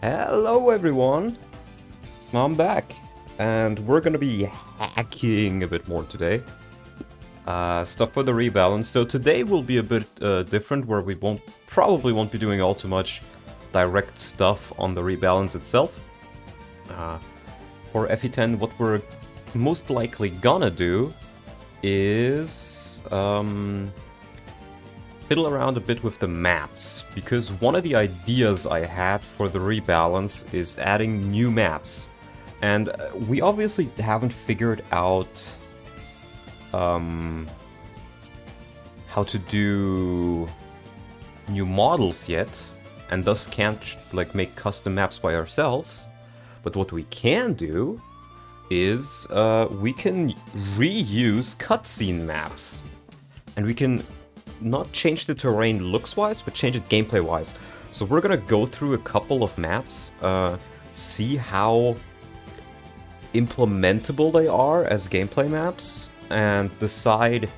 Hello everyone, I'm back, and we're gonna be hacking a bit more today. Stuff for the rebalance. So today will be a bit different, where we probably won't be doing all too much direct stuff on the rebalance itself. For FE10, what we're most likely gonna do is fiddle around a bit with the maps, because one of the ideas I had for the rebalance is adding new maps, and we obviously haven't figured out how to do new models yet, and thus can't like make custom maps by ourselves. But what we can do is we can reuse cutscene maps, and we can not change the terrain looks-wise, but change it gameplay-wise. So we're gonna go through a couple of maps, see how implementable they are as gameplay maps, and decide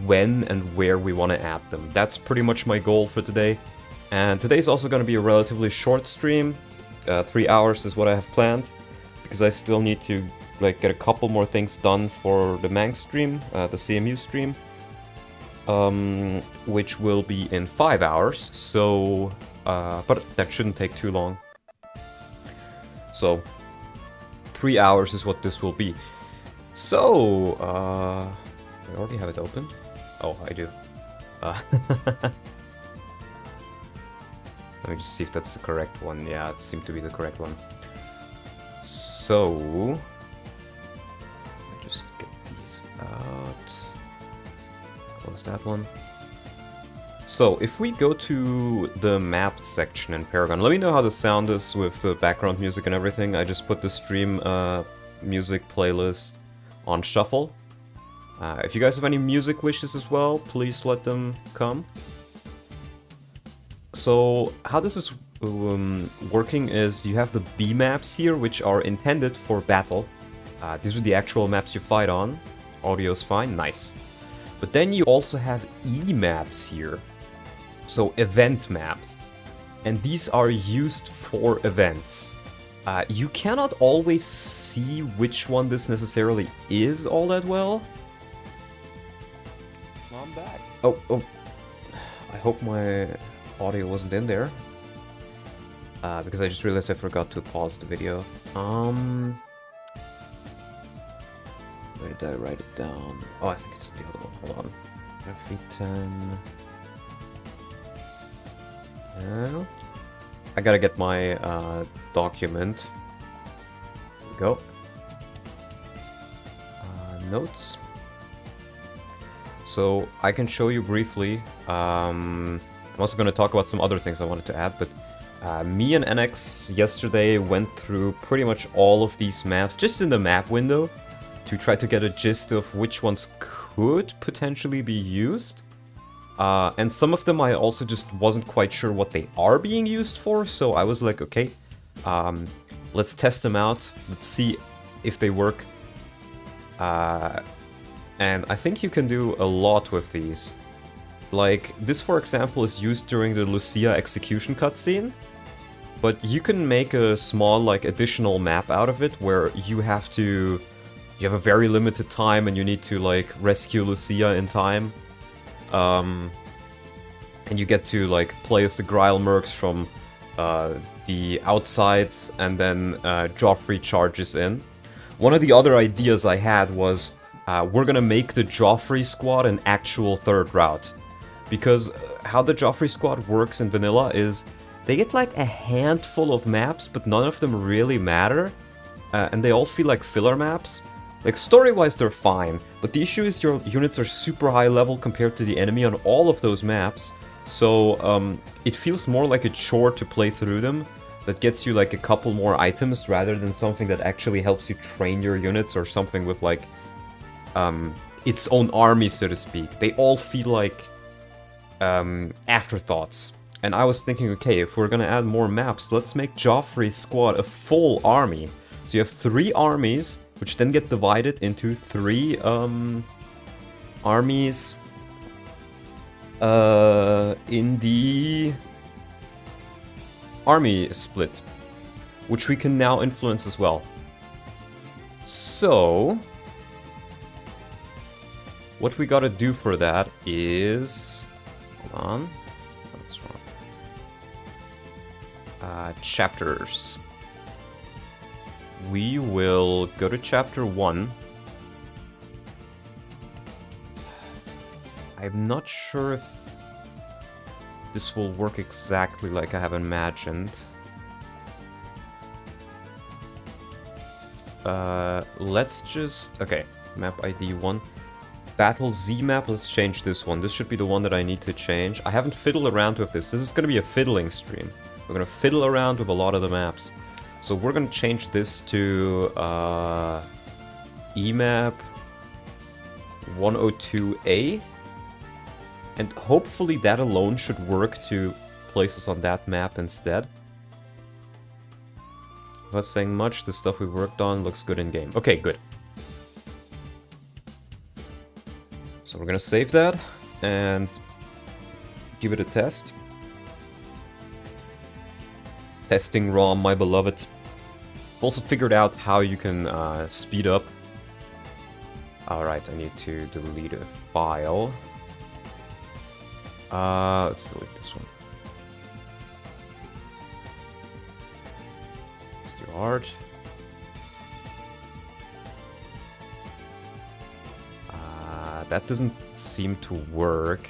when and where we want to add them. That's pretty much my goal for today. And today's also gonna be a relatively short stream. 3 hours is what I have planned, because I still need to like get a couple more things done for the Mang stream, the CMU stream. Which will be in 5 hours, so, but that shouldn't take too long. So, 3 hours is what this will be. So, I already have it open? Oh, I do. Let me just see if that's the correct one. Yeah, it seemed to be the correct one. So, let me just get these out. Close that one. So, if we go to the maps section in Paragon, let me know how the sound is with the background music and everything. I just put the stream music playlist on shuffle. If you guys have any music wishes as well, please let them come. So, how this is working is you have the B maps here, which are intended for battle. These are the actual maps you fight on. Audio's fine, nice. But then you also have E maps here, so event maps, and these are used for events. You cannot always see which one this necessarily is all that well. I'm back. Oh, I hope my audio wasn't in there, because I just realized I forgot to pause the video. Where did I write it down? Oh, I think it's the other one. Hold on. FE10. Well, I gotta get my document. Here we go. Notes. So I can show you briefly. I'm also gonna talk about some other things I wanted to add, but me and NX yesterday went through pretty much all of these maps just in the map window, to try to get a gist of which ones could potentially be used. And some of them I also just wasn't quite sure what they are being used for, so I was like, okay, let's test them out, let's see if they work. And I think you can do a lot with these. Like, this for example is used during the Lucia execution cutscene, but you can make a small, like, additional map out of it, where you have a very limited time and you need to like rescue Lucia in time. And you get to like play as the Grail Mercs from the outsides, and then Joffrey charges in. One of the other ideas I had was we're gonna make the Joffrey squad an actual third route. Because how the Joffrey squad works in vanilla is they get like a handful of maps, but none of them really matter. And they all feel like filler maps. Like, story-wise, they're fine, but the issue is your units are super high level compared to the enemy on all of those maps, so it feels more like a chore to play through them that gets you like a couple more items rather than something that actually helps you train your units, or something with like its own army, so to speak. They all feel like afterthoughts. And I was thinking, okay, if we're gonna add more maps, let's make Joffrey's squad a full army. So you have 3 armies, which then get divided into 3 armies in the army split. which we can now influence as well. So, what we gotta do for that is... Hold on. What's wrong? Chapters. We will go to chapter 1. I'm not sure if this will work exactly like I have imagined. Let's just... Okay, map ID 1. Battle Z map, let's change this one. This should be the one that I need to change. I haven't fiddled around with this. This is going to be a fiddling stream. We're going to fiddle around with a lot of the maps. So we're going to change this to EMAP 102A. And hopefully that alone should work to place us on that map instead. Without saying much, the stuff we worked on looks good in game. Okay, good. So we're gonna save that and give it a test. Testing ROM, my beloved. Also figured out how you can speed up. Alright, I need to delete a file. Let's delete this one. Let's do art. That doesn't seem to work.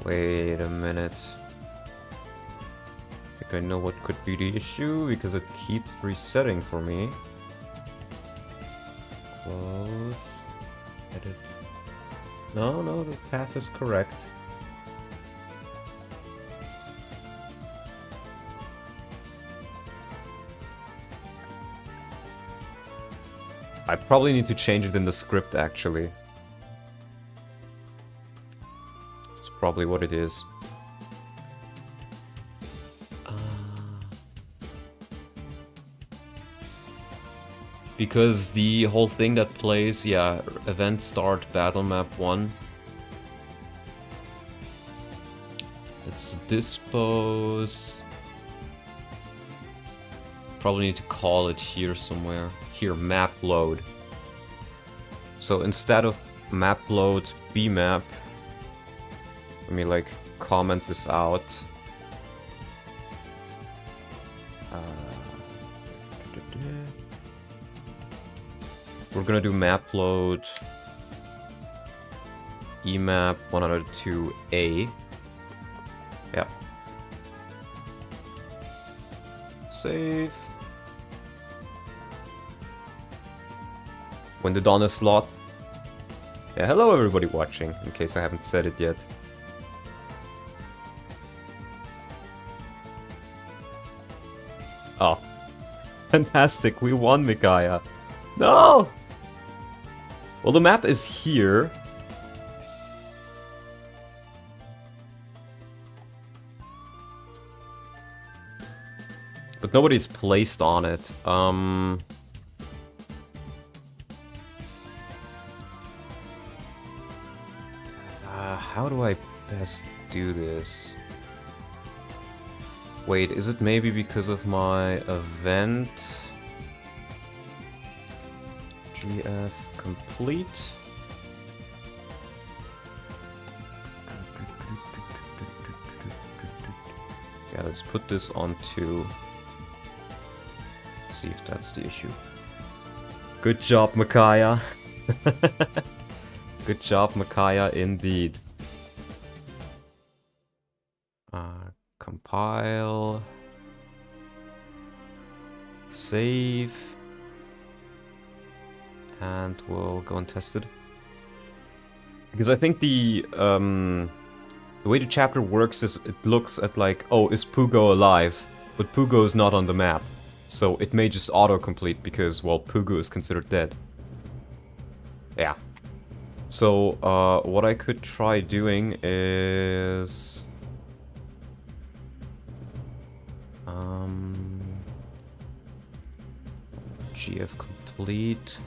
Wait a minute. I think I know what could be the issue, because it keeps resetting for me. Close. Edit. No, the path is correct. I probably need to change it in the script, actually. That's probably what it is. Because the whole thing that plays, yeah, event start battle map 1. Let's dispose. Probably need to call it here somewhere. Here, map load. So instead of map load bmap, let me like comment this out. We're gonna do map load emap 102A. Yeah. Save. When the dawn is slot. Yeah, hello everybody watching, in case I haven't said it yet. Oh. Fantastic, we won, Micaiah. No! Well, the map is here. But nobody's placed on it. How do I best do this? Wait, is it maybe because of my event? GF complete. Yeah, let's put this onto... see if that's the issue. Good job, Micaiah. Good job, Micaiah, indeed. Compile. Save. And we'll go and test it. Because I think the way the chapter works is it looks at like, oh, is Pugo alive? But Pugo is not on the map. So it may just autocomplete because, well, Pugo is considered dead. Yeah. So, what I could try doing is... GF complete.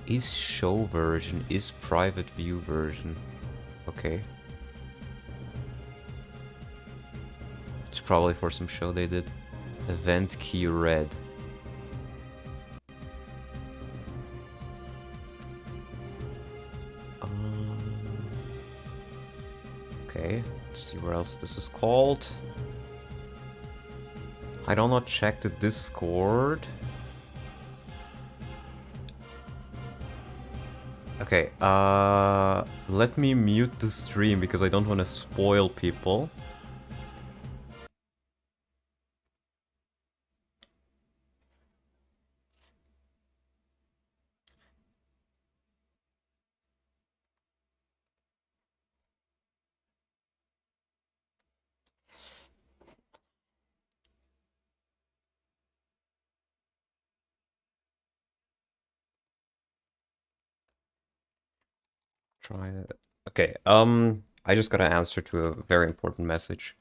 Is show version, is private view version. Okay. It's probably for some show they did. Event key red. Okay, let's see where else this is called. I do not check the Discord. Okay, let me mute the stream because I don't want to spoil people. Try it. Okay, I just got to answer to a very important message.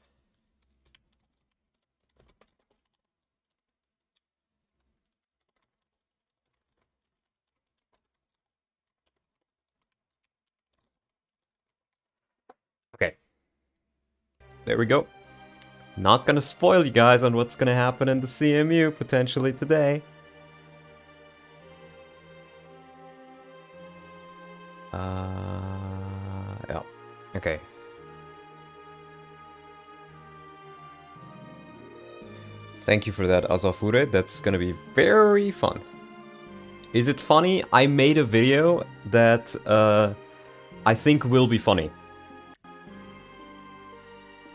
Okay. There we go. Not gonna spoil you guys on what's gonna happen in the CMU potentially today. Yeah. Okay. Thank you for that, Azafure. That's gonna be very fun. Is it funny? I made a video that I think will be funny.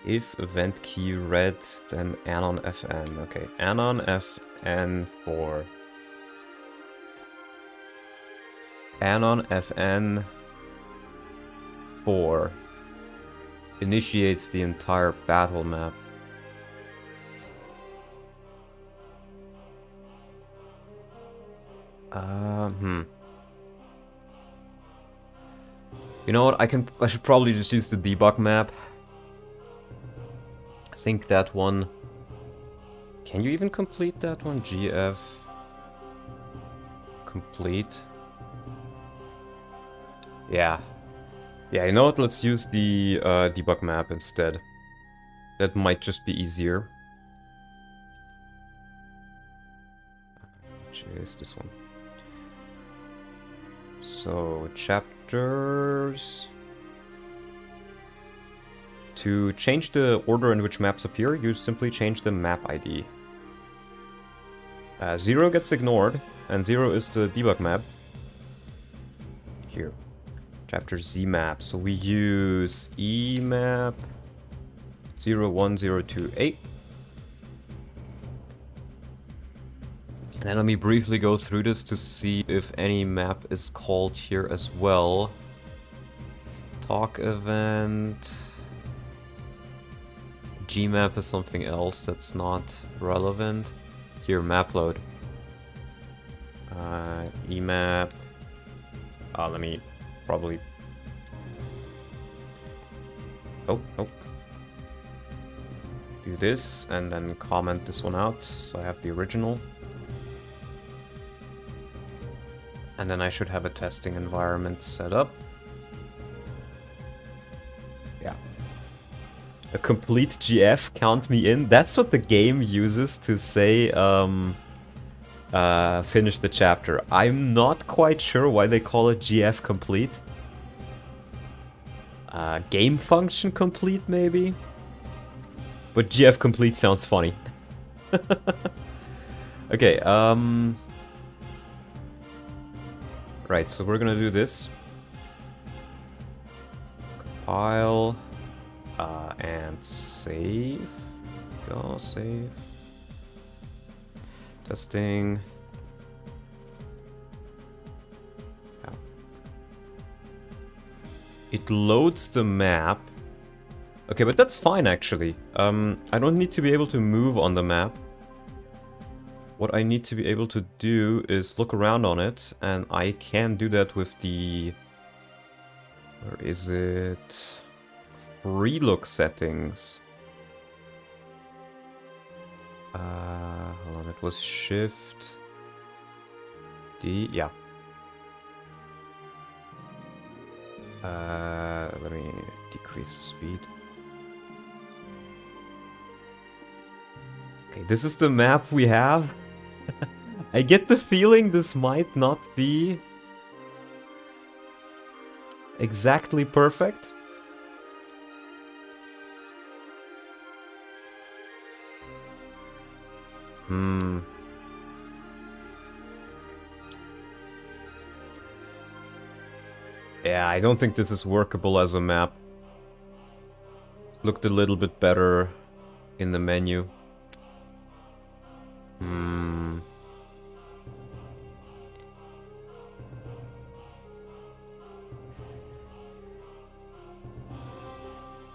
If event key red, then anon fn. Okay, anon fn for anon fn 4 initiates the entire battle map. You know what? I should probably just use the debug map. I think that one. Can you even complete that one? GF complete. Yeah. Yeah, you know what? Let's use the debug map instead. That might just be easier. Which is this one. So, chapters. To change the order in which maps appear, you simply change the map ID. 0 gets ignored, and 0 is the debug map. Here. Chapter Z map. So we use E map 01028. And then let me briefly go through this to see if any map is called here as well. Talk event. Gmap is something else that's not relevant. Here, map load. Emap. Let me probably. Oh. Do this and then comment this one out so I have the original. And then I should have a testing environment set up. Yeah. A complete GF, count me in. That's what the game uses to say, finish the chapter. I'm not quite sure why they call it GF complete. Game function complete, maybe? But GF complete sounds funny. Okay, right, so we're gonna do this. Compile. And save. Go, save. Testing. Yeah. It loads the map. Okay, but that's fine actually. I don't need to be able to move on the map. What I need to be able to do is look around on it, and I can do that with the... Where is it? Relook settings. Hold on, it was Shift D. Yeah. Let me decrease the speed. Okay, this is the map we have. I get the feeling this might not be exactly perfect. Yeah, I don't think this is workable as a map. It looked a little bit better in the menu.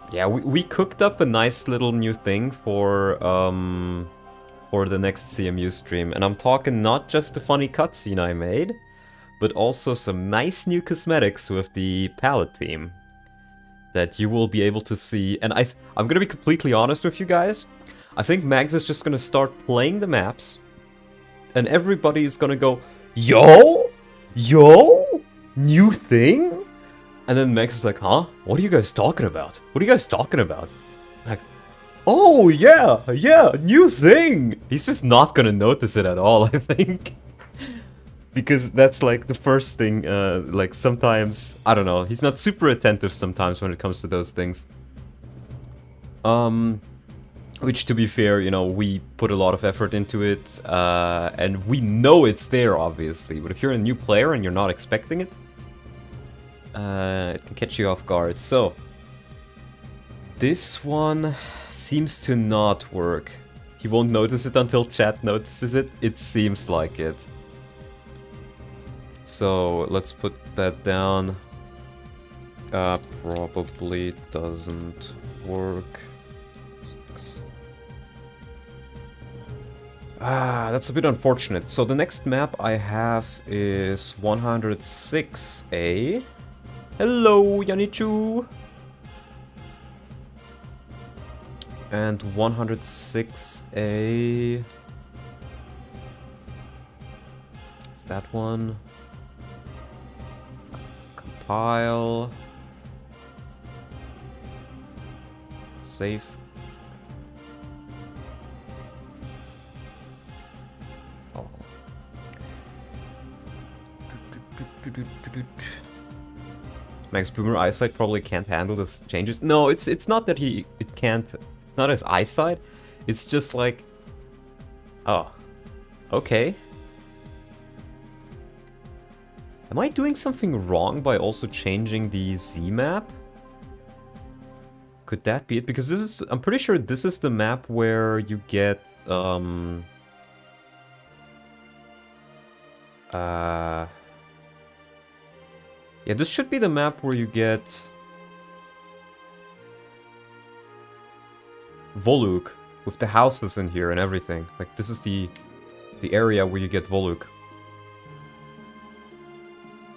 Yeah, we cooked up a nice little new thing for the next CMU stream, and I'm talking not just the funny cutscene I made, but also some nice new cosmetics with the palette theme that you will be able to see. And I'm gonna be completely honest with you guys. I think Mags is just gonna start playing the maps, and everybody is gonna go, yo, new thing. And then Max is like, huh? What are you guys talking about? What are you guys talking about? Like, oh yeah, new thing! He's just not gonna notice it at all, I think. Because that's like the first thing, like sometimes, I don't know, he's not super attentive sometimes when it comes to those things. Which, to be fair, you know, we put a lot of effort into it, and we know it's there, obviously. But if you're a new player and you're not expecting it, it can catch you off guard. So, this one seems to not work. He won't notice it until chat notices it. It seems like it. So, let's put that down. Probably doesn't work. That's a bit unfortunate. So the next map I have is 106A. Hello, Yanichu! And 106A... It's that one. Compile. Save. Oh. Max Boomer eyesight probably can't handle the changes. No, it's not that it can't. It's not his eyesight. It's just like, oh, okay. Am I doing something wrong by also changing the Z map? Could that be it? Because this is, I'm pretty sure this is the map where you get yeah, this should be the map where you get Voluk with the houses in here and everything. Like, this is the area where you get Voluk.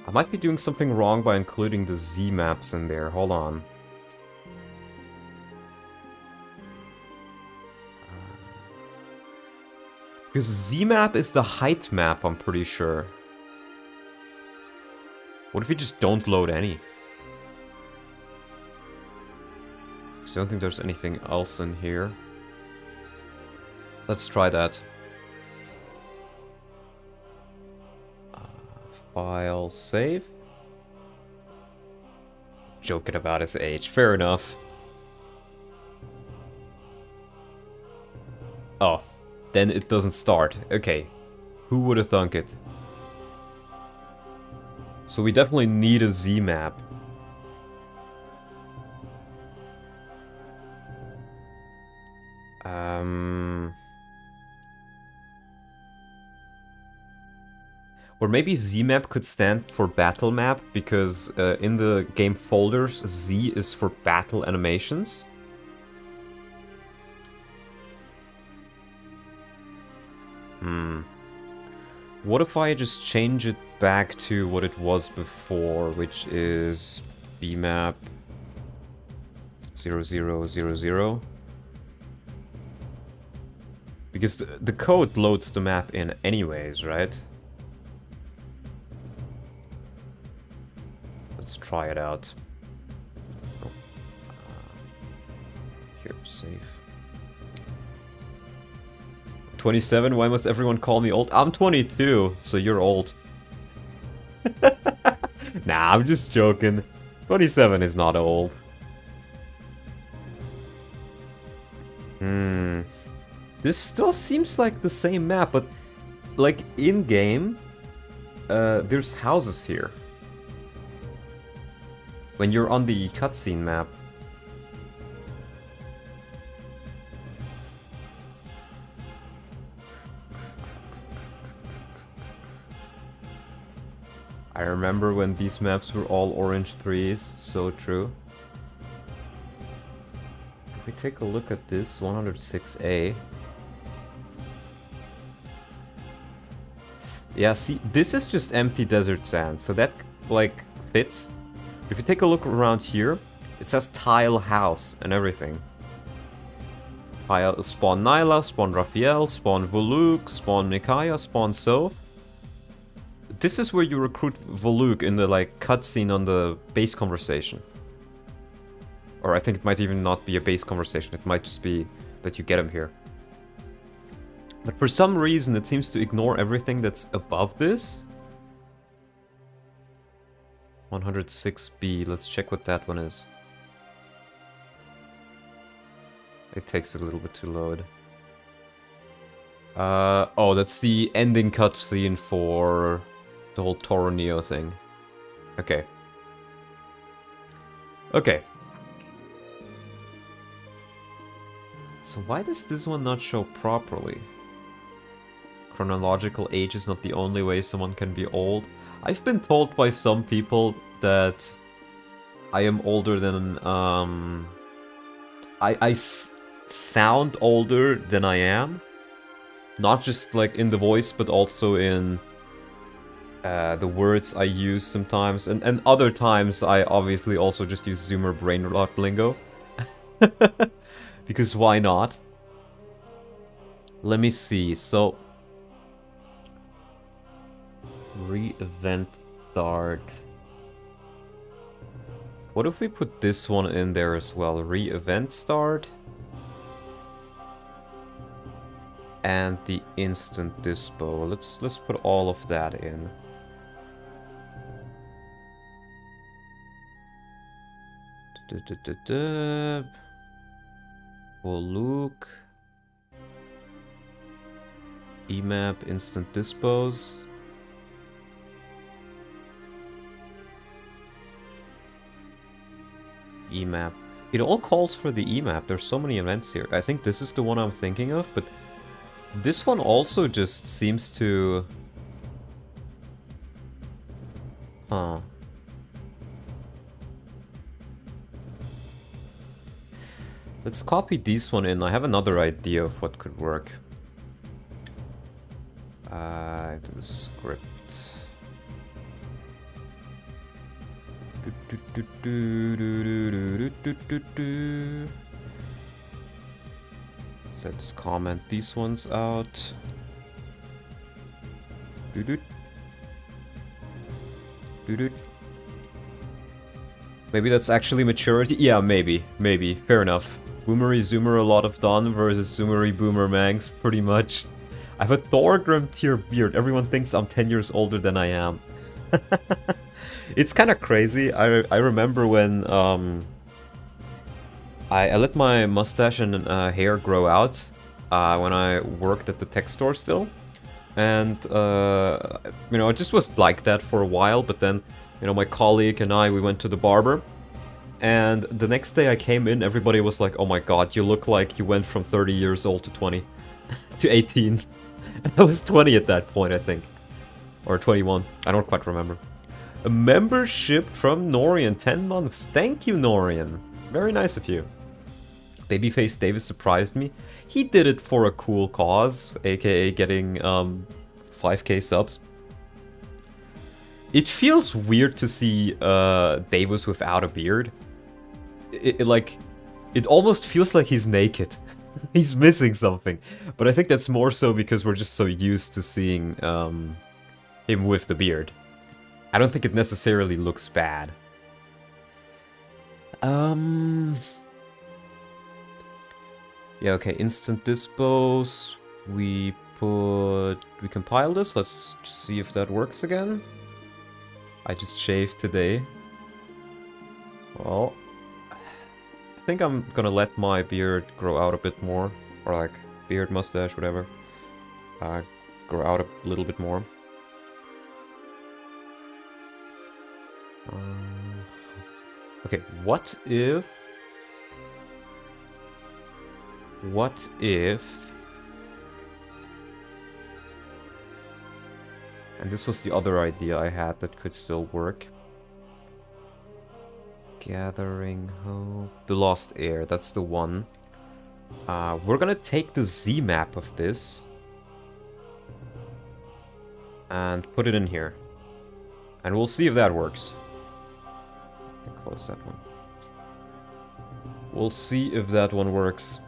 I might be doing something wrong by including the Z maps in there. Hold on. Because Z map is the height map, I'm pretty sure. What if we just don't load any? Because I don't think there's anything else in here. Let's try that. File, save. Joking about his age, fair enough. Oh, then it doesn't start. Okay, who would have thunk it? So we definitely need a Z map. Or maybe Z map could stand for battle map, because in the game folders, Z is for battle animations. What if I just change it back to what it was before, which is bmap 0000? Because the code loads the map in anyways, right? Let's try it out. Oh. Here, save. 27, why must everyone call me old? I'm 22, so you're old. Nah, I'm just joking. 27 is not old. This still seems like the same map, but like in-game, there's houses here. When you're on the cutscene map. I remember when these maps were all orange 3s, so true. If we take a look at this, 106A. Yeah, see, this is just empty desert sand, so that, like, fits. If you take a look around here, it says tile house and everything. Tile, spawn Nyla, spawn Raphael, spawn Voluk, spawn Nikaya, spawn Soph. This is where you recruit Voluk in the, like, cutscene on the base conversation. Or I think it might even not be a base conversation, it might just be that you get him here. But for some reason it seems to ignore everything that's above this. 106B, let's check what that one is. It takes a little bit to load. Oh, that's the ending cutscene for the whole Toro Neo thing. Okay. Okay. So why does this one not show properly? Chronological age is not the only way someone can be old. I've been told by some people that I am older than, I sound older than I am. Not just like in the voice, but also in the words I use sometimes. And other times I obviously also just use Zoomer brain rot lingo. Because why not? Let me see, so... Re-event start. What if we put this one in there as well? Re-event start. And the instant dispo. Let's put all of that in. Voluk. Emap, instant dispose. Emap. It all calls for the emap. There's so many events here. I think this is the one I'm thinking of, but this one also just seems to... Huh. Let's copy this one in. I have another idea of what could work. Into the script. Let's comment these ones out. Maybe that's actually maturity? Yeah, maybe. Fair enough. Boomery Zoomer a lot of done versus Zoomery Boomer Mangs, pretty much. I have a Thorgrim tier beard. Everyone thinks I'm 10 years older than I am. It's kind of crazy. I remember when I let my mustache and hair grow out when I worked at the tech store still. And, you know, it just was like that for a while, but then, you know, my colleague and I, we went to the barber. And the next day I came in, everybody was like, oh my god, you look like you went from 30 years old to 20. to 18. I was 20 at that point, I think. Or 21, I don't quite remember. A membership from Norian, 10 months. Thank you, Norian. Very nice of you. Babyface Davis surprised me. He did it for a cool cause, aka getting 5k subs. It feels weird to see Davis without a beard. It almost feels like he's naked. He's missing something. But I think that's more so because we're just so used to seeing him with the beard. I don't think it necessarily looks bad. Yeah, okay, instant dispose. We compile this. Let's see if that works again. I just shaved today. Well, I think I'm gonna let my beard grow out a bit more. Or like, beard, mustache, whatever. Grow out a little bit more. Okay, what if... And this was the other idea I had that could still work. Gathering Hope... The Lost Heir, that's the one. We're gonna take the Z map of this. And put it in here. And we'll see if that works. Close that one. We'll see if that one works.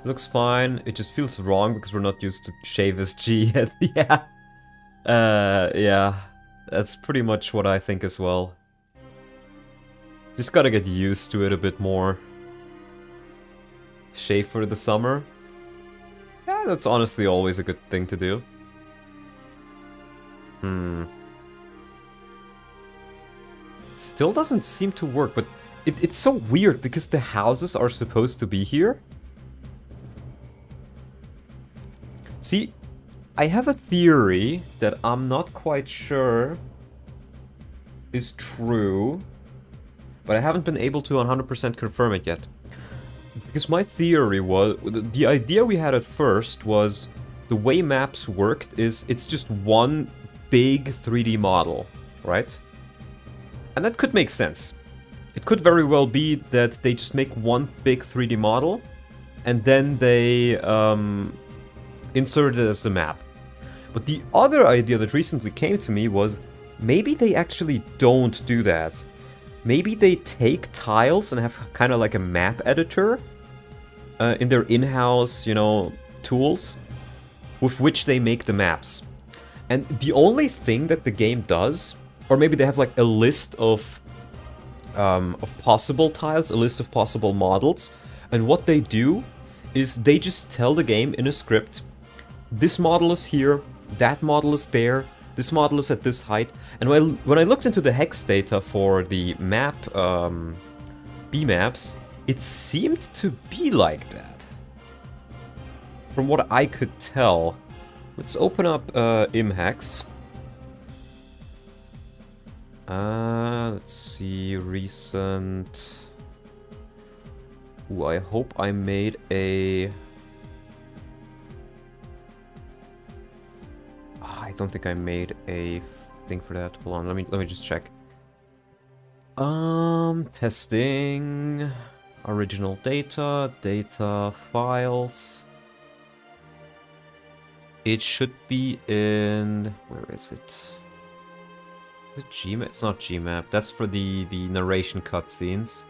Looks fine. It just feels wrong because we're not used to shave as G yet. Yeah. Yeah. That's pretty much what I think as well. Just gotta get used to it a bit more. Shave for the summer. Yeah, that's honestly always a good thing to do. Still doesn't seem to work, but it's so weird because the houses are supposed to be here. See, I have a theory that I'm not quite sure is true, but I haven't been able to 100% confirm it yet. Because my theory was, the idea we had at first was the way maps worked is it's just one big 3D model, right? And that could make sense. It could very well be that they just make one big 3D model and then they insert it as the map. But the other idea that recently came to me was maybe they actually don't do that. Maybe they take tiles and have kind of like a map editor in their in-house, you know, tools with which they make the maps. And the only thing that the game does, or maybe they have like a list of possible tiles, a list of possible models, and what they do is they just tell the game in a script, this model is here, that model is there, this model is at this height. And when I looked into the hex data for the map, B-maps, it seemed to be like that. From what I could tell. Let's open up imhex. Let's see, recent... Ooh, I hope I made a... I don't think I made a thing for that. Hold on, let me just check. Testing... Original data, data files... It should be in... Where is it? Is it Gmap? It's not Gmap. That's for the narration cutscenes.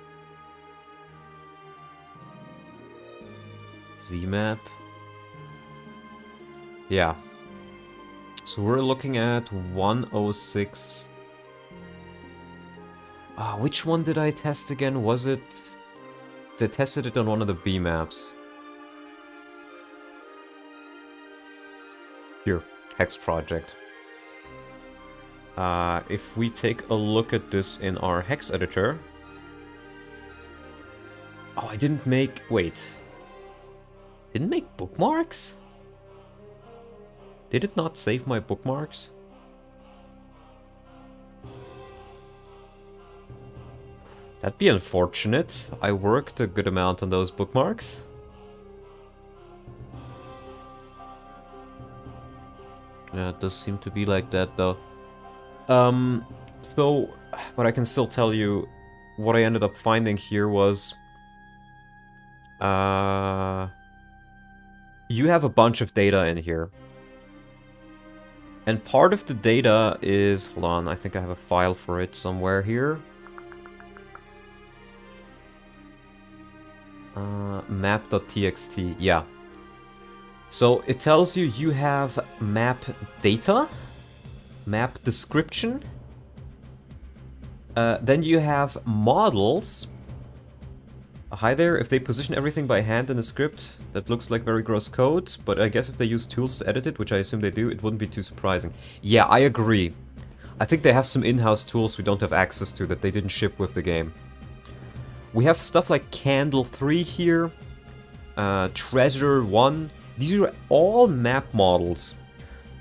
Zmap. Yeah. So we're looking at 106. Which one did I test again? Was it... I tested it on one of the B maps. Here, Hex Project. If we take a look at this in our Hex editor... Oh, I didn't make... Wait. Didn't make bookmarks? Did it not save my bookmarks? That'd be unfortunate. I worked a good amount on those bookmarks. Yeah, it does seem to be like that, though. So, but I can still tell you what I ended up finding here was... you have a bunch of data in here. And part of the data is... Hold on, I think I have a file for it somewhere here. Map.txt, yeah. So it tells you have map data, map description, Then you have models. Hi there, if they position everything by hand in a script, that looks like very gross code, but I guess if they use tools to edit it, which I assume they do, it wouldn't be too surprising. Yeah, I agree. I think they have some in-house tools we don't have access to that they didn't ship with the game. We have stuff like Candle 3 here, Treasure 1. These are all map models.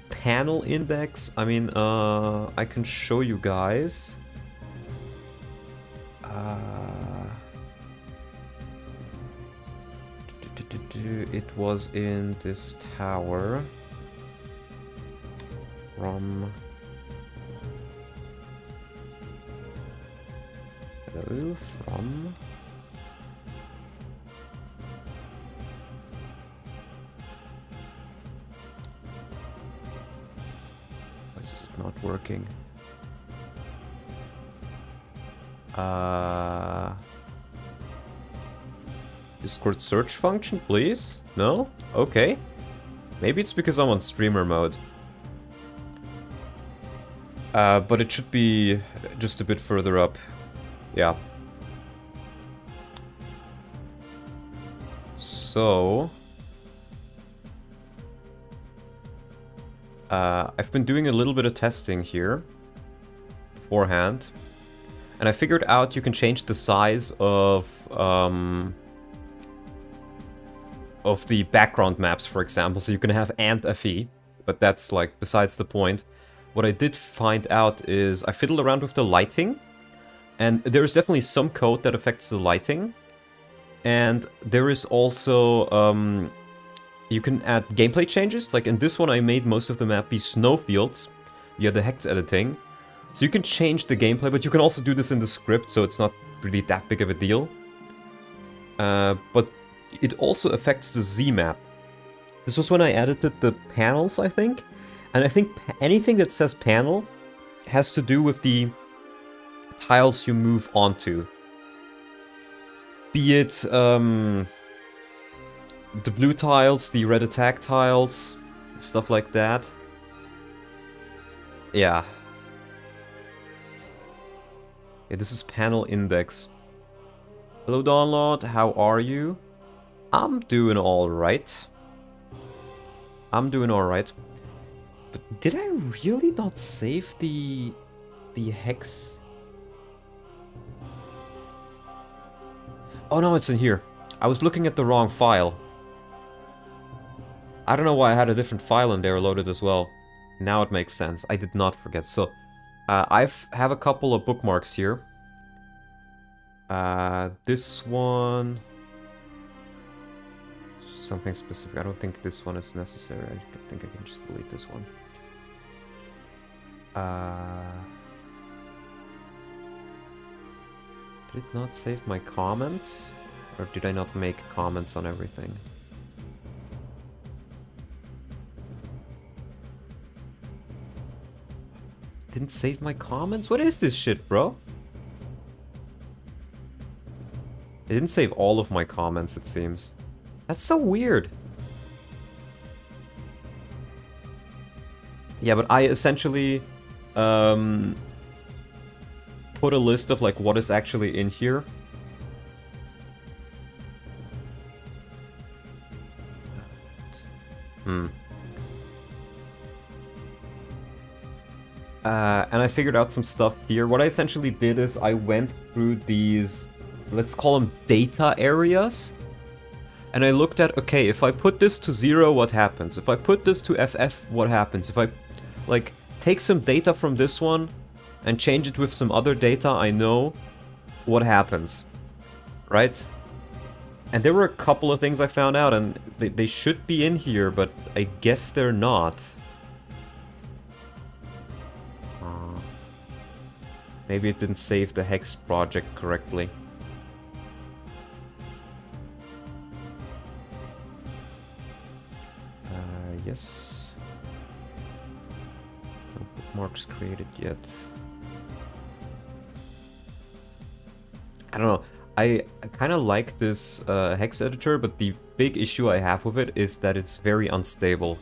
Panel index, I mean, I can show you guys. It was in this tower. From... Hello, from... Why is this not working? Discord search function, please? No? Okay. Maybe it's because I'm on streamer mode. But it should be just a bit further up. Yeah. So... I've been doing a little bit of testing here beforehand. And I figured out you can change the size of the background maps, for example. So you can have and FE, but that's like besides the point. What I did find out is I fiddled around with the lighting, and there is definitely some code that affects the lighting. And there is also, you can add gameplay changes. Like in this one, I made most of the map be snowfields via the hex editing. So you can change the gameplay, but you can also do this in the script, so it's not really that big of a deal. But it also affects the Z map. This was when I edited the panels, I think. And I think anything that says panel has to do with the tiles you move onto. Be it the blue tiles, the red attack tiles, stuff like that. Yeah. Yeah, this is panel index. Hello Dawnlord, how are you? I'm doing alright. I'm doing alright. But did I really not save the hex? Oh no, it's in here. I was looking at the wrong file. I don't know why I had a different file in there loaded as well. Now it makes sense. I did not forget. So, I have a couple of bookmarks here. This one... Something specific. I don't think this one is necessary. I think I can just delete this one. Did it not save my comments? Or did I not make comments on everything? Didn't save my comments? What is this shit, bro? It didn't save all of my comments, it seems. That's so weird. Yeah, but I essentially put a list of like what is actually in here. And I figured out some stuff here. What I essentially did is I went through these, let's call them data areas. And I looked at, okay, if I put this to 0, what happens? If I put this to FF, what happens? If I, like, take some data from this one and change it with some other data, I know what happens. Right? And there were a couple of things I found out, and they should be in here, but I guess they're not. Maybe it didn't save the Hex project correctly. Yes. No bookmarks created yet. I don't know. I kind of like this Hex editor, but the big issue I have with it is that it's very unstable.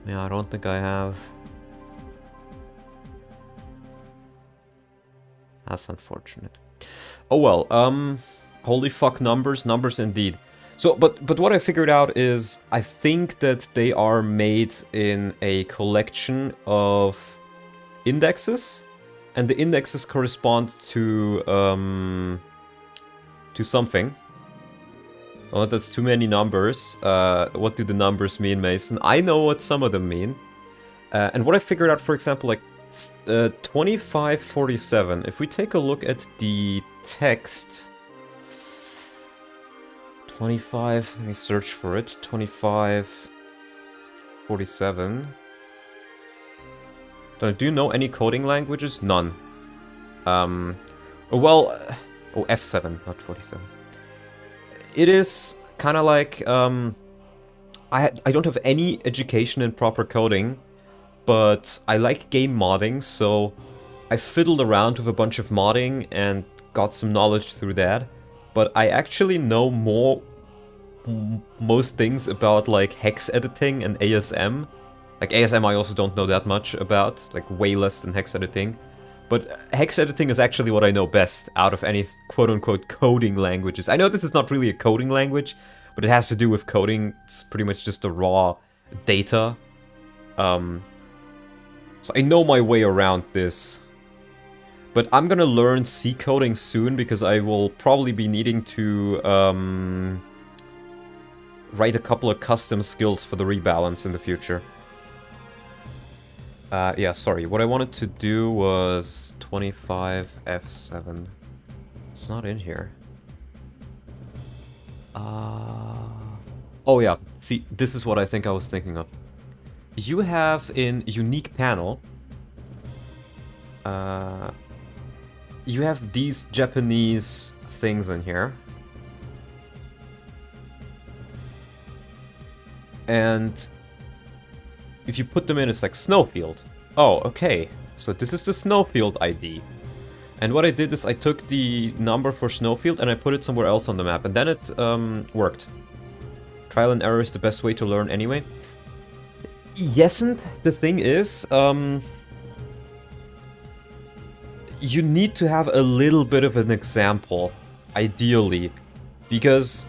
Yeah, I don't think I have... That's unfortunate. Oh well, holy fuck numbers, numbers indeed. So, but what I figured out is, I think that they are made in a collection of indexes, and the indexes correspond to something. Oh, that's too many numbers. What do the numbers mean, Mason? I know what some of them mean. And what I figured out, for example, like 2547, if we take a look at the text... 25, let me search for it, 2547. Do you know any coding languages? None. Well, oh, F7, not 47. It is kind of like, I don't have any education in proper coding, but I like game modding, so I fiddled around with a bunch of modding and got some knowledge through that. But I actually know most things about like hex editing and ASM. Like ASM I also don't know that much about, like way less than hex editing. But hex editing is actually what I know best out of any quote-unquote coding languages. I know this is not really a coding language, but it has to do with coding. It's pretty much just the raw data. So I know my way around this. But I'm gonna learn C coding soon, because I will probably be needing to write a couple of custom skills for the rebalance in the future. Yeah, sorry. What I wanted to do was 25F7. It's not in here. Oh yeah. See, this is what I think I was thinking of. You have in unique panel... you have these Japanese things in here. And if you put them in, it's like Snowfield. Oh, okay. So this is the Snowfield ID. And what I did is I took the number for Snowfield and I put it somewhere else on the map. And then it worked. Trial and error is the best way to learn anyway. Yesn't the thing is... you need to have a little bit of an example, ideally, because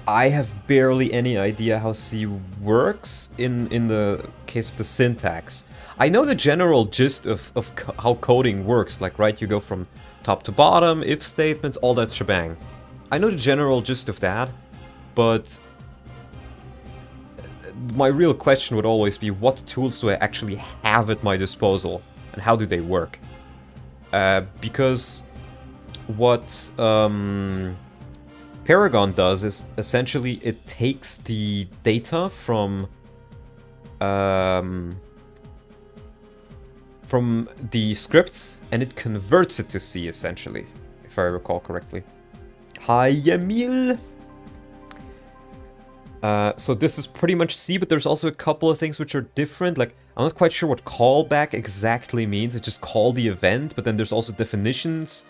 I have barely any idea how C works in the case of the syntax. I know the general gist of how coding works, like, right, you go from top to bottom, if statements, all that shebang. I know the general gist of that, but my real question would always be, what tools do I actually have at my disposal, and how do they work? Because what Paragon does is essentially it takes the data from the scripts and it converts it to C, essentially, if I recall correctly. Hi, Emil! So this is pretty much C, but there's also a couple of things which are different. Like, I'm not quite sure what callback exactly means. It's just call the event, but then there's also definitions.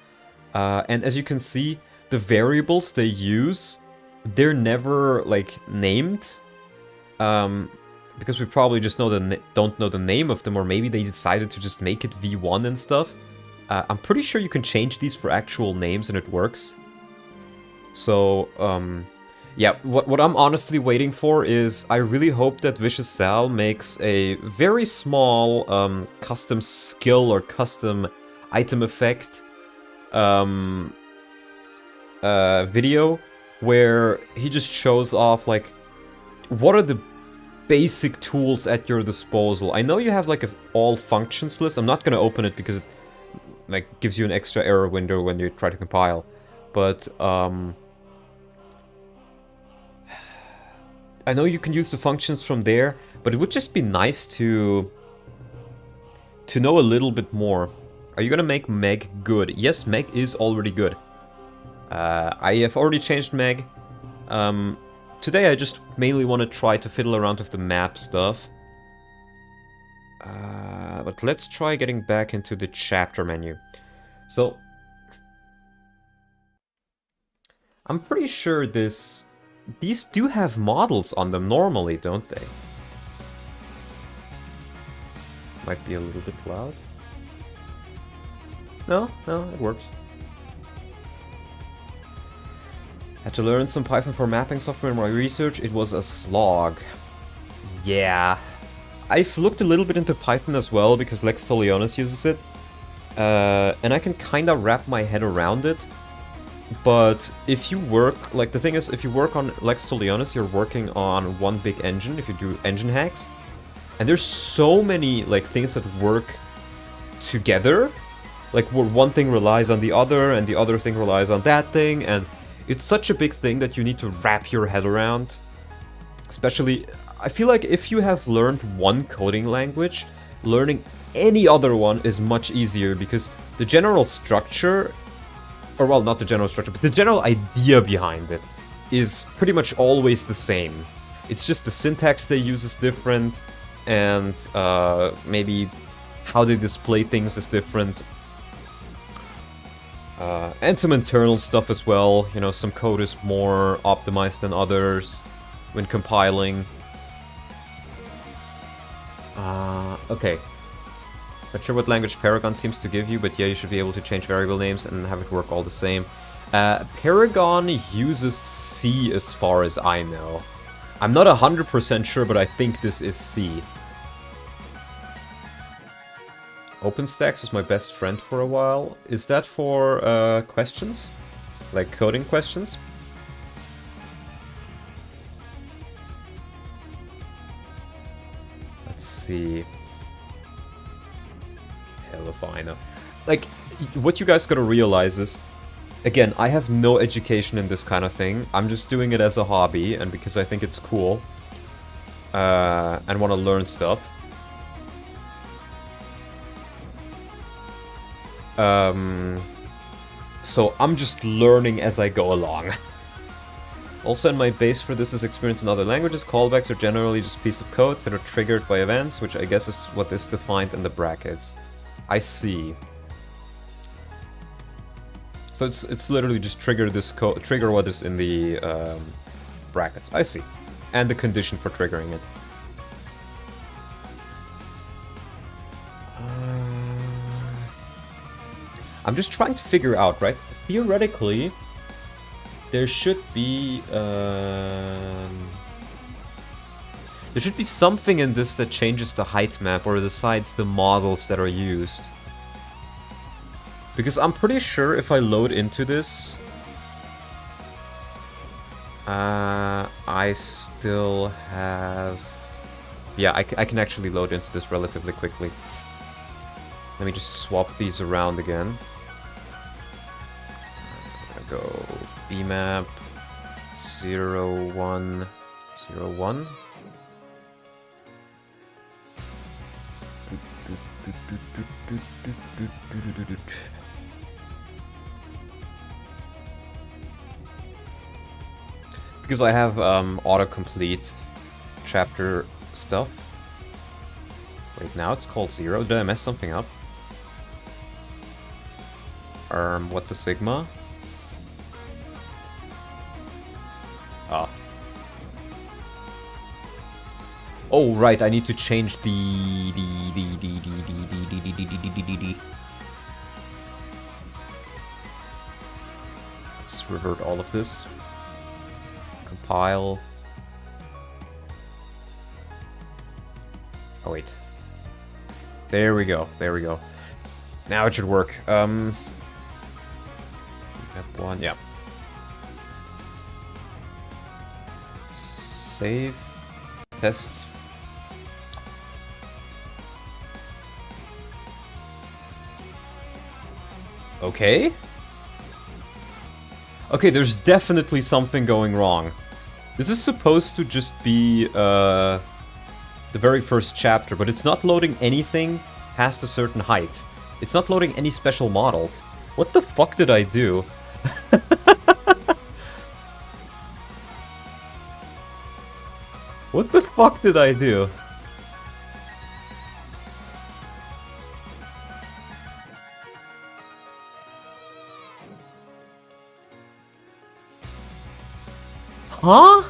And as you can see, the variables they use, they're never, like, named. Because we probably just don't know the name of them, or maybe they decided to just make it V1 and stuff. I'm pretty sure you can change these for actual names and it works. So, yeah, what I'm honestly waiting for is, I really hope that Vicious Sal makes a very small custom skill or custom item effect video where he just shows off, like, what are the basic tools at your disposal. I know you have, like, an all functions list. I'm not gonna open it because it, like, gives you an extra error window when you try to compile. But, I know you can use the functions from there, but it would just be nice to know a little bit more. Are you gonna make Meg good? Yes, Meg is already good. I have already changed Meg. Today I just mainly want to try to fiddle around with the map stuff. But let's try getting back into the chapter menu. So, I'm pretty sure these do have models on them normally, don't they? Might be a little bit loud. No, it works. Had to learn some Python for mapping software in my research. It was a slog. Yeah. I've looked a little bit into Python as well, because Lex Tolionis uses it. And I can kind of wrap my head around it. But if you work, like the thing is, if you work on Lex Tolionis, you're working on one big engine, if you do engine hacks. And there's so many like things that work together. Like where one thing relies on the other, and the other thing relies on that thing, and it's such a big thing that you need to wrap your head around. Especially, I feel like if you have learned one coding language, learning any other one is much easier, because the general structure, or well, not the general structure, but the general idea behind it is pretty much always the same. It's just the syntax they use is different, and maybe how they display things is different. And some internal stuff as well. You know, some code is more optimized than others when compiling. Okay. Not sure what language Paragon seems to give you, but yeah, you should be able to change variable names and have it work all the same. Paragon uses C as far as I know. I'm not 100% sure, but I think this is C. OpenStax was my best friend for a while. Is that for questions? Like coding questions? Let's see. Hell if I know. Like, what you guys gotta realize is, again, I have no education in this kind of thing. I'm just doing it as a hobby and because I think it's cool. And want to learn stuff. So I'm just learning as I go along. Also, in my base for this is experience in other languages. Callbacks are generally just pieces of code that are triggered by events, which I guess is what is defined in the brackets. I see. So it's literally just trigger this code, trigger what is in the brackets. I see. And the condition for triggering it. I'm just trying to figure out, right? Theoretically, there should be something in this that changes the height map or decides the models that are used. Because I'm pretty sure if I load into this, I still have... Yeah, I can actually load into this relatively quickly. Let me just swap these around again. I'm gonna go bmap 0101. Because I have autocomplete chapter stuff. Wait, now it's called 0? Did I mess something up? What the sigma? Ah. Oh, right, I need to change the Let's revert all of this. Compile. Oh, wait. There we go, there we go. Now it should work. F1, yeah. Save. Test. Okay. Okay, there's definitely something going wrong. This is supposed to just be the very first chapter, but it's not loading anything past a certain height. It's not loading any special models. What the fuck did I do? What the fuck did I do? Huh?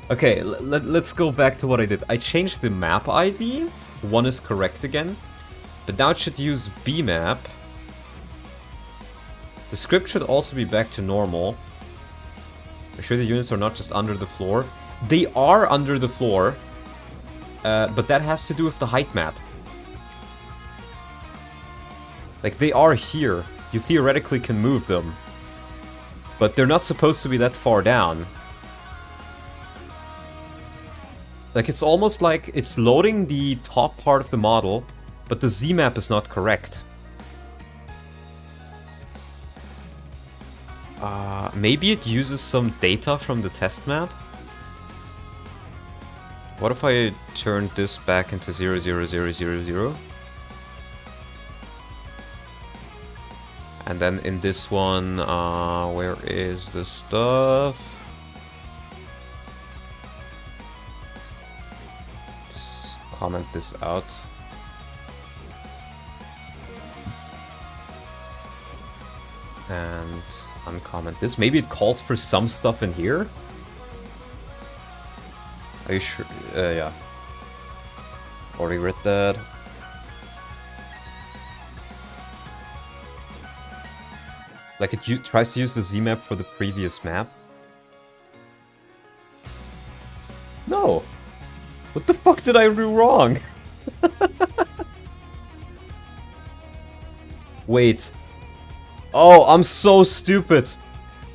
Okay, let's go back to what I did. I changed the map ID. One is correct again. But now it should use bmap. The script should also be back to normal. Make sure the units are not just under the floor. They are under the floor. But that has to do with the height map. Like, they are here. You theoretically can move them. But they're not supposed to be that far down. Like, it's almost like it's loading the top part of the model, but the Z-map is not correct. Maybe it uses some data from the test map? What if I turned this back into 00000? And then in this one, where is the stuff? Let's comment this out. And uncomment this. Maybe it calls for some stuff in here? Are you sure? Yeah. Already read that. Like, it tries to use the Z-map for the previous map? No! What the fuck did I do wrong? Wait. Oh, I'm so stupid.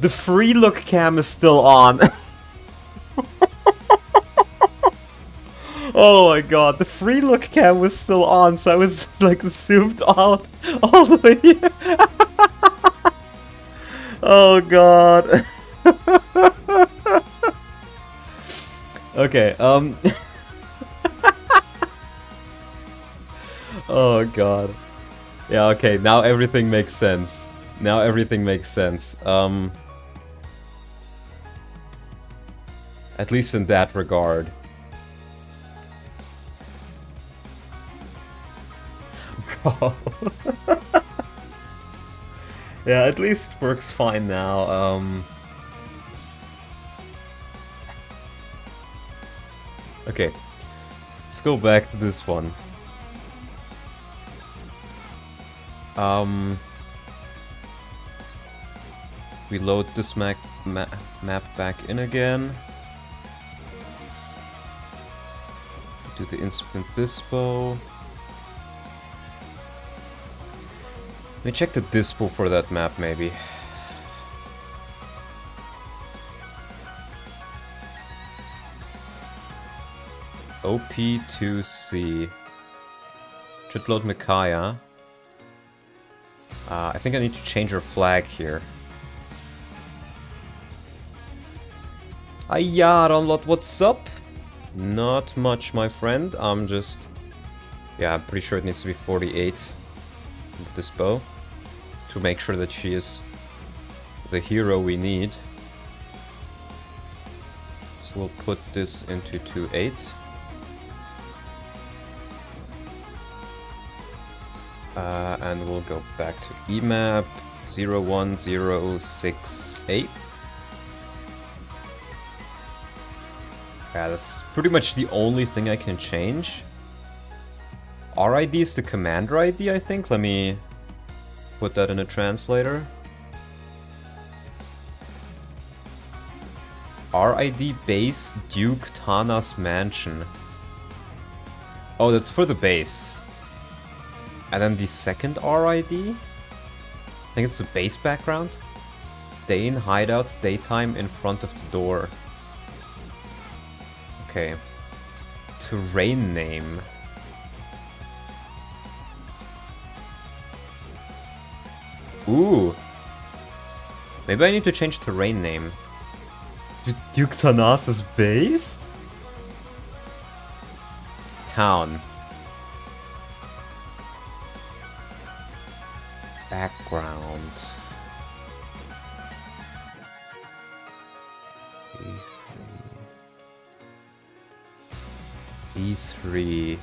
The free look cam is still on. Oh my god, the free look cam was still on, so I was like zoomed out all the way here. Oh god. Okay, oh god. Yeah, okay, now everything makes sense. Now everything makes sense. At least in that regard. Bro. Yeah, at least works fine now. Okay, let's go back to this one. We load this map back in again. Do the instant dispo. Let me check the dispo for that map, maybe. OP2C. Should load Micaiah. I think I need to change her flag here. Hiya, Ronlot, what's up? Not much, my friend. I'm just... Yeah, I'm pretty sure it needs to be 48 with this bow to make sure that she is the hero we need. So we'll put this into 2.8. And we'll go back to emap 01068. Yeah, that's pretty much the only thing I can change. RID is the commander ID, I think. Let me put that in a translator. RID base Duke Tana's mansion. Oh, that's for the base. And then the second RID? I think it's the base background. Dane hideout daytime in front of the door. Okay. Terrain name. Ooh. Maybe I need to change terrain name. Duke Tanas is based? Town. Background. E3.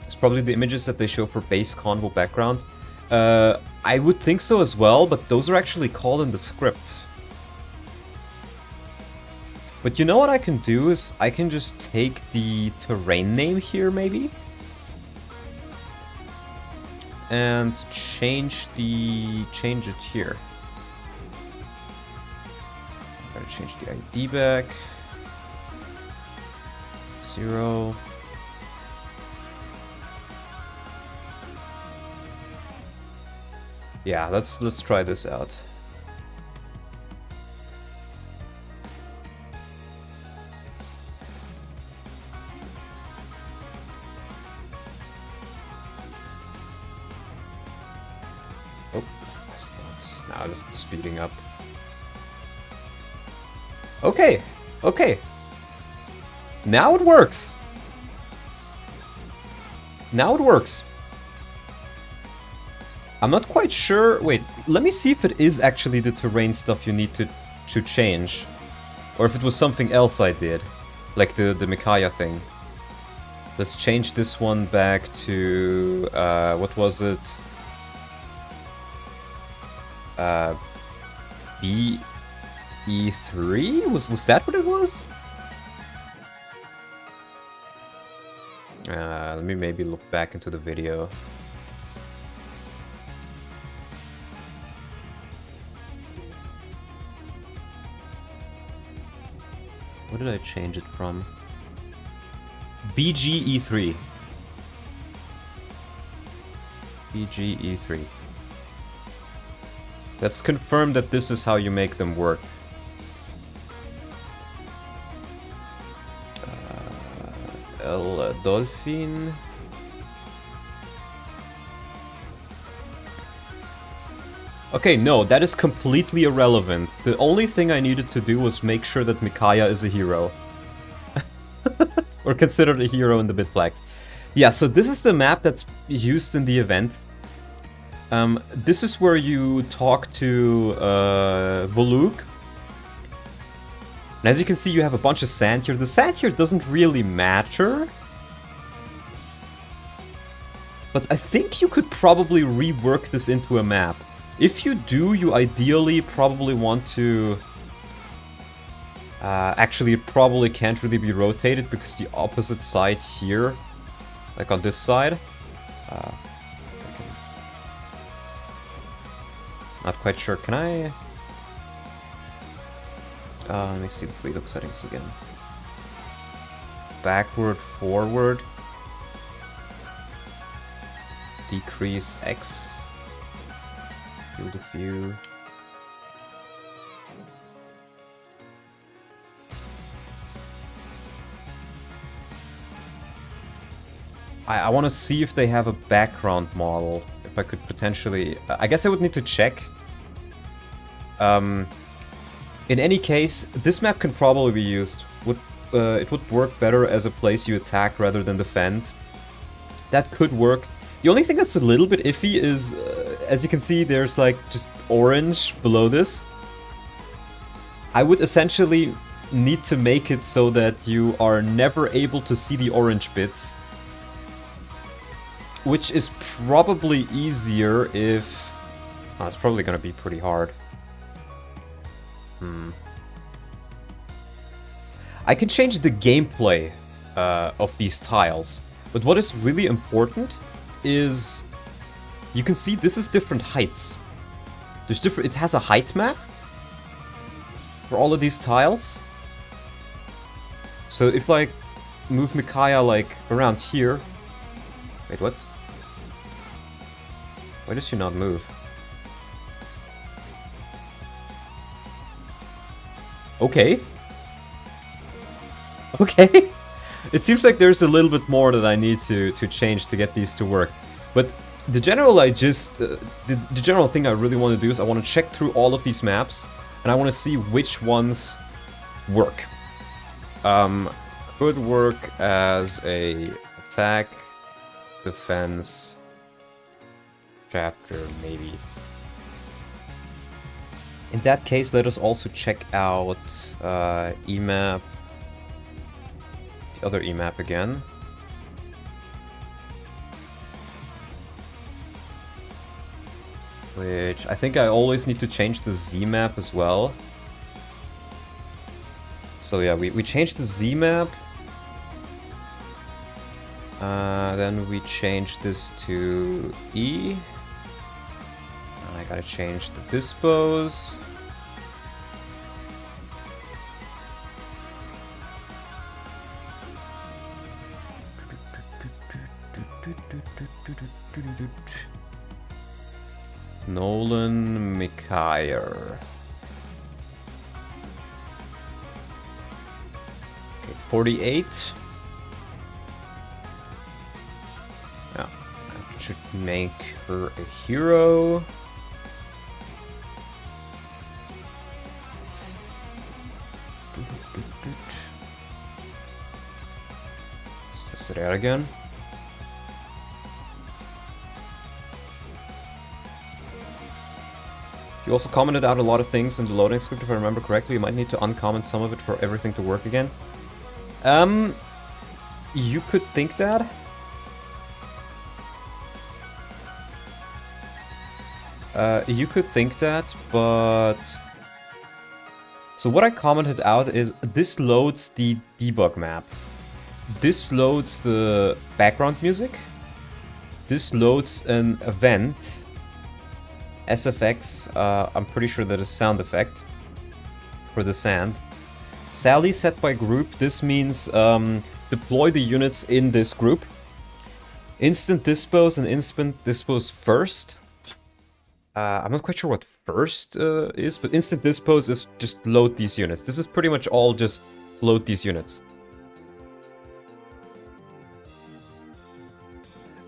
It's probably the images that they show for base convo background. I would think so as well, but those are actually called in the script. But you know what I can do is I can just take the terrain name here, maybe? And change it here. Gotta change the ID back. 0. Yeah, let's try this out. Oh, now just speeding up. Okay, okay. Now it works. Now it works. I'm not quite sure. Wait, let me see if it is actually the terrain stuff you need to change. Or if it was something else I did. Like the Micaiah thing. Let's change this one back to... what was it? BE3? Was that what it was? Let me maybe look back into the video. What did I change it from? BGE3. BGE3. Let's confirm that this is how you make them work. El Dolphin. Okay, no, that is completely irrelevant. The only thing I needed to do was make sure that Micaiah is a hero. Or considered a hero in the bit flags. Yeah, so this is the map that's used in the event. This is where you talk to Voluk. And as you can see, you have a bunch of sand here. The sand here doesn't really matter. But I think you could probably rework this into a map. If you do, you ideally probably want to... actually, it probably can't really be rotated because the opposite side here, like on this side... not quite sure. Can I... let me see the free look settings again. Backward, forward. Decrease X. Field of view. I want to see if they have a background model. If I could potentially... I guess I would need to check. In any case, this map can probably be used. It would work better as a place you attack rather than defend. That could work. The only thing that's a little bit iffy is, as you can see, there's like just orange below this. I would essentially need to make it so that you are never able to see the orange bits. Which is probably easier if... Oh, it's probably gonna be pretty hard. I can change the gameplay of these tiles. But what is really important is... You can see this is different heights. There's different... It has a height map for all of these tiles. So if like move Micaiah like around here... Wait, what? Why does she not move? Okay. Okay. It seems like there's a little bit more that I need to change to get these to work. But the general the general thing I really want to do is I want to check through all of these maps and I want to see which ones work. Could work as a attack, defense, chapter, maybe. In that case, let us also check out EMAP, the other EMAP again. . Which I think I always need to change the Z map as well. So yeah, we changed the Z map. Then we change this to E. I gotta change the dispose. Nolan Mikayer. Okay, 48. Yeah, I should make her a hero. Let's test it out again. You also commented out a lot of things in the loading script, if I remember correctly. You might need to uncomment some of it for everything to work again. You could think that. You could think that, but... So what I commented out is this loads the debug map. This loads the background music. This loads an event. SFX, I'm pretty sure that is sound effect for the sand. Sally set by group, this means deploy the units in this group. Instant dispose and instant dispose first. I'm not quite sure what first is, but instant dispose is just load these units. This is pretty much all just load these units.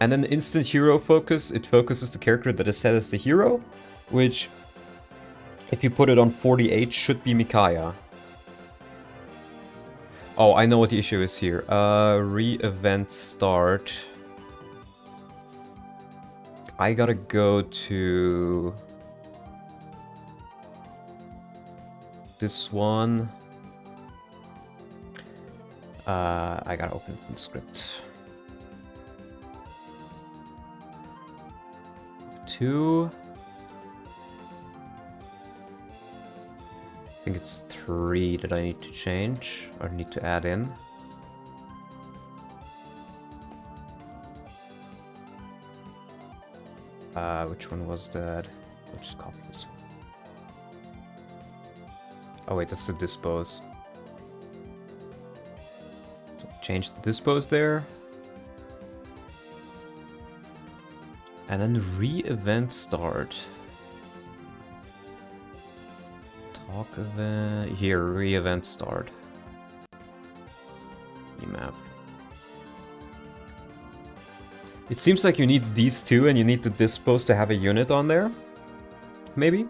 And then instant hero focus, it focuses the character that is set as the hero, which, if you put it on 48, should be Micaiah. Oh, I know what the issue is here. Re-event start. I gotta go to this one. I gotta open the script. 2. I think it's 3 that I need to change or need to add in. Which one was that? I'll just copy this one. Oh wait, that's the dispose. So change the dispose there. And then re-event start. Talk event. Here, re-event start. Map. It seems like you need these two and you need the dispose to have a unit on there. Maybe?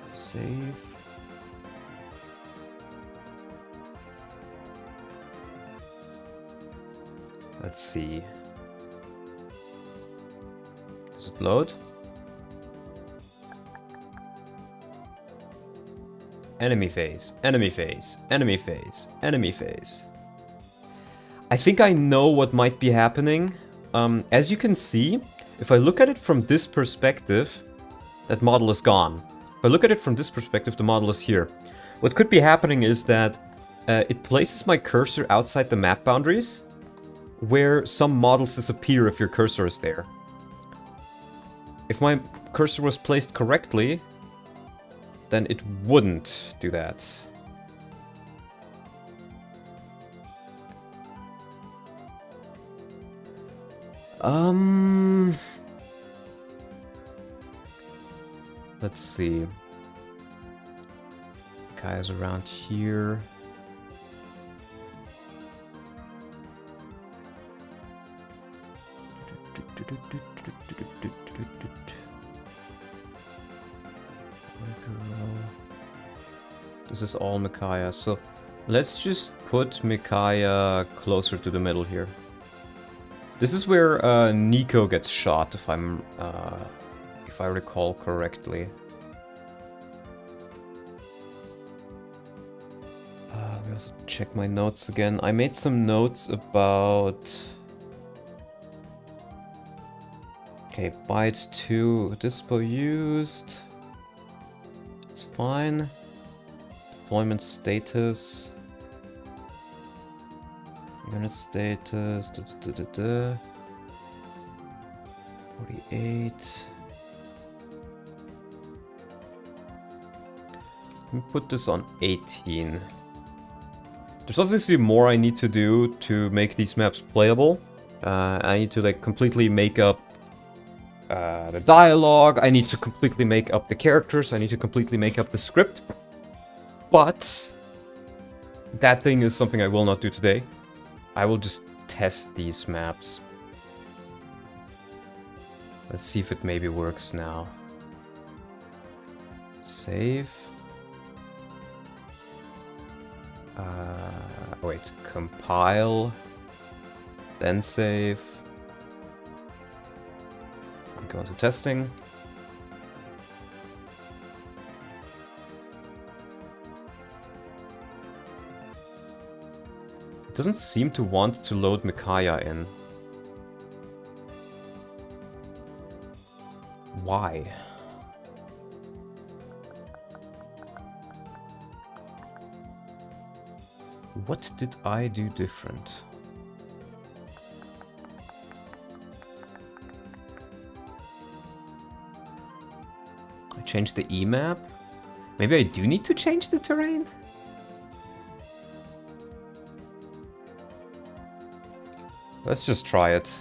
Save. Let's see. Does it load? Enemy phase, enemy phase, enemy phase, enemy phase. I think I know what might be happening. As you can see, if I look at it from this perspective, that model is gone. If I look at it from this perspective, the model is here. What could be happening is that it places my cursor outside the map boundaries, where some models disappear if your cursor is there. If my cursor was placed correctly, then it wouldn't do that. Let's see. Kai's around here. This is all Micaiah, so let's just put Micaiah closer to the middle here. This is where Nico gets shot, if I recall correctly. Let me also check my notes again. I made some notes about Okay, byte 2 dispo used. It's fine. Deployment status. Unit status. 48. Let me put this on 18. There's obviously more I need to do to make these maps playable. I need to like completely make up the dialogue. I need to completely make up the characters. I need to completely make up the script. But that thing is something I will not do today. I will just test these maps. Let's see if it maybe works now. Save. Wait, compile. Then save. I'm going to testing. It doesn't seem to want to load Micaiah in. Why? What did I do different? I changed the E-map? Maybe I do need to change the terrain? Let's just try it.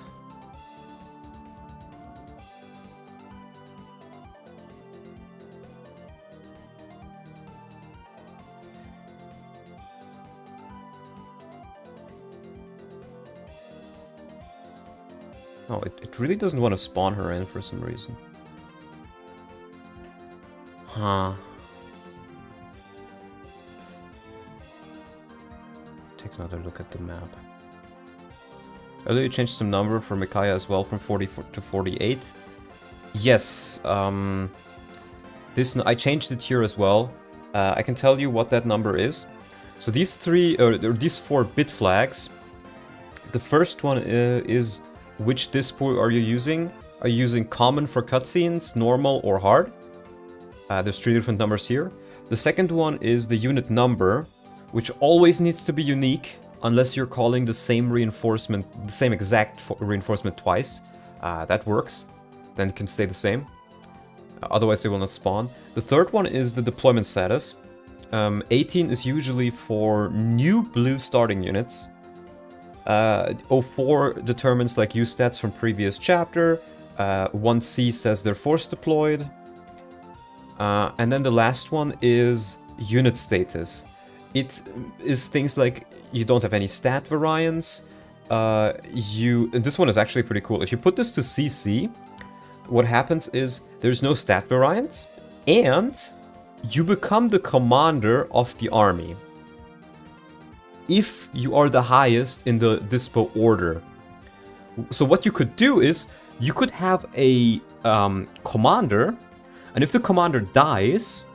Oh, it really doesn't want to spawn her in for some reason. Huh. Take another look at the map. Earlier you changed some number for Micaiah as well from 44 to 48. Yes, I changed it here as well. I can tell you what that number is. So these these 4 bit flags. The first one is which dispo are you using? Are you using common for cutscenes, normal, or hard? There's 3 different numbers here. The second one is the unit number, which always needs to be unique unless you're calling the same reinforcement, the same exact reinforcement twice. That works. Then it can stay the same. Otherwise they will not spawn. The third one is the deployment status. 18 is usually for new blue starting units. 04 determines like use stats from previous chapter. 1C says they're force deployed. And then the last one is unit status. It is things like you don't have any stat variance. And this one is actually pretty cool. If you put this to CC, what happens is there's no stat variance, and you become the commander of the army if you are the highest in the dispo order. So what you could do is you could have a commander, and if the commander dies,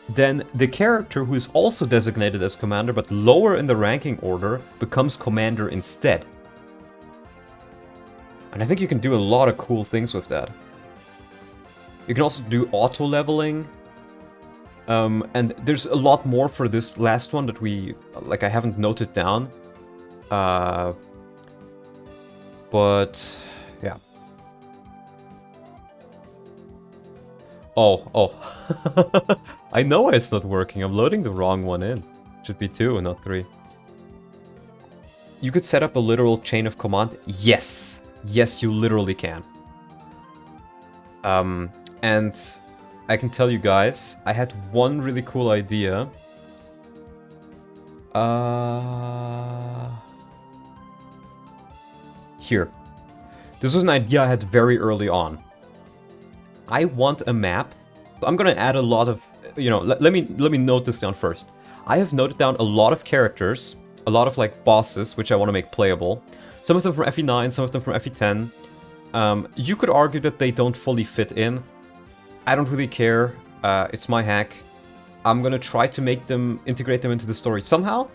then the character who is also designated as commander but lower in the ranking order becomes commander instead. And I think you can do a lot of cool things with that. You can also do auto leveling. And there's a lot more for this last one that I haven't noted down. But yeah. Oh. I know it's not working. I'm loading the wrong one in. It should be 2 and not 3. You could set up a literal chain of command. Yes. Yes, you literally can. And I can tell you guys, I had one really cool idea. Here. This was an idea I had very early on. I want a map. So I'm gonna add a lot of, let me note this down first. I have noted down a lot of characters, a lot of like bosses, which I want to make playable. Some of them from FE9, some of them from FE10. You could argue that they don't fully fit in. I don't really care. It's my hack. I'm gonna try to integrate them into the story somehow.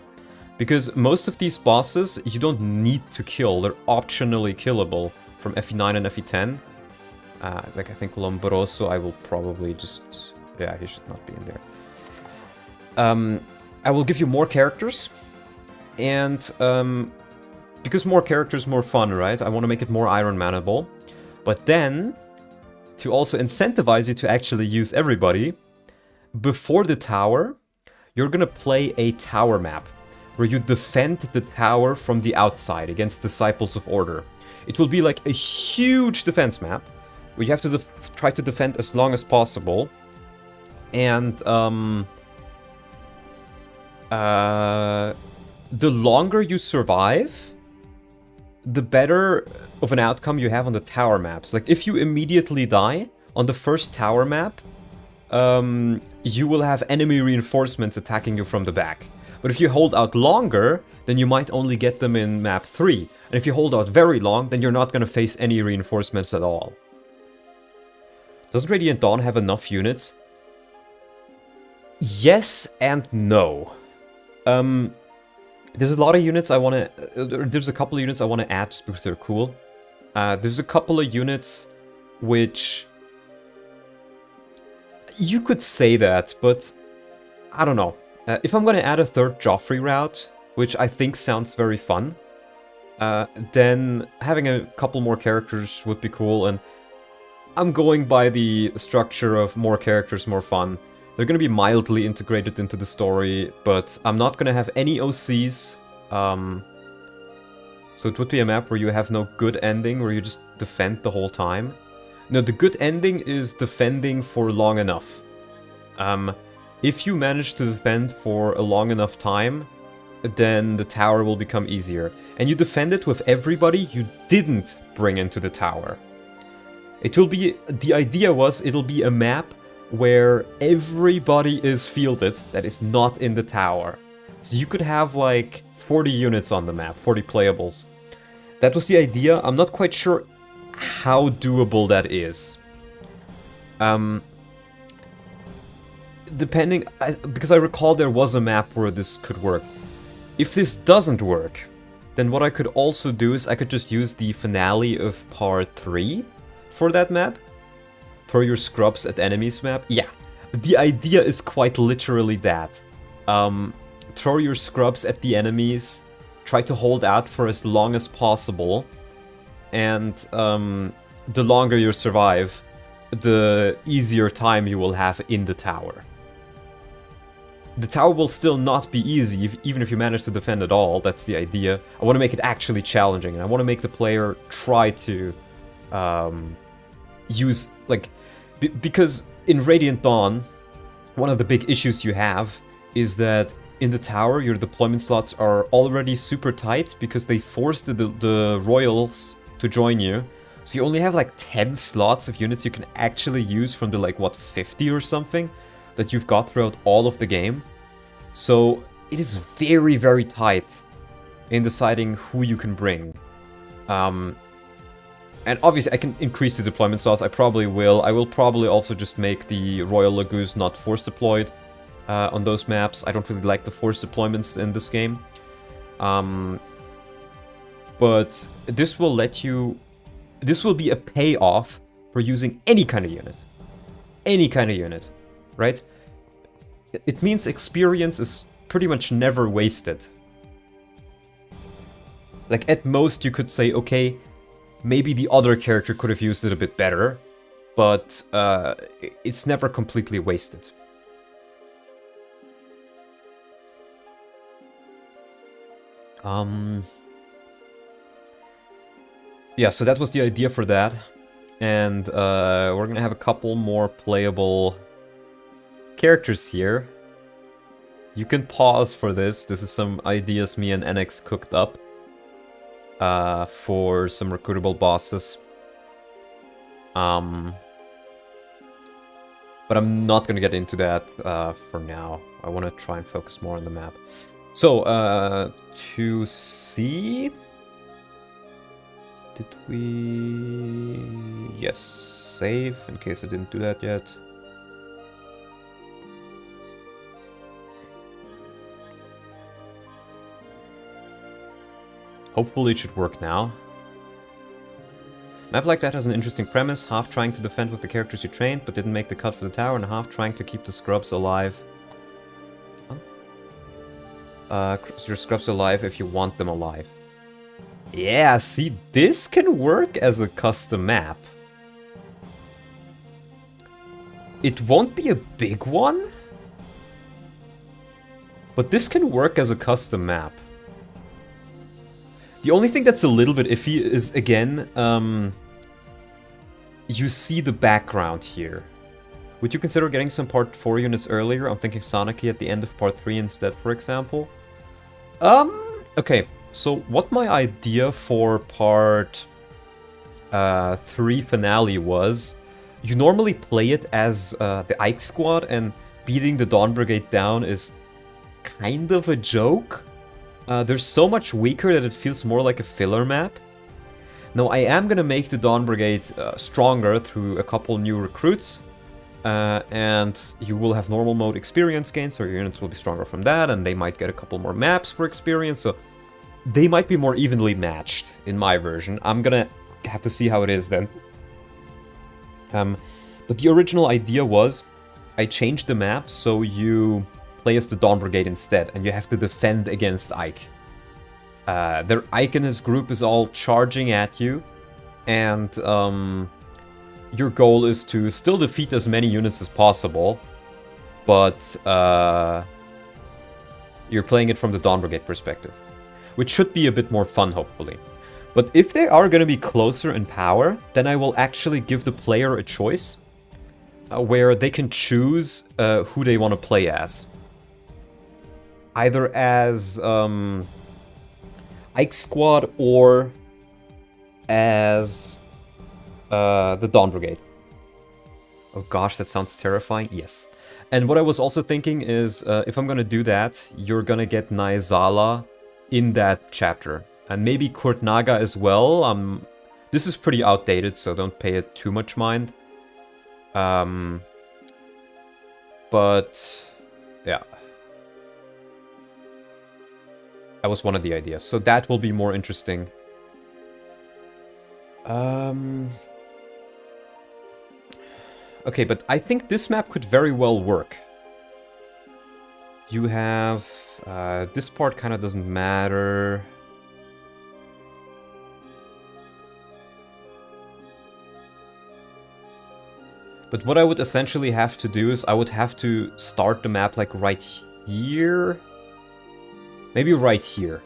Because most of these bosses, you don't need to kill. They're optionally killable from FE9 and FE10. Like, I think Lombroso, I will probably just... Yeah, he should not be in there. I will give you more characters, and because more characters, more fun, right? I want to make it more Iron Man-able. But then, to also incentivize you to actually use everybody, before the tower, you're gonna play a tower map, where you defend the tower from the outside against Disciples of Order. It will be like a huge defense map, where you have to try to defend as long as possible. And, the longer you survive, the better of an outcome you have on the tower maps. Like, if you immediately die on the first tower map, you will have enemy reinforcements attacking you from the back. But if you hold out longer, then you might only get them in map 3. And if you hold out very long, then you're not going to face any reinforcements at all. Doesn't Radiant Dawn have enough units? Yes and no. There's a lot of units I want to... there's a couple of units I want to add just because they're cool. There's a couple of units which... You could say that, but I don't know. If I'm going to add a third Joffrey route, which I think sounds very fun, then having a couple more characters would be cool, and I'm going by the structure of more characters, more fun. They're going to be mildly integrated into the story, but I'm not going to have any OCs. So it would be a map where you have no good ending, where you just defend the whole time. No, the good ending is defending for long enough. If you manage to defend for a long enough time, then the tower will become easier. And you defend it with everybody you didn't bring into the tower. It will be... The idea was it'll be a map where everybody is fielded that is not in the tower. So you could have like 40 units on the map, 40 playables. That was the idea. I'm not quite sure how doable that is. Because I recall there was a map where this could work. If this doesn't work, then what I could also do is I could just use the finale of part 3 for that map. Throw your scrubs at enemies map. Yeah, the idea is quite literally that. Throw your scrubs at the enemies, try to hold out for as long as possible, and the longer you survive, the easier time you will have in the tower. The tower will still not be easy, even if you manage to defend at all. That's the idea. I want to make it actually challenging, and I want to make the player try to use, like... Because in Radiant Dawn, one of the big issues you have is that in the tower, your deployment slots are already super tight because they forced the royals to join you. So you only have like 10 slots of units you can actually use from the, like, what, 50 or something that you've got throughout all of the game. So it is very, very tight in deciding who you can bring. And obviously I can increase the deployment slots, I probably will. I will probably also just make the Royal Lagoons not force deployed on those maps. I don't really like the force deployments in this game. But this will let you... This will be a payoff for using any kind of unit. Any kind of unit, right? It means experience is pretty much never wasted. Like, at most you could say, okay, maybe the other character could have used it a bit better, but it's never completely wasted. Yeah, so that was the idea for that. And we're gonna have a couple more playable characters here. You can pause for this. This is some ideas me and NX cooked up for some recruitable bosses. But I'm not gonna get into that for now. I want to try and focus more on the map. So, to see... Did we... Yes, save, in case I didn't do that yet. Hopefully it should work now. Map like that has an interesting premise, half trying to defend with the characters you trained, but didn't make the cut for the tower, and half trying to keep the scrubs alive. Your scrubs alive if you want them alive. Yeah, see, this can work as a custom map. It won't be a big one, but this can work as a custom map. The only thing that's a little bit iffy is, again, you see the background here. Would you consider getting some part 4 units earlier? I'm thinking Sonicy at the end of part 3 instead, for example. Okay, so what my idea for part 3 finale was, you normally play it as the Ike squad, and beating the Dawn Brigade down is kind of a joke. They're so much weaker that it feels more like a filler map. Now, I am gonna make the Dawn Brigade stronger through a couple new recruits, and you will have normal mode experience gains, so your units will be stronger from that, and they might get a couple more maps for experience, so they might be more evenly matched in my version. I'm gonna have to see how it is then. But the original idea was, I changed the map so you play as the Dawn Brigade instead, and you have to defend against Ike. Their Ike and his group is all charging at you, and your goal is to still defeat as many units as possible, but you're playing it from the Dawn Brigade perspective, which should be a bit more fun, hopefully. But if they are going to be closer in power, then I will actually give the player a choice where they can choose who they want to play as. Either as Ike Squad or as the Dawn Brigade. Oh gosh, that sounds terrifying. Yes. And what I was also thinking is, if I'm gonna do that, you're gonna get Naezala in that chapter. And maybe Kurt Naga as well. This is pretty outdated, so don't pay it too much mind. But yeah. That was one of the ideas. So that will be more interesting. Okay, but I think this map could very well work. You have... this part kind of doesn't matter. But what I would essentially have to do is I would have to start the map like right here. Maybe right here.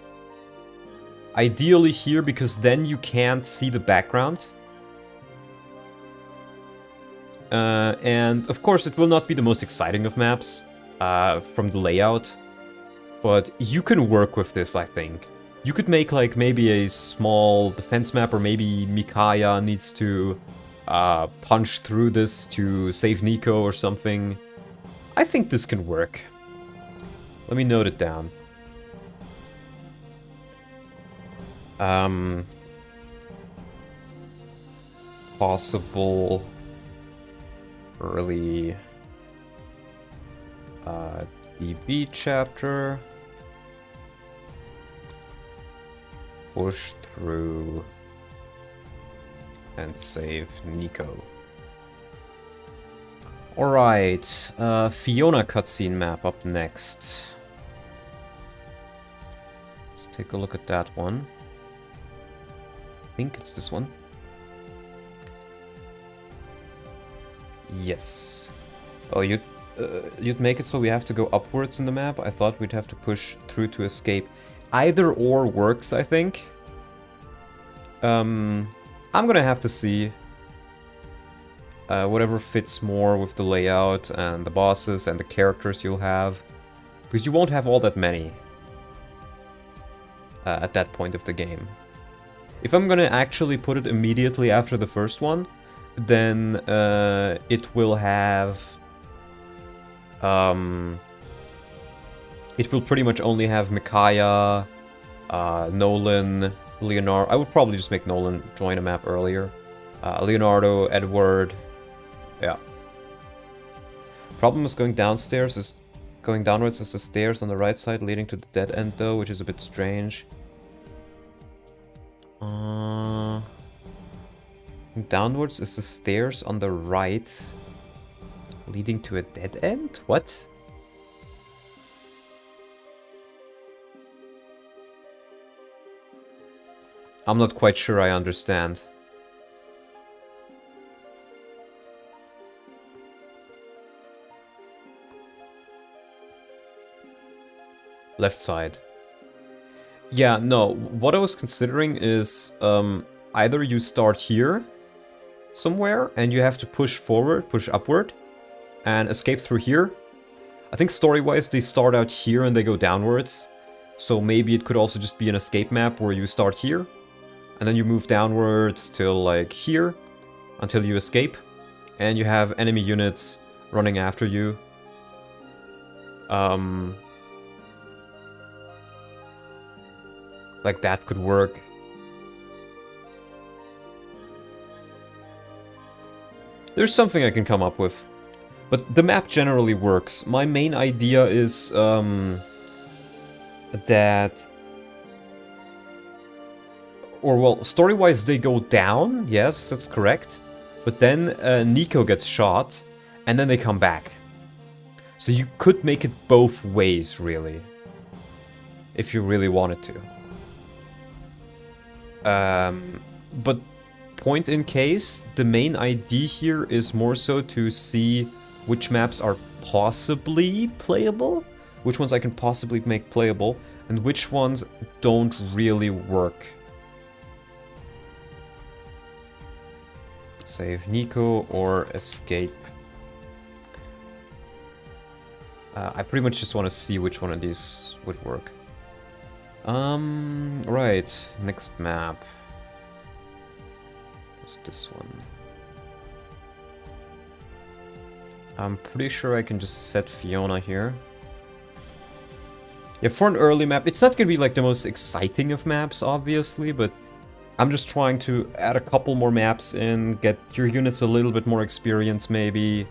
Ideally here, because then you can't see the background. And of course it will not be the most exciting of maps from the layout. But you can work with this, I think. You could make like maybe a small defense map, or maybe Micaiah needs to punch through this to save Nico or something. I think this can work. Let me note it down. Possible early DB chapter. Push through and save Nico. Alright, Fiona cutscene map up next. Let's take a look at that one. I think it's this one. Yes. Oh, you'd make it so we have to go upwards in the map? I thought we'd have to push through to escape. Either or works, I think. I'm gonna have to see whatever fits more with the layout and the bosses and the characters you'll have. Because you won't have all that many at that point of the game. If I'm gonna actually put it immediately after the first one, then it will have... it will pretty much only have Micaiah, Nolan, Leonardo. I would probably just make Nolan join a map earlier. Leonardo, Edward. Yeah. Problem is going downstairs is... Going downwards is the stairs on the right side leading to the dead end though, which is a bit strange. Downwards is the stairs on the right, leading to a dead end? What? I'm not quite sure I understand. Left side. Yeah, no, what I was considering is either you start here somewhere and you have to push forward, push upward, and escape through here. I think story-wise they start out here and they go downwards. So maybe it could also just be an escape map where you start here, and then you move downwards till like here, until you escape, and you have enemy units running after you. Like that could work. There's something I can come up with. But the map generally works. My main idea is that... Or well, story-wise they go down, yes, that's correct. But then Nico gets shot, and then they come back. So you could make it both ways, really. If you really wanted to. But point in case, the main idea here is more so to see which maps are possibly playable, which ones I can possibly make playable, and which ones don't really work. Save Nico or escape. I pretty much just want to see which one of these would work. Right, next map. What's this one? I'm pretty sure I can just set Fiona here. Yeah, for an early map, it's not gonna be like the most exciting of maps, obviously, but I'm just trying to add a couple more maps in, get your units a little bit more experience, maybe.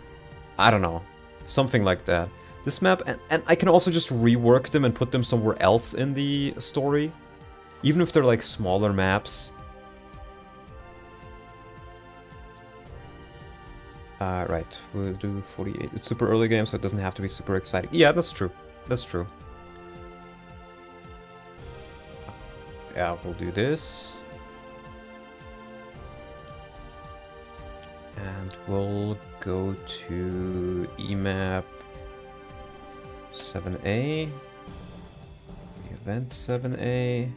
I don't know. Something like that. This map, and I can also just rework them and put them somewhere else in the story. Even if they're like smaller maps. Right, we'll do 48. It's super early game, so it doesn't have to be super exciting. Yeah, that's true. That's true. Yeah, we'll do this. And we'll go to EMAP 7A, the event 7A,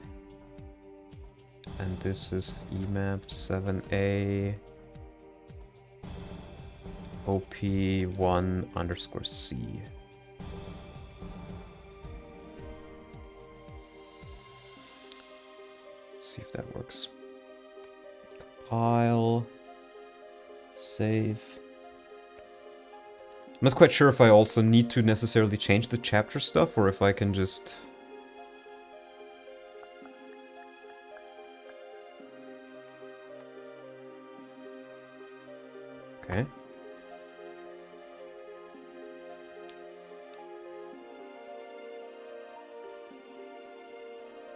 and this is EMAP 7A OP1_C. See if that works. Compile, save. I'm not quite sure if I also need to necessarily change the chapter stuff, or if I can just... Okay.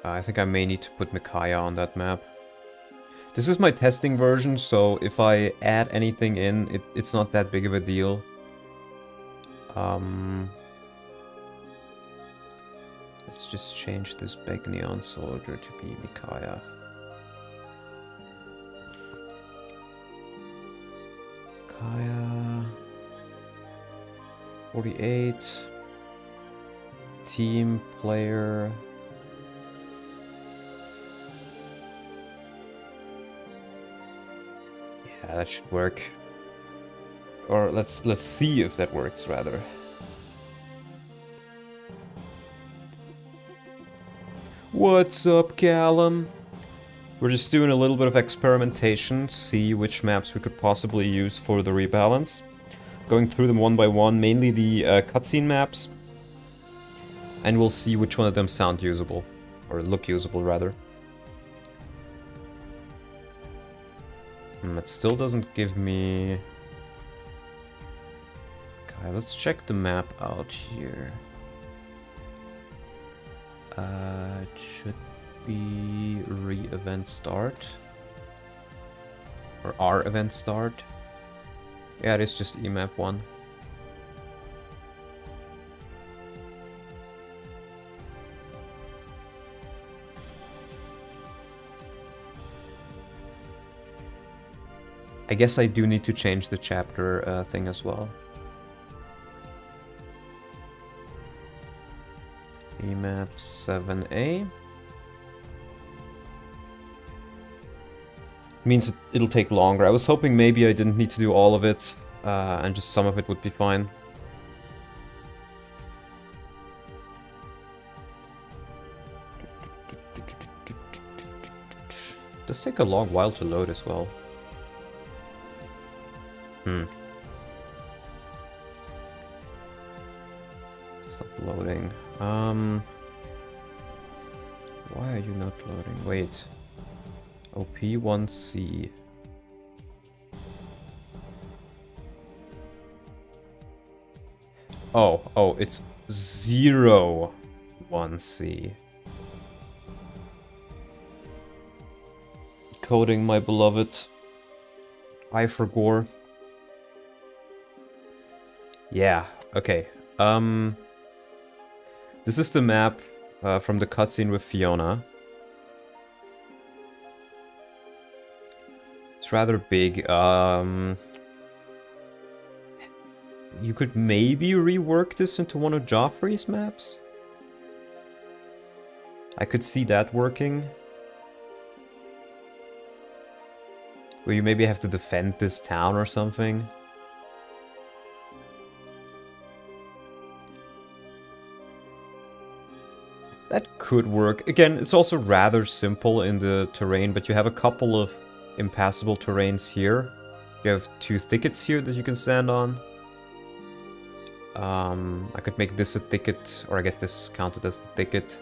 I think I may need to put Micaiah on that map. This is my testing version, so if I add anything in, it's not that big of a deal. Let's just change this Begnion soldier to be Micaiah. Micaiah 48 team player. Yeah, that should work. Or let's see if that works, rather. What's up, Callum? We're just doing a little bit of experimentation, see which maps we could possibly use for the rebalance. Going through them one by one, mainly the cutscene maps. And we'll see which one of them sound usable. Or look usable, rather. It still doesn't give me... Okay, let's check the map out here. It should be re-event start. Or R event start. Yeah, it is just emap 1. I guess I do need to change the chapter thing as well. Emap 7A. Means it'll take longer. I was hoping maybe I didn't need to do all of it, and just some of it would be fine. Does take a long while to load as well. Stop loading. Why are you not loading? Wait. OP1C. Oh, it's 01C. Coding, my beloved. I forgot. Yeah, okay. This is the map from the cutscene with Fiona. It's rather big. You could maybe rework this into one of Joffrey's maps. I could see that working. Where you maybe have to defend this town or something. That could work. Again, it's also rather simple in the terrain, but you have a couple of impassable terrains here. You have 2 thickets here that you can stand on. I could make this a thicket, or I guess this is counted as the thicket.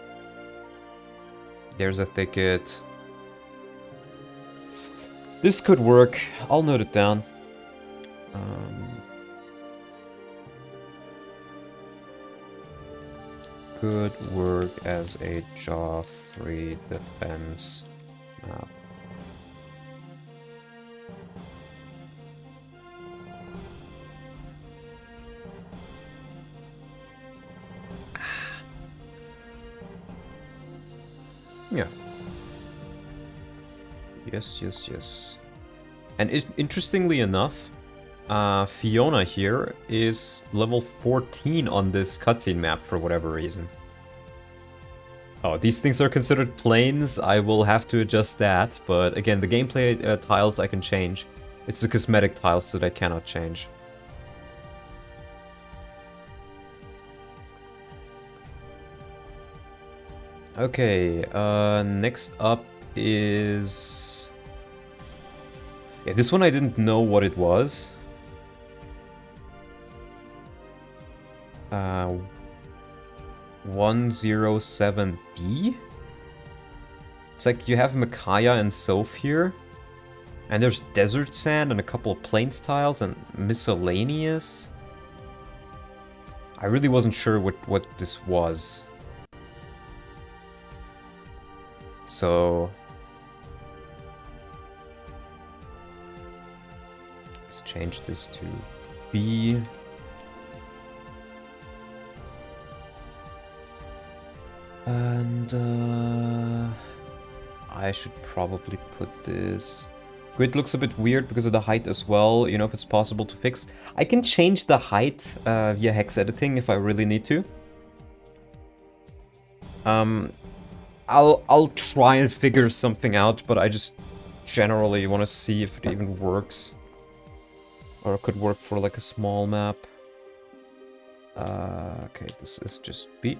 There's a thicket. This could work. I'll note it down. Could work as a Joffrey defense map. Yeah. Yes. And interestingly enough, Fiona here is level 14 on this cutscene map for whatever reason. Oh, these things are considered planes. I will have to adjust that, but again, the gameplay tiles I can change. It's the cosmetic tiles that I cannot change. Okay, next up is... Yeah, this one I didn't know what it was. 107B? It's like you have Micaiah and Soph here. And there's desert sand and a couple of plains tiles and miscellaneous. I really wasn't sure what this was. So... let's change this to B. And I should probably put this... Grid looks a bit weird because of the height as well, you know, if it's possible to fix. I can change the height via hex editing if I really need to. I'll try and figure something out, but I just generally want to see if it even works. Or it could work for like a small map. Okay, this is just B.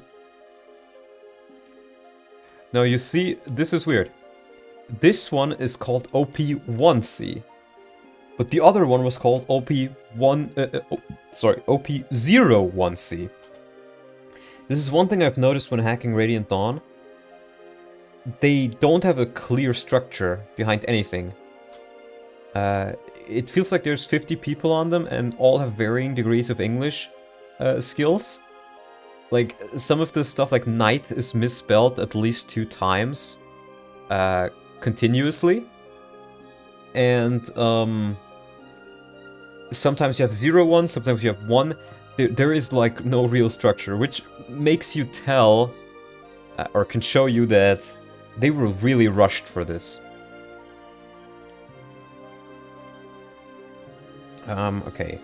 Now you see, this is weird. This one is called OP1C. But the other one was called OP01C. This is one thing I've noticed when hacking Radiant Dawn. They don't have a clear structure behind anything. It feels like there's 50 people on them and all have varying degrees of English skills. Like, some of the stuff like night is misspelled at least 2 times continuously. and sometimes you have 0, 1, sometimes you have 1. There is like no real structure, which makes you tell, or can show you that they were really rushed for this. Okay.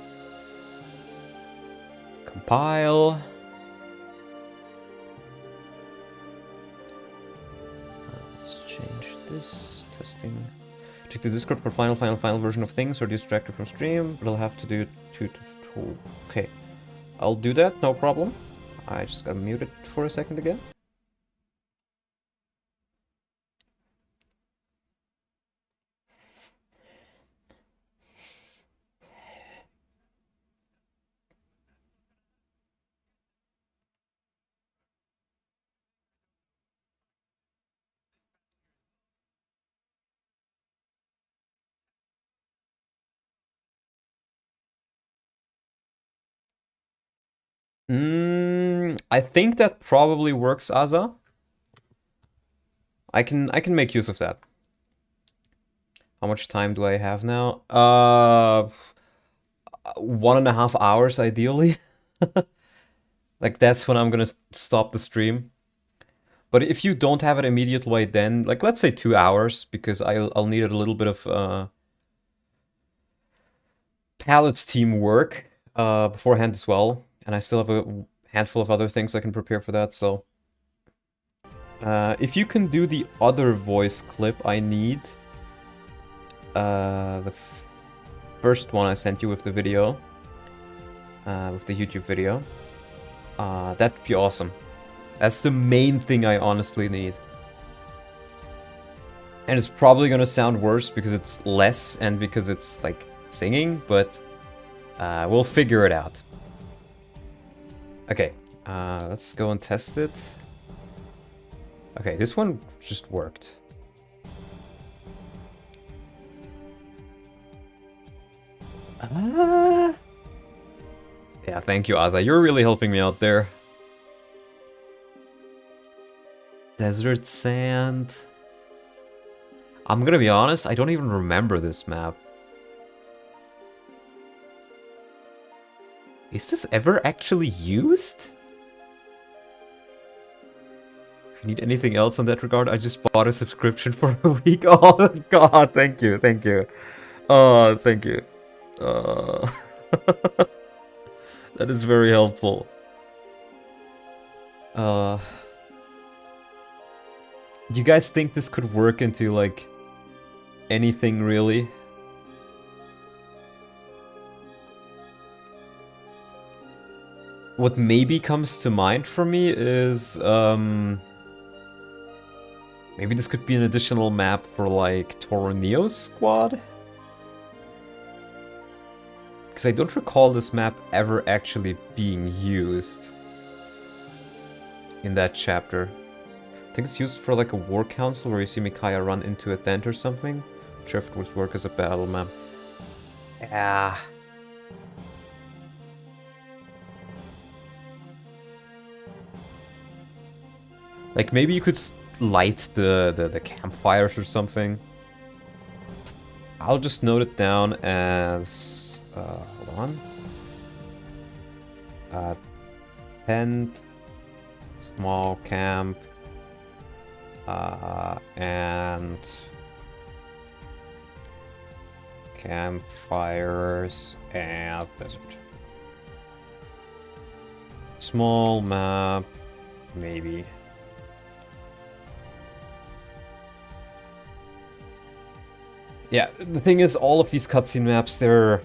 Compile. Let's change this. Testing. Check the Discord for final version of things, or distracted from stream, but I'll have to do 2 to 2. Okay. I'll do that, no problem. I just got muted for a second again. I think that probably works, Aza. I can make use of that. How much time do I have now? 1.5 hours, ideally. Like, that's when I'm gonna stop the stream. But if you don't have it immediately, then, like, let's say 2 hours, because I'll need a little bit of palette team work beforehand as well. And I still have a handful of other things I can prepare for that, so... if you can do the other voice clip I need... the first one I sent you with the video... with the YouTube video... that'd be awesome. That's the main thing I honestly need. And it's probably gonna sound worse because it's less and because it's, like, singing, but... we'll figure it out. Okay, let's go and test it. Okay, this one just worked. Yeah, thank you, Aza. You're really helping me out there. Desert sand. I'm gonna be honest, I don't even remember this map. Is this ever actually used? If you need anything else on that regard, I just bought a subscription for a week. Oh god, thank you, thank you. Oh, thank you. That is very helpful. Do you guys think this could work into, like, anything really? What maybe comes to mind for me is, maybe this could be an additional map for, like, Torneo's squad? Because I don't recall this map ever actually being used in that chapter. I think it's used for, like, a war council where you see Micaiah run into a tent or something. Not sure if it would work as a battle map. Yeah. Like, maybe you could light the campfires or something. I'll just note it down as... hold on. Tent, small camp, and campfires and desert. Small map, maybe. Yeah, the thing is, all of these cutscene maps, they're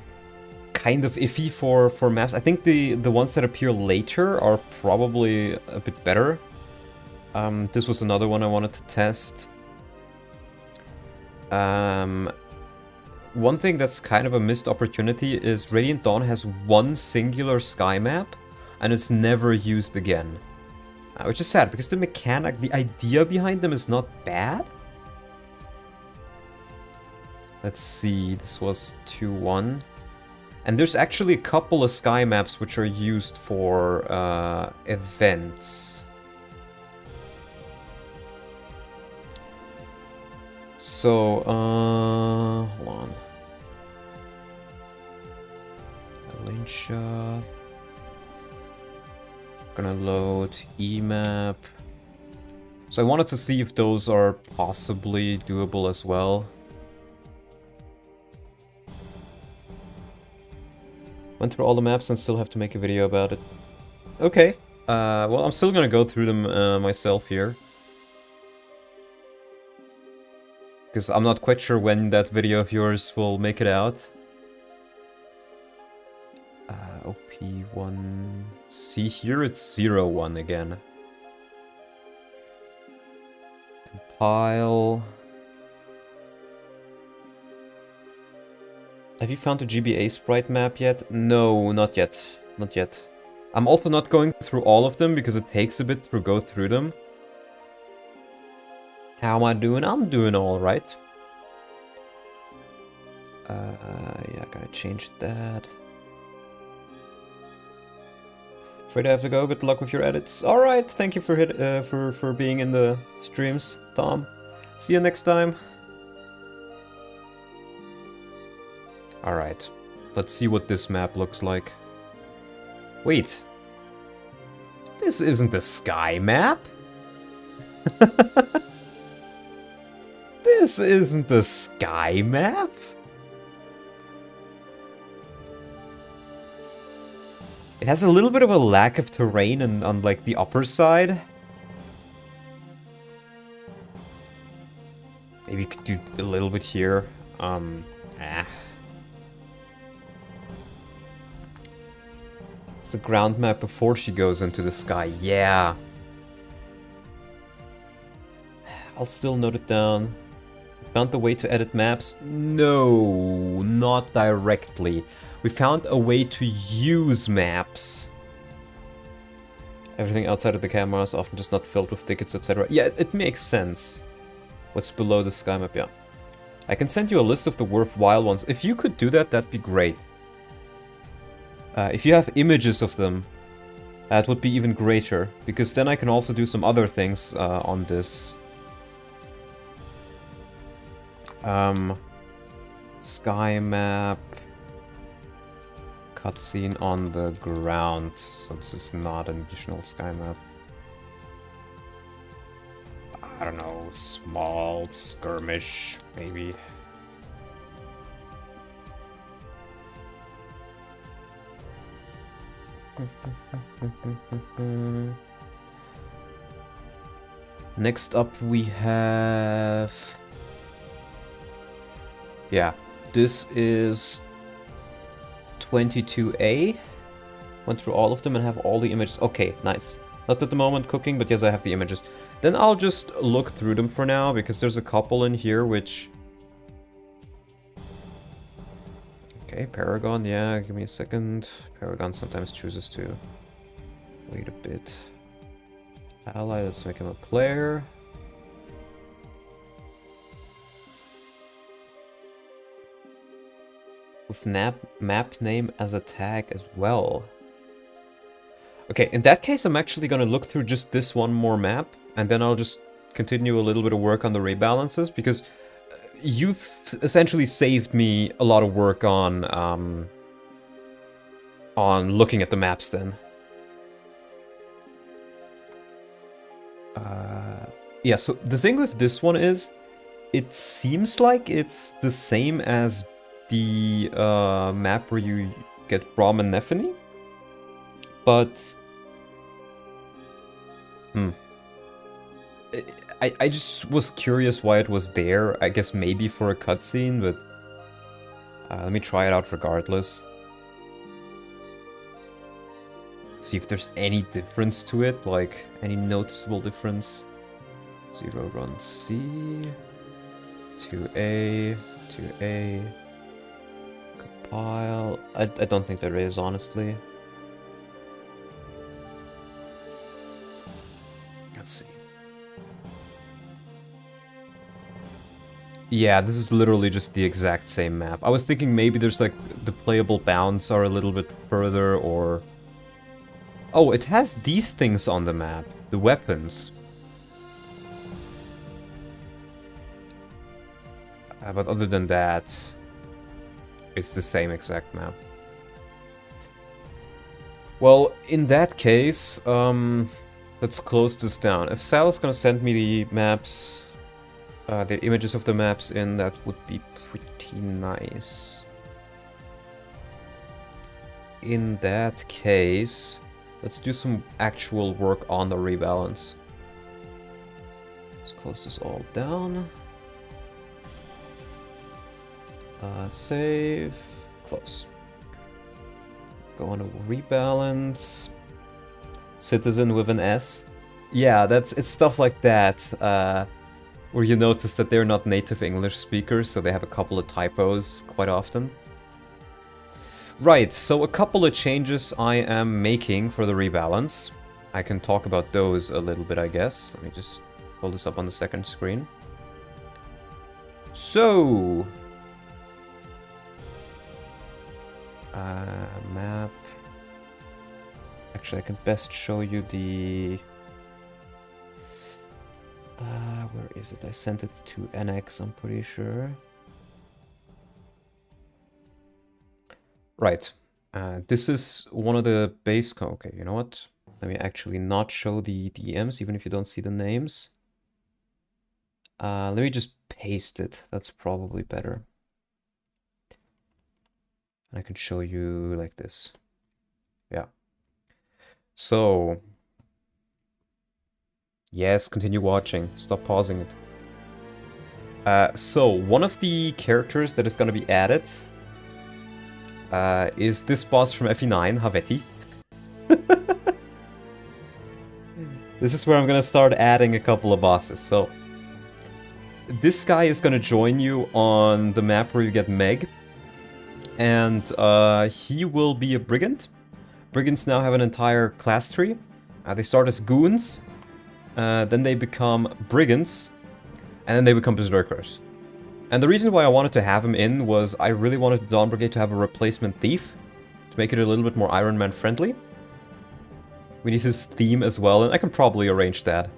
kind of iffy for maps. I think the ones that appear later are probably a bit better. This was another one I wanted to test. One thing that's kind of a missed opportunity is Radiant Dawn has one singular sky map, and it's never used again. Which is sad, because the mechanic, the idea behind them is not bad. Let's see, this was 2-1. And there's actually a couple of sky maps which are used for events. So, hold on. Valencia. Gonna load EMAP. So I wanted to see if those are possibly doable as well. Went through all the maps and still have to make a video about it. Okay. Well, I'm still gonna go through them myself here. Because I'm not quite sure when that video of yours will make it out. OP1... See, here it's 0-1 again. Compile... Have you found the GBA sprite map yet? No, not yet. Not yet. I'm also not going through all of them because it takes a bit to go through them. How am I doing? I'm doing alright. Yeah, I gotta change that. Afraid I have to go. Good luck with your edits. Alright, thank you for being in the streams, Tom. See you next time. Alright, let's see what this map looks like. Wait. This isn't the sky map? This isn't the sky map? It has a little bit of a lack of terrain on like the upper side. Maybe you could do a little bit here. It's a ground map before she goes into the sky. Yeah. I'll still note it down. Found the way to edit maps? No, not directly. We found a way to use maps. Everything outside of the camera is often just not filled with tickets, etc. Yeah, it makes sense. What's below the sky map? Yeah. I can send you a list of the worthwhile ones. If you could do that, that'd be great. If you have images of them, that would be even greater. Because then I can also do some other things on this. Sky map. Cutscene on the ground. So this is not an additional sky map. I don't know, small skirmish, maybe. Next up we have... Yeah, this is 22A. Went through all of them and have all the images. Okay, nice. Not at the moment cooking, but yes, I have the images. Then I'll just look through them for now, because there's a couple in here which... Okay, Paragon, yeah, give me a second. Paragon sometimes chooses to wait a bit. Ally, let's make him a player. With map name as a tag as well. Okay, in that case I'm actually gonna look through just this one more map, and then I'll just continue a little bit of work on the rebalances, because you've essentially saved me a lot of work on looking at the maps then. Yeah, so the thing with this one is, it seems like it's the same as the map where you get Brahm and Nephany, but I just was curious why it was there. I guess maybe for a cutscene, but let me try it out regardless. See if there's any difference to it, like any noticeable difference. 0 run C, 2A, 2A. Compile. I don't think there is, honestly. Let's see. Yeah, this is literally just the exact same map. I was thinking maybe there's like the playable bounds are a little bit further, or... Oh, it has these things on the map. The weapons. But other than that, it's the same exact map. Well, in that case, let's close this down. If Sal is gonna send me the maps, the images of the maps in, that would be pretty nice. In that case, let's do some actual work on the rebalance. Let's close this all down. Save, close. Go on to rebalance. Citizen with an S. Yeah, it's stuff like that, where you notice that they're not native English speakers, so they have a couple of typos quite often. Right, so a couple of changes I am making for the rebalance. I can talk about those a little bit, I guess. Let me just pull this up on the second screen. So... map. Actually, I can best show you the... where is it? I sent it to NX, I'm pretty sure. Right. This is one of the base... Okay, you know what? Let me actually not show the DMs, even if you don't see the names. Let me just paste it. That's probably better. I can show you like this. Yeah. So... Yes, continue watching. Stop pausing it. So, one of the characters that is going to be added is this boss from FE9, Haveti. This is where I'm going to start adding a couple of bosses. So, this guy is going to join you on the map where you get Meg. And he will be a Brigand. Brigands now have an entire class tree. They start as goons, then they become Brigands, and then they become Berserkers. And the reason why I wanted to have him in was I really wanted the Dawn Brigade to have a replacement thief, to make it a little bit more Iron Man friendly. We need his theme as well, and I can probably arrange that.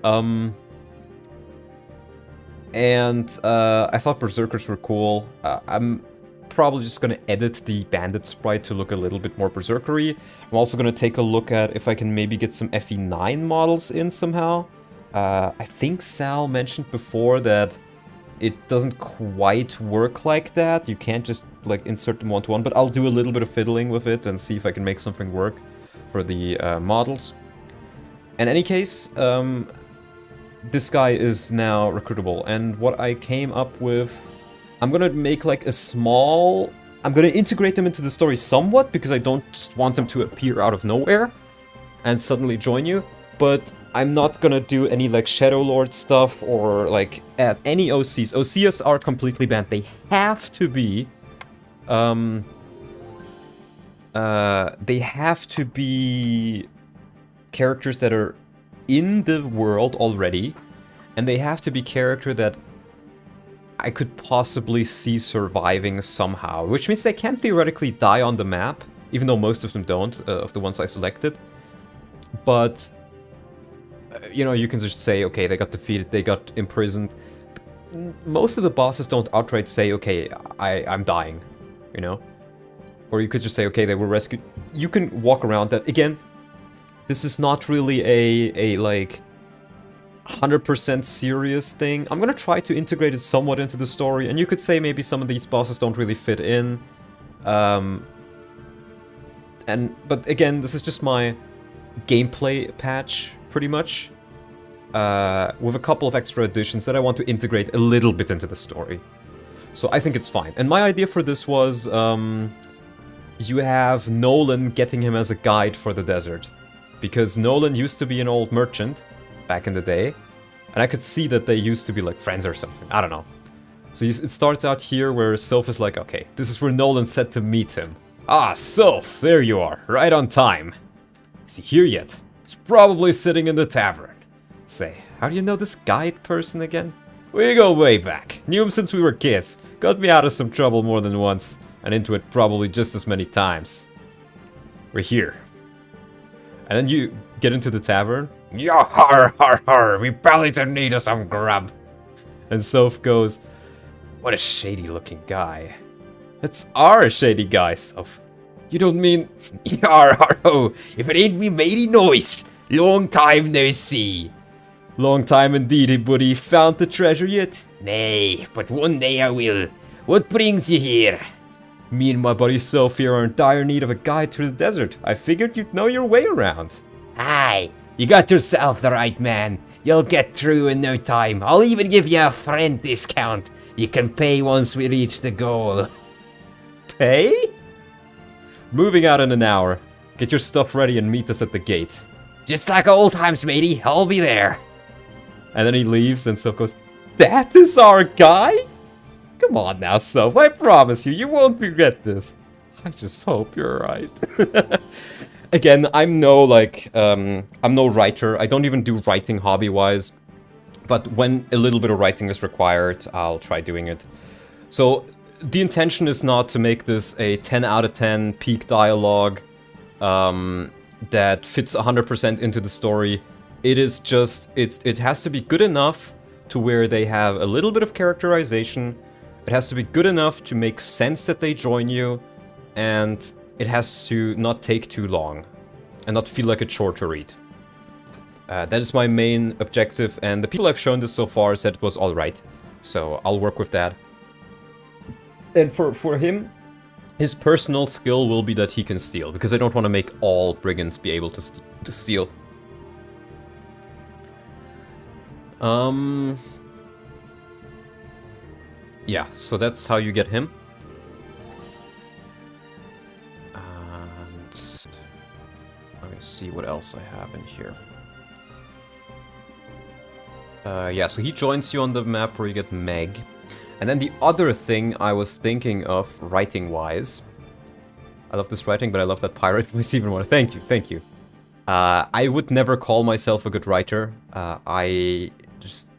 And I thought Berserkers were cool. I'm probably just going to edit the bandit sprite to look a little bit more berserkery. I'm also going to take a look at if I can maybe get some FE9 models in somehow. I think Sal mentioned before that it doesn't quite work like that. You can't just like insert them one-to-one, but I'll do a little bit of fiddling with it and see if I can make something work for the models. In any case, this guy is now recruitable, and what I came up with... I'm gonna make like a small... I'm gonna integrate them into the story somewhat, because I don't just want them to appear out of nowhere and suddenly join you. But I'm not gonna do any like Shadow Lord stuff or like add any OCs. OCs are completely banned. They have to be... they have to be characters that are in the world already, and they have to be character that I could possibly see surviving somehow, which means they can theoretically die on the map, even though most of them don't, of the ones I selected. But, you know, you can just say, okay, they got defeated, they got imprisoned. Most of the bosses don't outright say, okay, I'm dying, you know? Or you could just say, okay, they were rescued. You can walk around that. Again, this is not really a like... 100% serious thing. I'm gonna try to integrate it somewhat into the story, and you could say maybe some of these bosses don't really fit in. But again, this is just my gameplay patch, pretty much. With a couple of extra additions that I want to integrate a little bit into the story. So I think it's fine. And my idea for this was, you have Nolan getting him as a guide for the desert. Because Nolan used to be an old merchant back in the day, and I could see that they used to be like friends or something. I don't know. So it starts out here where Soph is like, okay, this is where Nolan said to meet him. Ah, Soph, there you are, right on time. Is he here yet? He's probably sitting in the tavern. Say, how do you know this guide person again? We go way back. Knew him since we were kids. Got me out of some trouble more than once, and into it probably just as many times. We're here. And then you get into the tavern. Yeah, har, har, har, we probably don't need some grub. And Soph goes, What a shady looking guy. That's our shady guy, Soph. You don't mean... Yarro, if it ain't me matey Noise. Long time no see. Long time indeed, buddy. Found the treasure yet? Nay, but one day I will. What brings you here? Me and my buddy Soph here are in dire need of a guide through the desert. I figured you'd know your way around. Aye, you got yourself the right man. You'll get through in no time. I'll even give you a friend discount. You can pay once we reach the goal. Pay? Moving out in an hour. Get your stuff ready and meet us at the gate. Just like old times, matey. I'll be there. And then he leaves and Soph goes, that is our guy? Come on now, Soph. I promise you, you won't regret this. I just hope you're right. Again, I'm no writer. I don't even do writing hobby-wise. But when a little bit of writing is required, I'll try doing it. So the intention is not to make this a 10 out of 10 peak dialogue that fits 100% into the story. It is just, it has to be good enough to where they have a little bit of characterization. It has to be good enough to make sense that they join you. And it has to not take too long and not feel like a chore to read. That is my main objective, and the people I've shown this so far said it was alright. So I'll work with that. And for him, his personal skill will be that he can steal, because I don't want to make all brigands be able to steal. Yeah, so that's how you get him. And let me see what else I have in here. Yeah, so he joins you on the map where you get Meg. And then the other thing I was thinking of, writing-wise... I love this writing, but I love that pirate voice even more. Thank you, thank you. I would never call myself a good writer. I just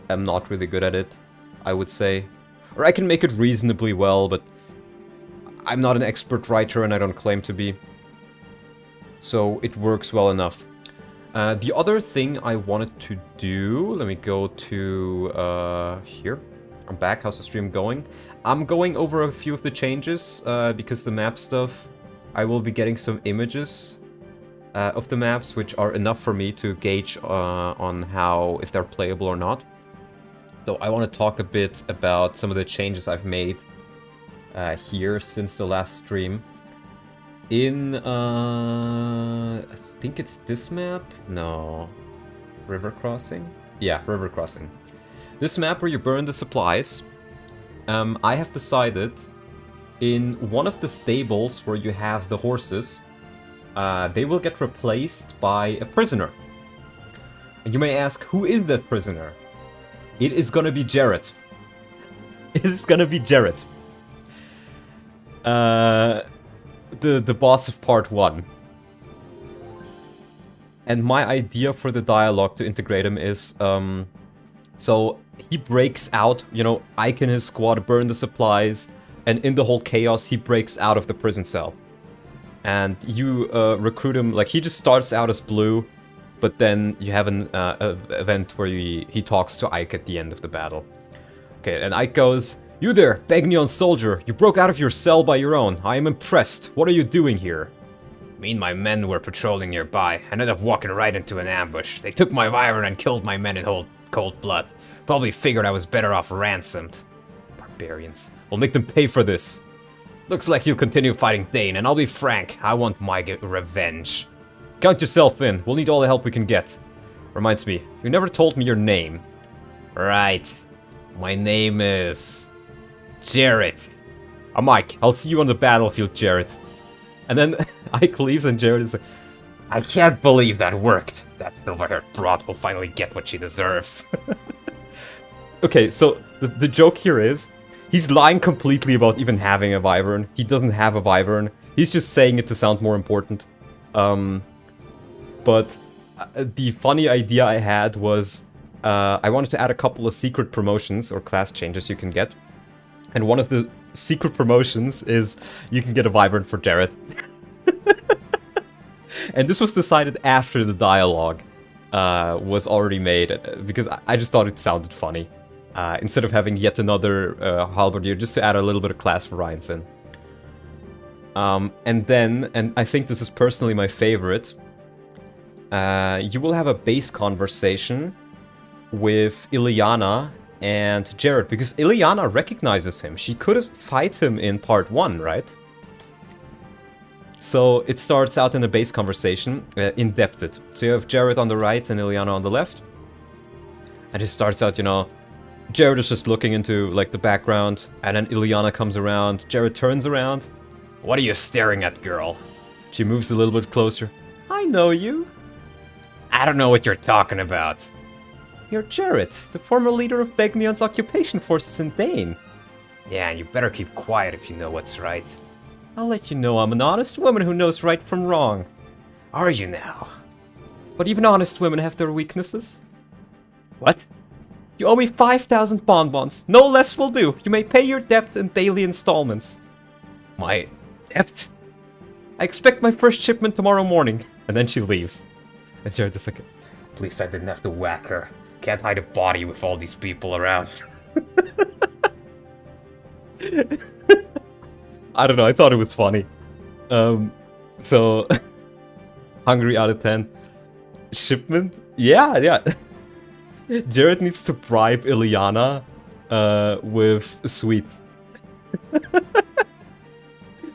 am not really good at it, I would say. Or I can make it reasonably well, but I'm not an expert writer and I don't claim to be. So it works well enough. The other thing I wanted to do, let me go to here. I'm back. How's the stream going? I'm going over a few of the changes because the map stuff, I will be getting some images of the maps, which are enough for me to gauge on how, if they're playable or not. So I want to talk a bit about some of the changes I've made here since the last stream. In, I think it's this map? No. River Crossing? Yeah, River Crossing. This map where you burn the supplies, I have decided in one of the stables where you have the horses, they will get replaced by a prisoner. And you may ask, who is that prisoner? It is gonna be Jarrett. It is gonna be Jarrett. The boss of part 1. And my idea for the dialogue to integrate him is, so he breaks out, you know, Ike and his squad burn the supplies, and in the whole chaos, he breaks out of the prison cell. And you recruit him, like, he just starts out as blue, but then you have an event where he talks to Ike at the end of the battle. Okay, and Ike goes, "You there, Bagneon soldier, you broke out of your cell by your own. I am impressed. What are you doing here?" Me and my men were patrolling nearby. I ended up walking right into an ambush. They took my wyvern and killed my men in cold blood. Probably figured I was better off ransomed. Barbarians. We'll make them pay for this. Looks like you'll continue fighting Thane, and I'll be frank, I want my revenge. Count yourself in. We'll need all the help we can get. Reminds me, you never told me your name. Right. My name is... Jarrett. I'm Mike. I'll see you on the battlefield, Jarrett. And then Ike leaves and Jarrett is like, I can't believe that worked. That silver-haired broad will finally get what she deserves. Okay, so the joke here is, he's lying completely about even having a wyvern. He doesn't have a wyvern. He's just saying it to sound more important. But the funny idea I had was, I wanted to add a couple of secret promotions or class changes you can get. And one of the secret promotions is you can get a wyvern for Jarrett. And this was decided after the dialogue was already made, because I just thought it sounded funny. instead of having yet another halberdier, just to add a little bit of class variance in. And then, and I think this is personally my favorite, you will have a base conversation with Ileana and Jared, because Ileana recognizes him. She could fight him in part 1, right? So it starts out in a base conversation, indebted. So you have Jared on the right and Ileana on the left. And it starts out, you know, Jared is just looking into, like, the background, and then Ileana comes around. Jared turns around. What are you staring at, girl? She moves a little bit closer. I know you. I don't know what you're talking about. You're Jared, the former leader of Begnion's occupation forces in Dane. Yeah, and you better keep quiet if you know what's right. I'll let you know I'm an honest woman who knows right from wrong. Are you now? But even honest women have their weaknesses. What? You owe me 5,000 bonbons. No less will do. You may pay your debt in daily installments. My debt? I expect my first shipment tomorrow morning. And then she leaves. And Jared is like, At least I didn't have to whack her. Can't hide a body with all these people around. I don't know, I thought it was funny. So, hungry out of 10. Shipment? Yeah. Jared needs to bribe Ileana with sweets.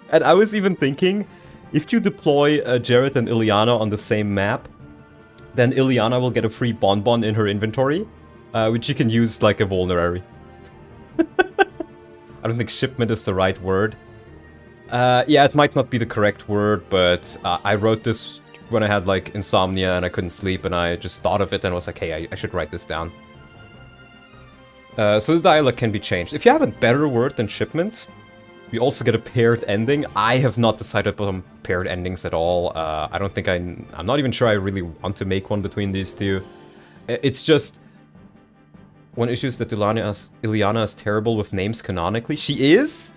And I was even thinking, if you deploy Jared and Ileana on the same map, then Ileana will get a free bonbon in her inventory, which you can use like a vulnerary. I don't think shipment is the right word. Yeah, it might not be the correct word, but I wrote this when I had like insomnia and I couldn't sleep, and I just thought of it and was like, hey, I should write this down. So the dialogue can be changed. If you have a better word than shipment, we also get a paired ending. I have not decided on paired endings at all. I don't think I'm not even sure I really want to make one between these two. It's just one issue is that Ileana is terrible with names canonically. She is?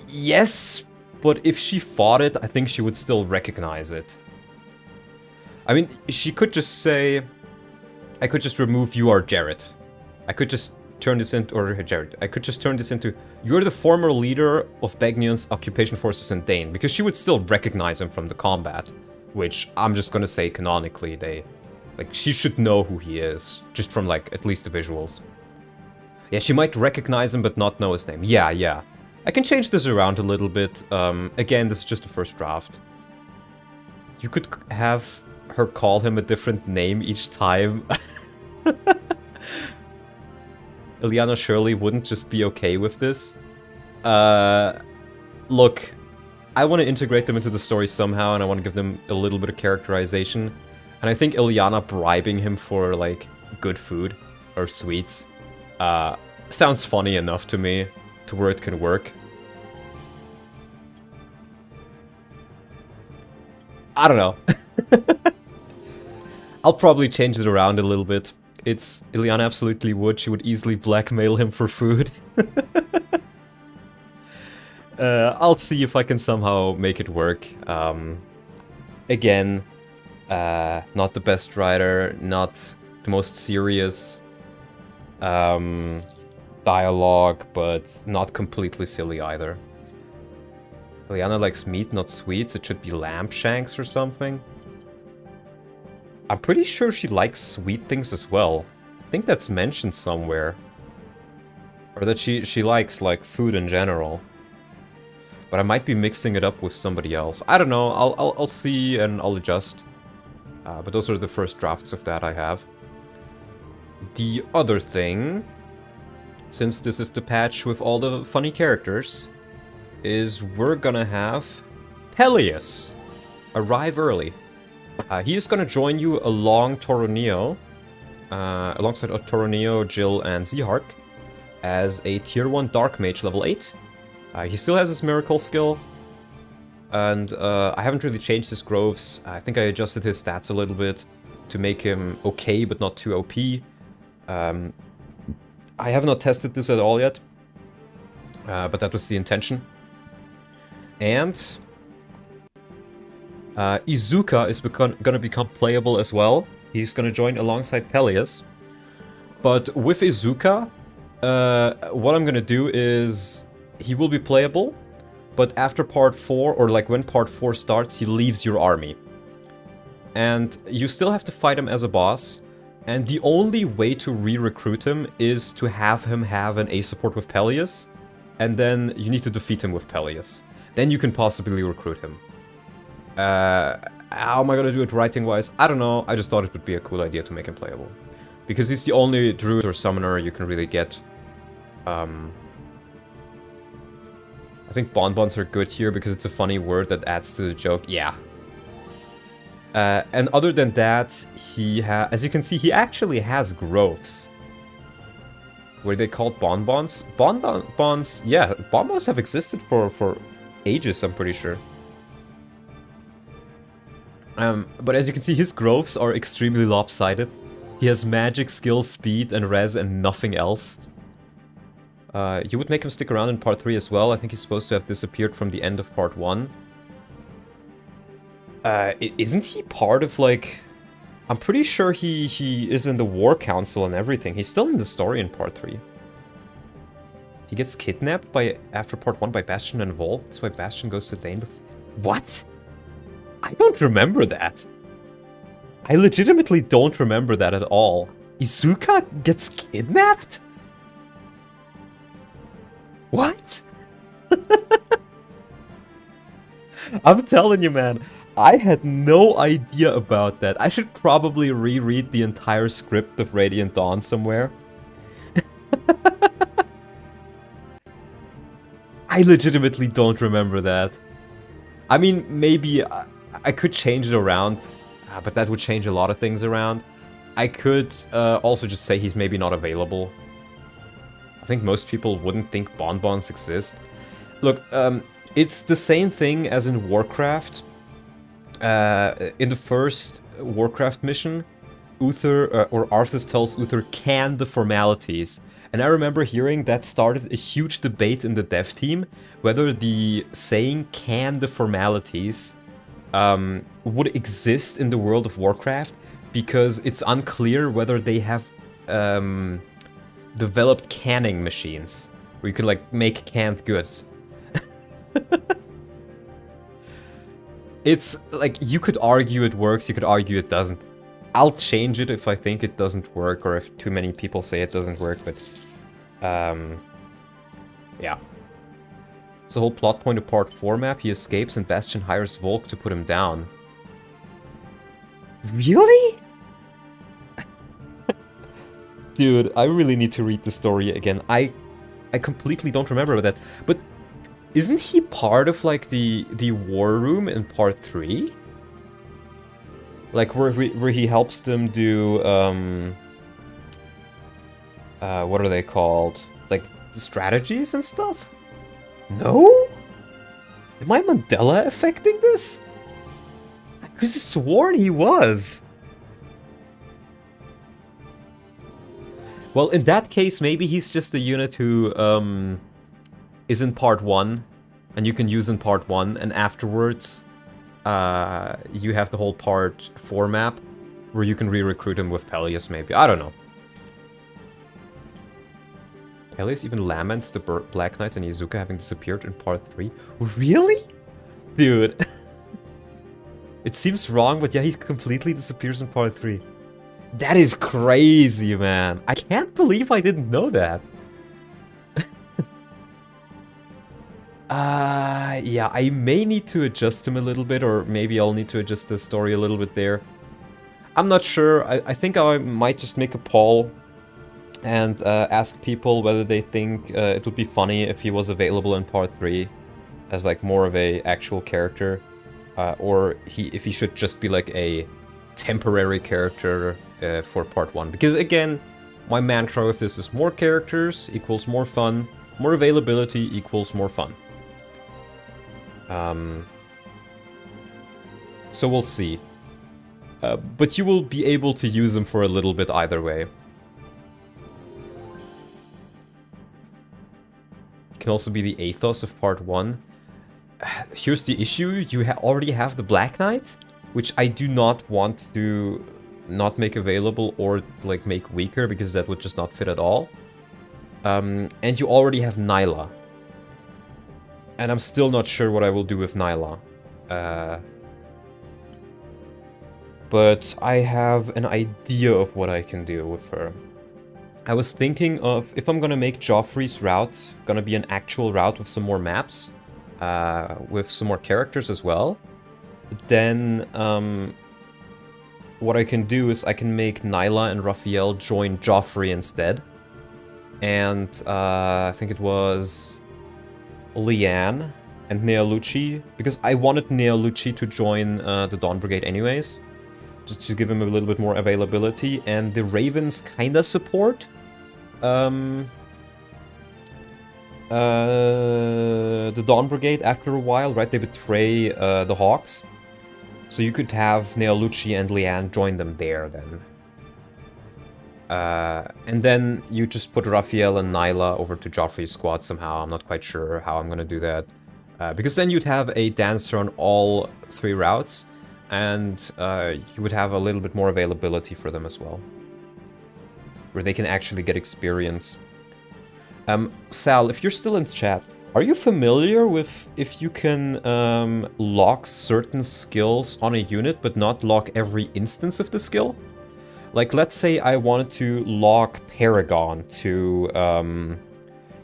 Yes, but if she fought it, I think she would still recognize it. I mean, she could just say, I could just remove you are Jared. I could just turn this into, or Jared, I could just turn this into, you're the former leader of Begnion's occupation forces in Dane, because she would still recognize him from the combat, which I'm just gonna say canonically, she should know who he is, just from, like, at least the visuals. Yeah, she might recognize him, but not know his name. Yeah. I can change this around a little bit. Again, this is just the first draft. You could have her call him a different name each time. Ileana surely wouldn't just be okay with this. Look, I want to integrate them into the story somehow, and I want to give them a little bit of characterization. And I think Ileana bribing him for, like, good food or sweets sounds funny enough to me to where it can work. I don't know. I'll probably change it around a little bit. Ileana absolutely would. She would easily blackmail him for food. I'll see if I can somehow make it work. Again, not the best writer, not the most serious dialogue, but not completely silly either. Ileana likes meat, not sweets. It should be lamb shanks or something. I'm pretty sure she likes sweet things as well. I think that's mentioned somewhere. Or that she likes, like, food in general. But I might be mixing it up with somebody else. I don't know. I'll see and I'll adjust. But those are the first drafts of that I have. The other thing, since this is the patch with all the funny characters, is we're gonna have Peleus arrive early. He is gonna join you alongside Toroneo, Jill, and Zehark as a tier 1 Dark Mage level 8. He still has his miracle skill, and I haven't really changed his groves. I think I adjusted his stats a little bit to make him okay, but not too OP. I have not tested this at all yet, but that was the intention. And Izuka is gonna become playable as well. He's gonna join alongside Peleus. But with Izuka, what I'm gonna do is he will be playable, but after part 4, or like when part 4 starts, he leaves your army. And you still have to fight him as a boss, and the only way to re-recruit him is to have him have an A support with Peleus, and then you need to defeat him with Peleus. Then you can possibly recruit him. How am I gonna do it writing-wise? I don't know, I just thought it would be a cool idea to make him playable. Because he's the only druid or summoner you can really get. I think bonbons are good here because it's a funny word that adds to the joke. Yeah. And other than that, as you can see, he actually has groves. Were they called bonbons? Bonbons, yeah, bonbons have existed for ages, I'm pretty sure. But as you can see, his groves are extremely lopsided. He has magic, skill, speed, and res, and nothing else. You would make him stick around in part 3 as well. I think he's supposed to have disappeared from the end of part 1. Isn't he part of, like... I'm pretty sure he is in the War Council and everything. He's still in the story in part 3. He gets kidnapped after part 1 by Bastion and Vol. That's why Bastion goes to Dane. What? I don't remember that. I legitimately don't remember that at all. Izuka gets kidnapped? What? I'm telling you, man. I had no idea about that. I should probably reread the entire script of Radiant Dawn somewhere. I legitimately don't remember that. I mean, maybe I could change it around, but that would change a lot of things around. I could also just say he's maybe not available. I think most people wouldn't think bonbons exist. Look, it's the same thing as in Warcraft. In the first Warcraft mission, Uther, or Arthas tells Uther, can the formalities. And I remember hearing that started a huge debate in the dev team, whether the saying can the formalities would exist in the world of Warcraft, because it's unclear whether they have developed canning machines, where you can like make canned goods. It's like, you could argue it works, you could argue it doesn't. I'll change it if I think it doesn't work, or if too many people say it doesn't work, but... yeah. It's the whole plot point of part 4 map. He escapes and Bastion hires Volk to put him down. Really? Dude, I really need to read the story again. I completely don't remember that. But isn't he part of, like, the war room in part 3? Like, where he helps them do, what are they called? Like, strategies and stuff? No? Am I Mandela affecting this? I could have sworn he was. Well, in that case, maybe he's just a unit who, is in part 1, and you can use in part 1, and afterwards, you have the whole part 4 map, where you can re-recruit him with Peleus, maybe. I don't know. Peleus even laments the Black Knight and Izuka having disappeared in part 3. Really? Dude. It seems wrong, but yeah, he completely disappears in part 3. That is crazy, man. I can't believe I didn't know that. Yeah, I may need to adjust him a little bit, or maybe I'll need to adjust the story a little bit there. I'm not sure. I think I might just make a poll and ask people whether they think it would be funny if he was available in part 3 as like more of a actual character, or if he should just be like a temporary character for part 1. Because again, my mantra with this is more characters equals more fun, more availability equals more fun. So we'll see. But you will be able to use them for a little bit either way. It can also be the ethos of part 1. Here's the issue, you already have the Black Knight, which I do not want to not make available or like make weaker, because that would just not fit at all. And you already have Nyla. And I'm still not sure what I will do with Nyla. But I have an idea of what I can do with her. I was thinking of, if I'm gonna make Joffrey's route gonna be an actual route with some more maps, with some more characters as well, then what I can do is I can make Nyla and Raphael join Joffrey instead. And I think it was Leanne and Nealucci, because I wanted Nealucci to join the Dawn Brigade anyways, just to give him a little bit more availability. And the Ravens kinda support the Dawn Brigade after a while, right? They betray the Hawks. So you could have Nealucci and Leanne join them there then. And then you just put Raphael and Nyla over to Joffrey's squad somehow. I'm not quite sure how I'm gonna do that. Because then you'd have a dancer on all 3 routes, and you would have a little bit more availability for them as well, where they can actually get experience. Sal, if you're still in chat, are you familiar with if you can lock certain skills on a unit, but not lock every instance of the skill? Like, let's say I wanted to lock Paragon to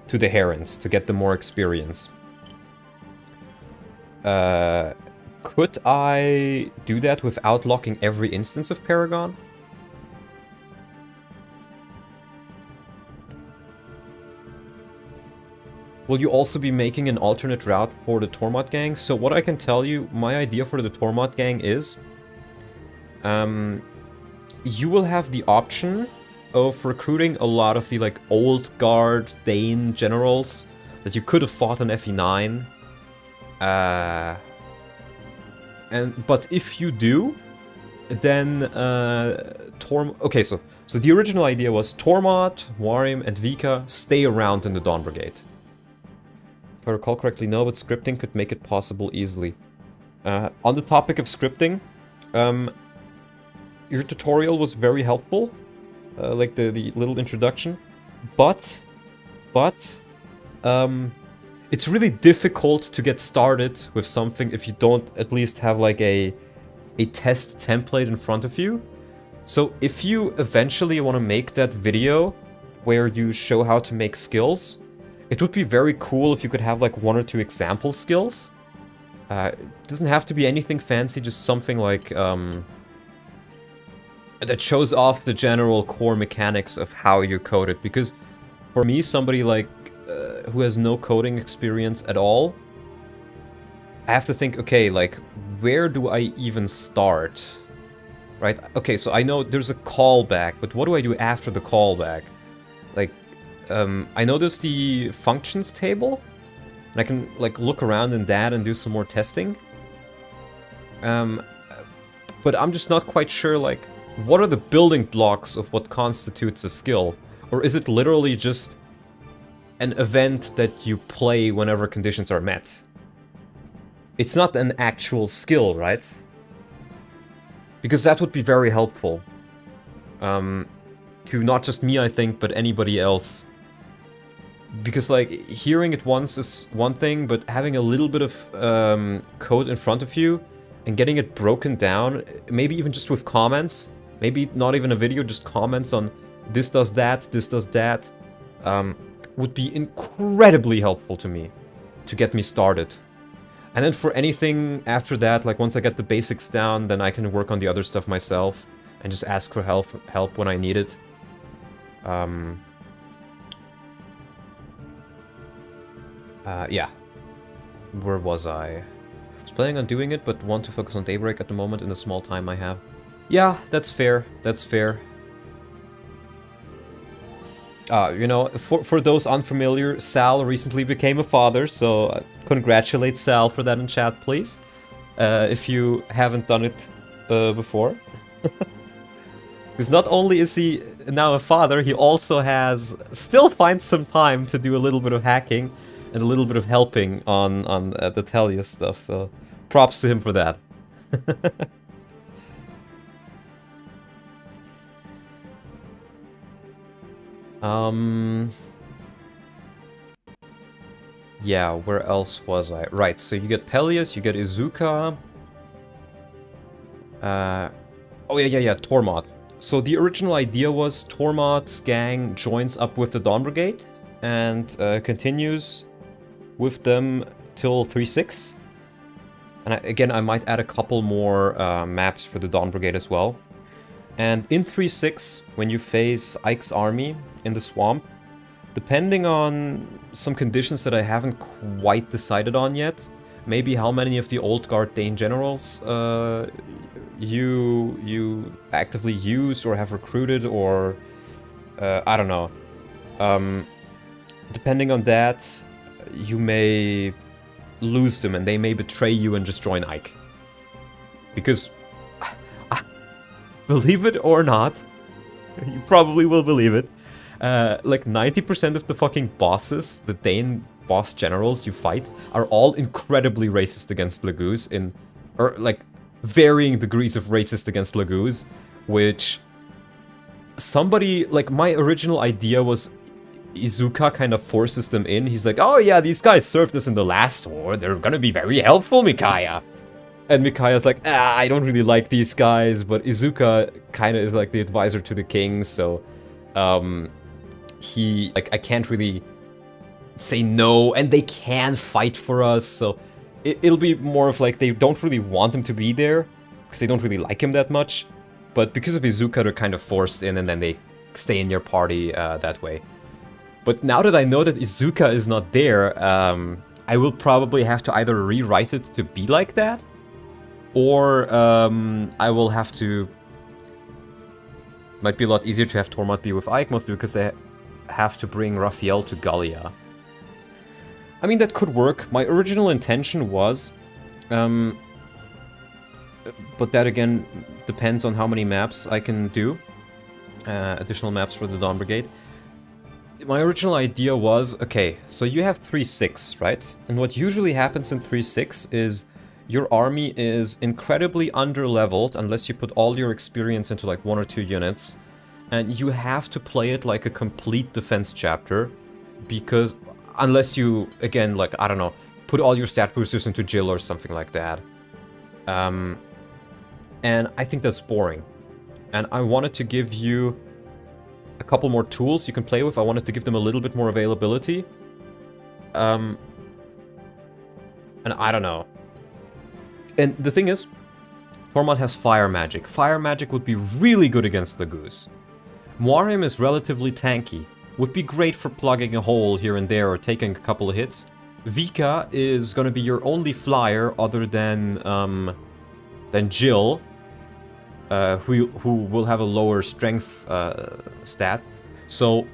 the Herons to get them more experience. Could I do that without locking every instance of Paragon? Will you also be making an alternate route for the Tormod gang? So what I can tell you, my idea for the Tormod gang is, you will have the option of recruiting a lot of the like old guard Dane generals that you could have fought on FE9. But if you do, then okay, so the original idea was Tormod, Warim, and Vika stay around in the Dawn Brigade. If I recall correctly, no, but scripting could make it possible easily. On the topic of scripting, your tutorial was very helpful, like the little introduction, but it's really difficult to get started with something if you don't at least have like a test template in front of you. So if you eventually want to make that video where you show how to make skills, it would be very cool if you could have like 1 or 2 example skills. It doesn't have to be anything fancy, just something like that shows off the general core mechanics of how you code it. Because for me, somebody like who has no coding experience at all, I have to think, okay, like, where do I even start? Right? Okay, so I know there's a callback, but what do I do after the callback? Like, I know there's the functions table, and I can, like, look around in that and do some more testing. But I'm just not quite sure, like, what are the building blocks of what constitutes a skill? Or is it literally just an event that you play whenever conditions are met? It's not an actual skill, right? Because that would be very helpful. To not just me, I think, but anybody else. Because, like, hearing it once is one thing, but having a little bit of code in front of you and getting it broken down, maybe even just with comments, maybe not even a video, just comments on this does that, would be incredibly helpful to me, to get me started. And then for anything after that, like once I get the basics down, then I can work on the other stuff myself and just ask for help when I need it. Yeah. Where was I? I was planning on doing it, but want to focus on Daybreak at the moment in the small time I have. Yeah, that's fair. That's fair. You know, for those unfamiliar, Sal recently became a father, so congratulate Sal for that in chat, please. If you haven't done it before. Because not only is he now a father, he also still finds some time to do a little bit of hacking and a little bit of helping on the Talia stuff, so props to him for that. Yeah, where else was I? Right, so you get Peleus, you get Izuka. Oh yeah, Tormod. So the original idea was Tormod's gang joins up with the Dawn Brigade and continues with them till 3-6. And again, I might add a couple more maps for the Dawn Brigade as well. And in 3-6, when you face Ike's army in the swamp, depending on some conditions that I haven't quite decided on yet, maybe how many of the old guard Dane generals you actively use or have recruited, or I don't know. Depending on that, you may lose them and they may betray you and just join Ike. Because, believe it or not, you probably will believe it, like 90% of the fucking bosses, the Dane boss generals you fight, are all incredibly racist against Laguz or like varying degrees of racist against Laguz, which somebody, like my original idea was Izuka kind of forces them in. He's like, oh yeah, these guys served us in the last war, they're gonna be very helpful, Micaiah. And Micaiah's like, I don't really like these guys, but Izuka kind of is like the advisor to the king, so he, like, I can't really say no, and they can fight for us, so it'll be more of like they don't really want him to be there, because they don't really like him that much, but because of Izuka, they're kind of forced in, and then they stay in your party that way. But now that I know that Izuka is not there, I will probably have to either rewrite it to be like that, or I will have to... Might be a lot easier to have Tormod be with Ike, mostly because they have to bring Raphael to Gallia. I mean, that could work. My original intention was... but that again depends on how many maps I can do. Additional maps for the Dawn Brigade. My original idea was, okay, so you have 3-6, right? And what usually happens in 3-6 is your army is incredibly under-leveled unless you put all your experience into like 1 or 2 units. And you have to play it like a complete defense chapter, because unless you, again, like, I don't know, put all your stat boosters into Jill or something like that. And I think that's boring. And I wanted to give you a couple more tools you can play with. I wanted to give them a little bit more availability. And I don't know. And the thing is, Tormod has fire magic. Fire magic would be really good against Laguz. Muarim is relatively tanky. Would be great for plugging a hole here and there or taking a couple of hits. Vika is gonna be your only flyer other than Jill, who will have a lower strength stat. So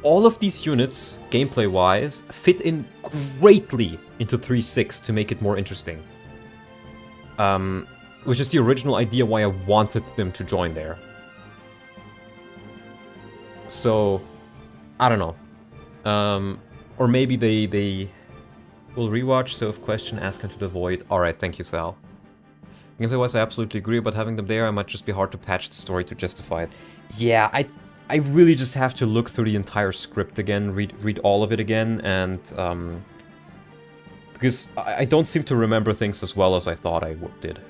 all of these units, gameplay-wise, fit in greatly into 3-6 to make it more interesting. Which is the original idea why I wanted them to join there. So, I don't know. Or maybe they will rewatch, so if question, ask into the void. Alright, thank you, Sal. Gameplay-wise, I absolutely agree, but having them there, I might just be hard to patch the story to justify it. Yeah, I really just have to look through the entire script again, read all of it again, and, because I don't seem to remember things as well as I thought I did.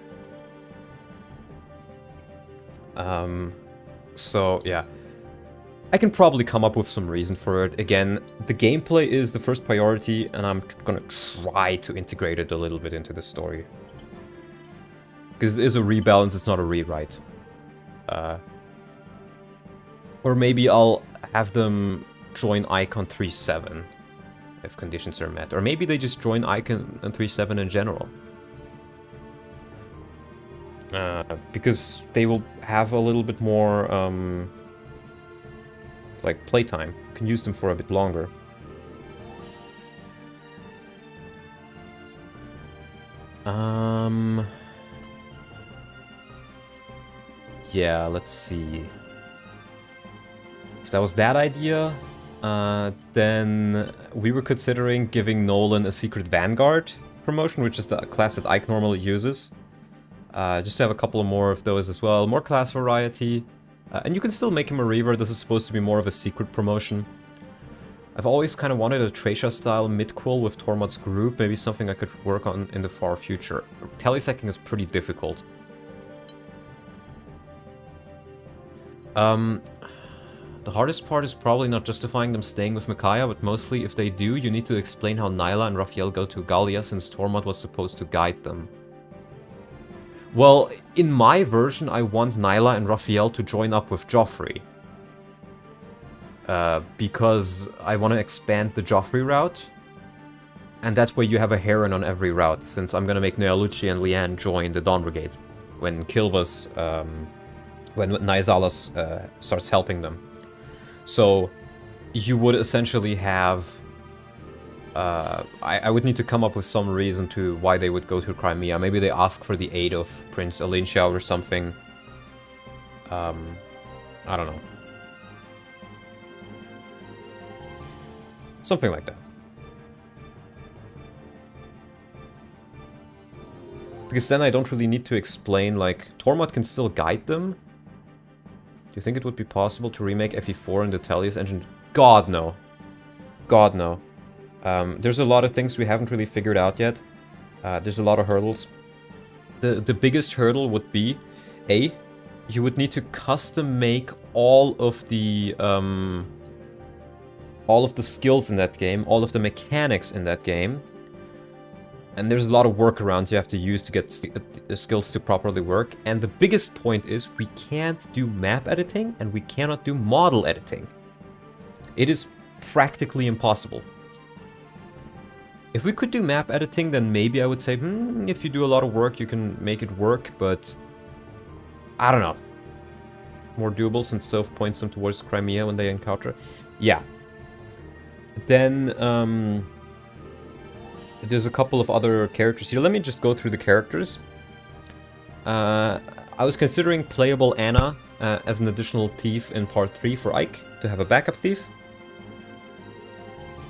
So, yeah. I can probably come up with some reason for it. Again, the gameplay is the first priority, and I'm gonna try to integrate it a little bit into the story. Because it is a rebalance, it's not a rewrite. Or maybe I'll have them join Icon 3-7, if conditions are met. Or maybe they just join Icon and 3-7 in general. Because they will have a little bit more, like, playtime. You can use them for a bit longer. Yeah, let's see. So that was that idea. Then we were considering giving Nolan a Secret Vanguard promotion, which is the class that Ike normally uses. Just to have a couple more of those as well. More class variety. And you can still make him a Reaver. This is supposed to be more of a secret promotion. I've always kind of wanted a Tracia-style mid-quill with Tormod's group. Maybe something I could work on in the far future. Telesecking is pretty difficult. The hardest part is probably not justifying them staying with Micaiah, but mostly if they do, you need to explain how Nyla and Raphael go to Gallia since Tormod was supposed to guide them. Well, in my version, I want Nyla and Raphael to join up with Joffrey. Because I want to expand the Joffrey route. And that way you have a Heron on every route, since I'm going to make Nealucci and Leanne join the Dawn Brigade. When Kilva's, when Nyzalas starts helping them. So, you would essentially have... I would need to come up with some reason to why they would go to Crimea. Maybe they ask for the aid of Prince Alinshao or something. I don't know. Something like that. Because then I don't really need to explain, like, Tormod can still guide them. Do you think it would be possible to remake FE4 in the Tellius engine? God, no. God, no. There's a lot of things we haven't really figured out yet. There's a lot of hurdles. The biggest hurdle would be, A, you would need to custom make all of the skills in that game, all of the mechanics in that game. And there's a lot of workarounds you have to use to get the skills to properly work. And the biggest point is we can't do map editing and we cannot do model editing. It is practically impossible. If we could do map editing, then maybe I would say, if you do a lot of work, you can make it work, but I don't know. More doable since Soph points them towards Crimea when they encounter. Yeah. Then, there's a couple of other characters here. Let me just go through the characters. I was considering playable Anna as an additional thief in part 3 for Ike, to have a backup thief.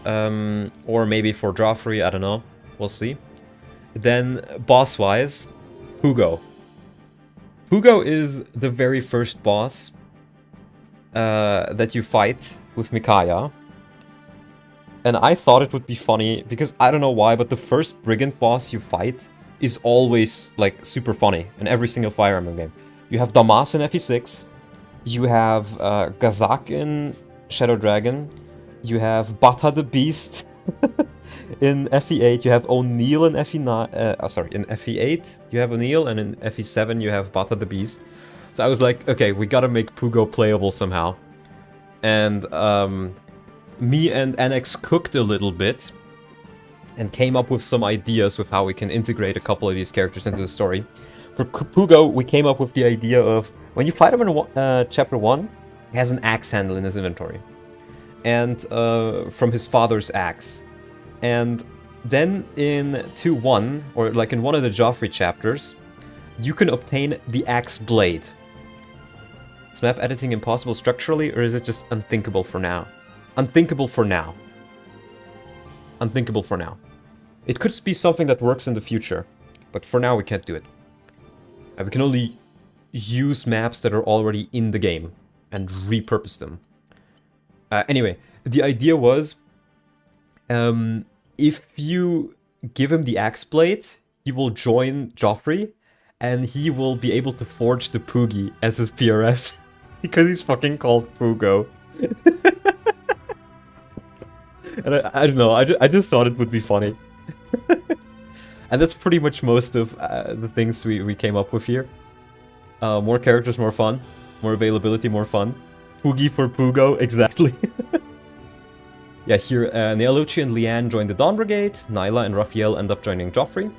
Or maybe for Joffrey, I don't know. We'll see. Then, boss-wise, Hugo. Hugo is the very first boss that you fight with Micaiah. And I thought it would be funny, because I don't know why, but the first Brigand boss you fight is always, like, super funny in every single Fire Emblem game. You have Damas in FE6, you have Gazak in Shadow Dragon, you have Bata the Beast in FE8, you have O'Neill in FE9, in FE8 you have O'Neill, and in FE7 you have Bata the Beast. So I was like, okay, we gotta make Pugo playable somehow. And, me and Annex cooked a little bit and came up with some ideas with how we can integrate a couple of these characters into the story. For Pugo, we came up with the idea of, when you fight him in Chapter 1, he has an axe handle in his inventory. And from his father's axe. And then in 2.1, or like in one of the Joffrey chapters, you can obtain the axe blade. Is map editing impossible structurally, or is it just unthinkable for now? Unthinkable for now. Unthinkable for now. It could be something that works in the future, but for now we can't do it. We can only use maps that are already in the game and repurpose them. Anyway, the idea was, if you give him the axe blade, he will join Joffrey, and he will be able to forge the Poogie as his PRF, because he's fucking called Pugo. And I don't know, I just thought it would be funny. And that's pretty much most of the things we came up with here. More characters, more fun. More availability, more fun. Poogie for Pugo, exactly. Yeah, here, Nealucci and Leanne join the Dawn Brigade. Nyla and Raphael end up joining Joffrey.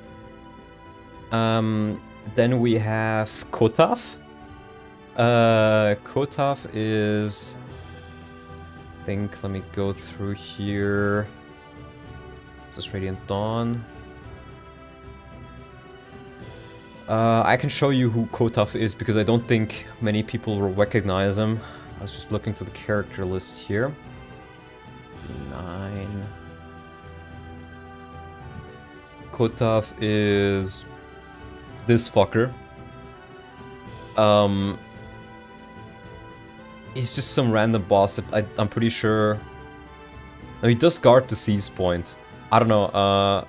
Then we have Kotaf. Kotaf is... let me go through here. Is this Radiant Dawn? I can show you who Kotaf is because I don't think many people will recognize him. I was just looking to the character list here. 9. Kotaf is this fucker. he's just some random boss that I'm pretty sure... No, he does guard the Seize Point. I don't know,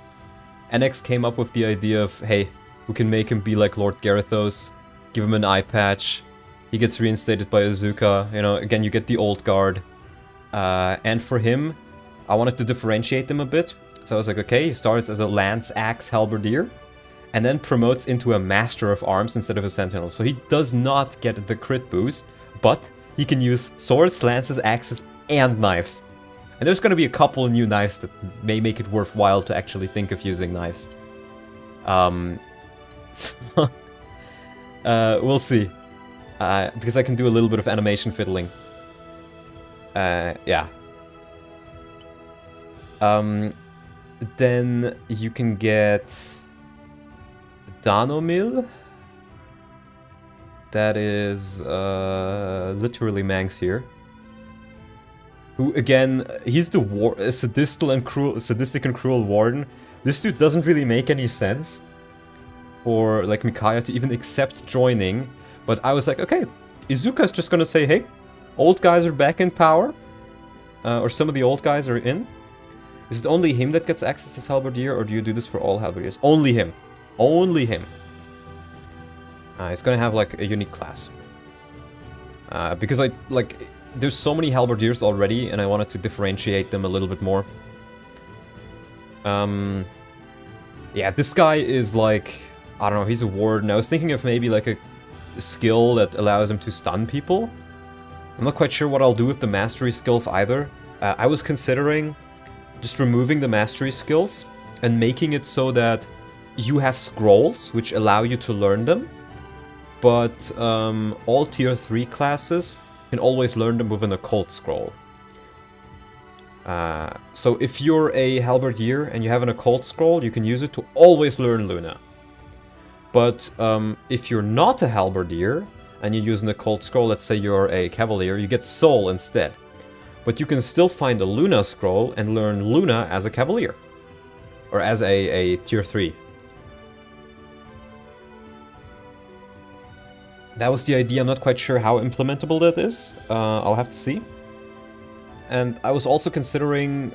NX came up with the idea of, hey, we can make him be like Lord Garithos, give him an eye patch, he gets reinstated by Azuka, you know, again, you get the old guard. And for him, I wanted to differentiate him a bit. So I was like, okay, he starts as a Lance Axe Halberdier, and then promotes into a Master of Arms instead of a Sentinel. So he does not get the crit boost, but he can use swords, lances, axes, and knives. And there's gonna be a couple new knives that may make it worthwhile to actually think of using knives. So, we'll see. Because I can do a little bit of animation fiddling. Yeah. Then you can get Danomil. That is literally Manx here. Who again, he's the sadistic and cruel warden. This dude doesn't really make any sense for like Micaiah to even accept joining. But I was like, okay, Izuka's just gonna say, hey, old guys are back in power. Or some of the old guys are in. Is it only him that gets access as Halberdier, or do you do this for all Halberdiers? Only him. Only him. He's gonna have like a unique class. Because there's so many Halberdiers already, and I wanted to differentiate them a little bit more. Yeah, this guy is like, I don't know, he's a warden. I was thinking of maybe like a skill that allows him to stun people. I'm not quite sure what I'll do with the mastery skills either. I was considering just removing the mastery skills and making it so that you have scrolls which allow you to learn them, but all tier 3 classes can always learn them with an occult scroll. So if you're a halberdier and you have an occult scroll, you can use it to always learn Luna. But if you're not a halberdier and you use an occult scroll, let's say you're a cavalier, you get soul instead. But you can still find a Luna scroll and learn Luna as a cavalier. Or as a tier 3. That was the idea. I'm not quite sure how implementable that is. I'll have to see. And I was also considering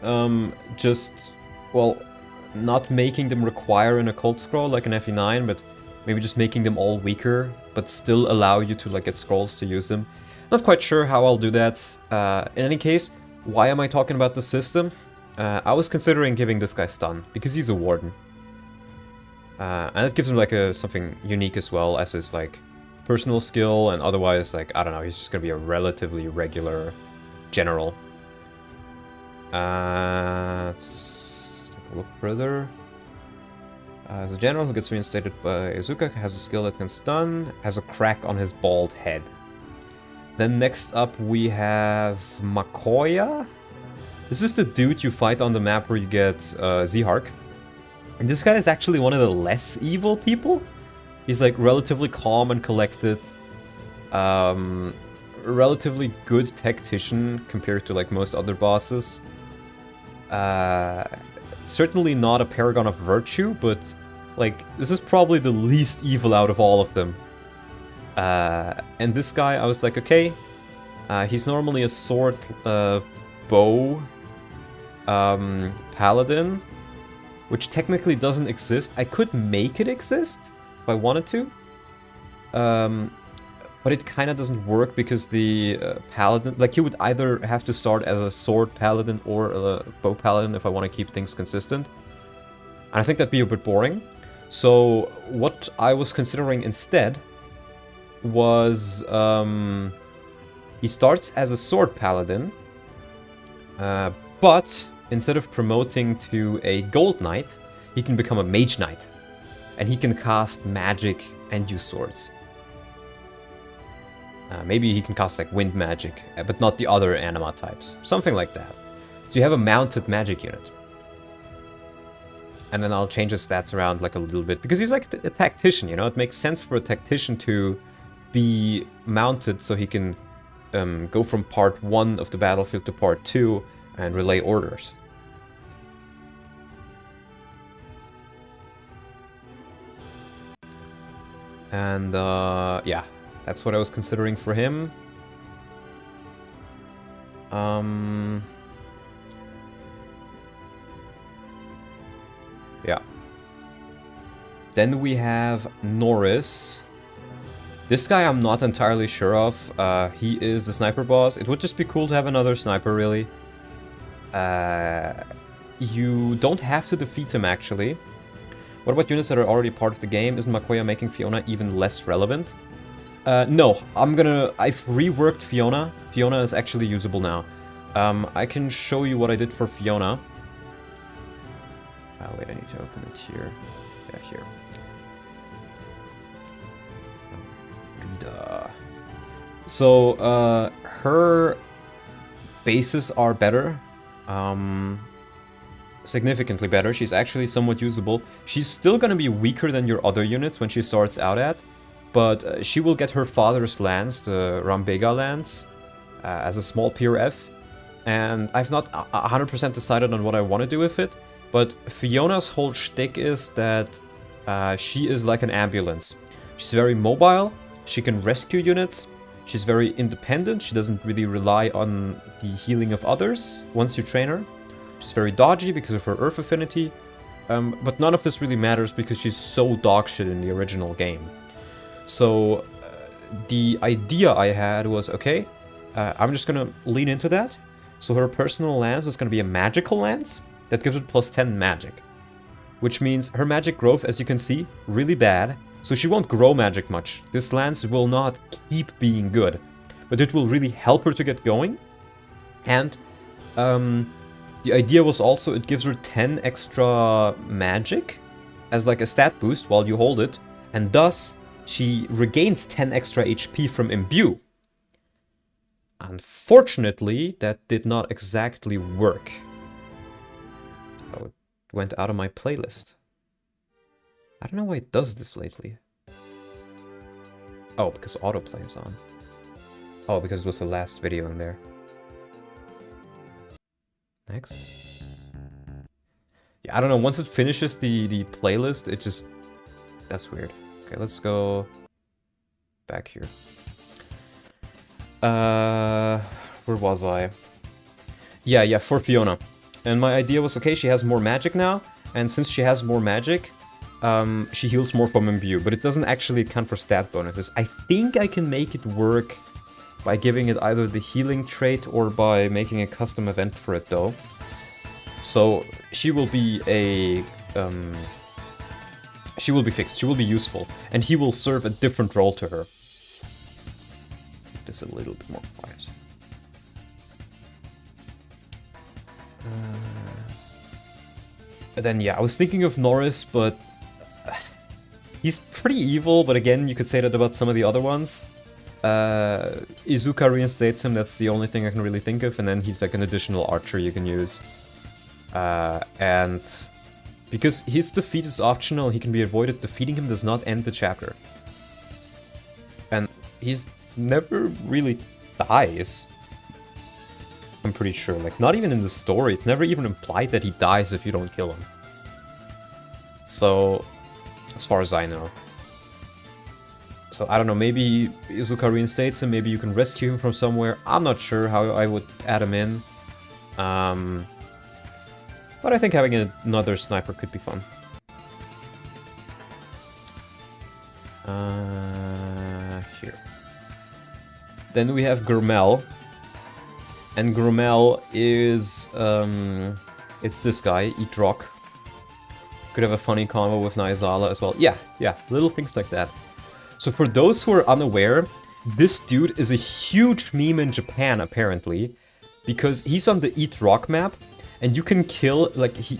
just, well, not making them require an occult scroll like an FE9, but maybe just making them all weaker, but still allow you to like get scrolls to use them. Not quite sure how I'll do that. In any case, why am I talking about the system? I was considering giving this guy stun, because he's a warden. And it gives him like something unique as well as his like personal skill, and otherwise, like, I don't know, he's just gonna be a relatively regular general. Let's take a look further. The general who gets reinstated by Izuka has a skill that can stun, has a crack on his bald head. Then next up we have Makoya. This is the dude you fight on the map where you get Zihark. And this guy is actually one of the less evil people. He's like relatively calm and collected. Relatively good tactician compared to like most other bosses. Certainly not a paragon of virtue, but like this is probably the least evil out of all of them. And this guy, I was like, okay, he's normally a sword bow paladin, which technically doesn't exist. I could make it exist if I wanted to, but it kind of doesn't work because the paladin, like you would either have to start as a sword paladin or a bow paladin if I want to keep things consistent. And I think that'd be a bit boring. So what I was considering instead was he starts as a sword paladin, but instead of promoting to a gold knight, he can become a mage knight, and he can cast magic and use swords. Maybe he can cast like wind magic, but not the other anima types, something like that. So you have a mounted magic unit. And then I'll change his stats around like a little bit, because he's like a tactician, you know? It makes sense for a tactician to be mounted so he can go from part 1 of the battlefield to part 2 and relay orders. And yeah, that's what I was considering for him. Yeah. Then we have Norris. This guy I'm not entirely sure of. He is the sniper boss. It would just be cool to have another sniper, really. You don't have to defeat him, actually. What about units that are already part of the game? Isn't Makoya making Fiona even less relevant? No, I've reworked Fiona. Fiona is actually usable now. I can show you what I did for Fiona. Wait, I need to open it here. Yeah, here. So, her bases are better. Significantly better. She's actually somewhat usable. She's still gonna be weaker than your other units when she starts out at, but she will get her father's lance, the Rambega lance, as a small PRF. And I've not 100% decided on what I want to do with it, but Fiona's whole shtick is that she is like an ambulance. She's very mobile, she can rescue units, she's very independent, she doesn't really rely on the healing of others once you train her. She's very dodgy because of her Earth affinity, but none of this really matters because she's so dogshit in the original game. So the idea I had was, okay, I'm just gonna lean into that. So her personal lance is gonna be a magical lance that gives it +10 magic. Which means her magic growth, as you can see, really bad. So she won't grow magic much. This lance will not keep being good, but it will really help her to get going. And the idea was also it gives her 10 extra magic as like a stat boost while you hold it, and thus she regains 10 extra HP from Imbue. Unfortunately, that did not exactly work. Oh, it went out of my playlist. I don't know why it does this lately. Oh, because autoplay is on. Oh, because it was the last video in there. Next. Yeah, I don't know, once it finishes the playlist, it just... That's weird. Okay, let's go back here. Where was I? Yeah, for Fiona. And my idea was, okay, she has more magic now, and since she has more magic, she heals more from Imbue, but it doesn't actually account for stat bonuses. I think I can make it work by giving it either the healing trait or by making a custom event for it, though. So she will be a... she will be fixed, she will be useful, and he will serve a different role to her. Make this a little bit more quiet. And then, yeah, I was thinking of Norris, but... he's pretty evil, but again, you could say that about some of the other ones. Izuka reinstates him, that's the only thing I can really think of, and then he's like an additional archer you can use. And because his defeat is optional, he can be avoided, defeating him does not end the chapter. And he's never really dies. I'm pretty sure, like, not even in the story, it's never even implied that he dies if you don't kill him. So, as far as I know. So, I don't know, maybe Izuka reinstates him, maybe you can rescue him from somewhere. I'm not sure how I would add him in. But I think having another sniper could be fun. Here. Then we have Gurmel. And Gromel is, it's this guy, Eat Rock. Could have a funny combo with Naizala as well. Yeah, little things like that. So for those who are unaware, this dude is a huge meme in Japan, apparently. Because he's on the Eat Rock map, and you can kill, like, he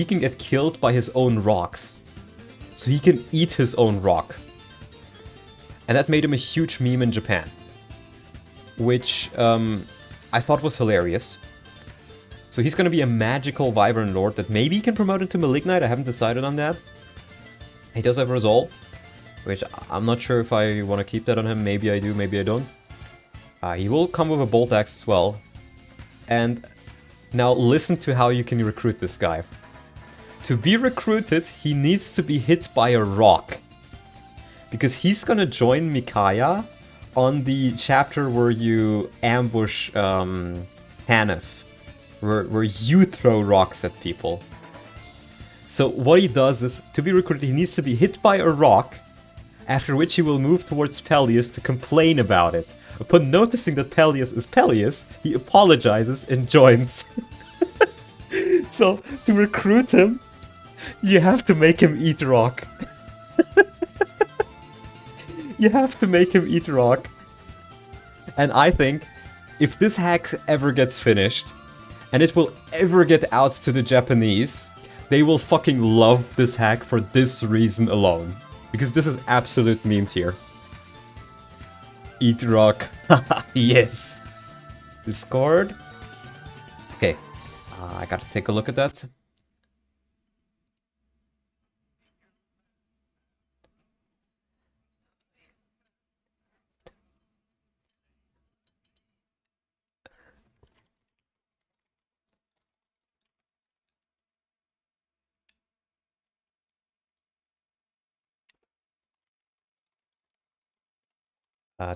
can get killed by his own rocks. So he can eat his own rock. And that made him a huge meme in Japan. Which I thought was hilarious. So he's gonna be a magical Wyvern Lord that maybe can promote into Malignite, I haven't decided on that. He does have Resolve, which I'm not sure if I want to keep that on him, maybe I do, maybe I don't. He will come with a Bolt Axe as well. And now listen to how you can recruit this guy. To be recruited, he needs to be hit by a rock. Because he's gonna join Mikaya on the chapter where you ambush Hanif, where you throw rocks at people. So what he does is, to be recruited, he needs to be hit by a rock, after which he will move towards Peleus to complain about it. Upon noticing that Peleus is Peleus, he apologizes and joins. So, to recruit him, you have to make him eat rock. You have to make him eat rock. And I think, if this hack ever gets finished, and it will ever get out to the Japanese, they will fucking love this hack for this reason alone. Because this is absolute meme tier. Eat rock. Yes. Discard. Okay. I gotta take a look at that.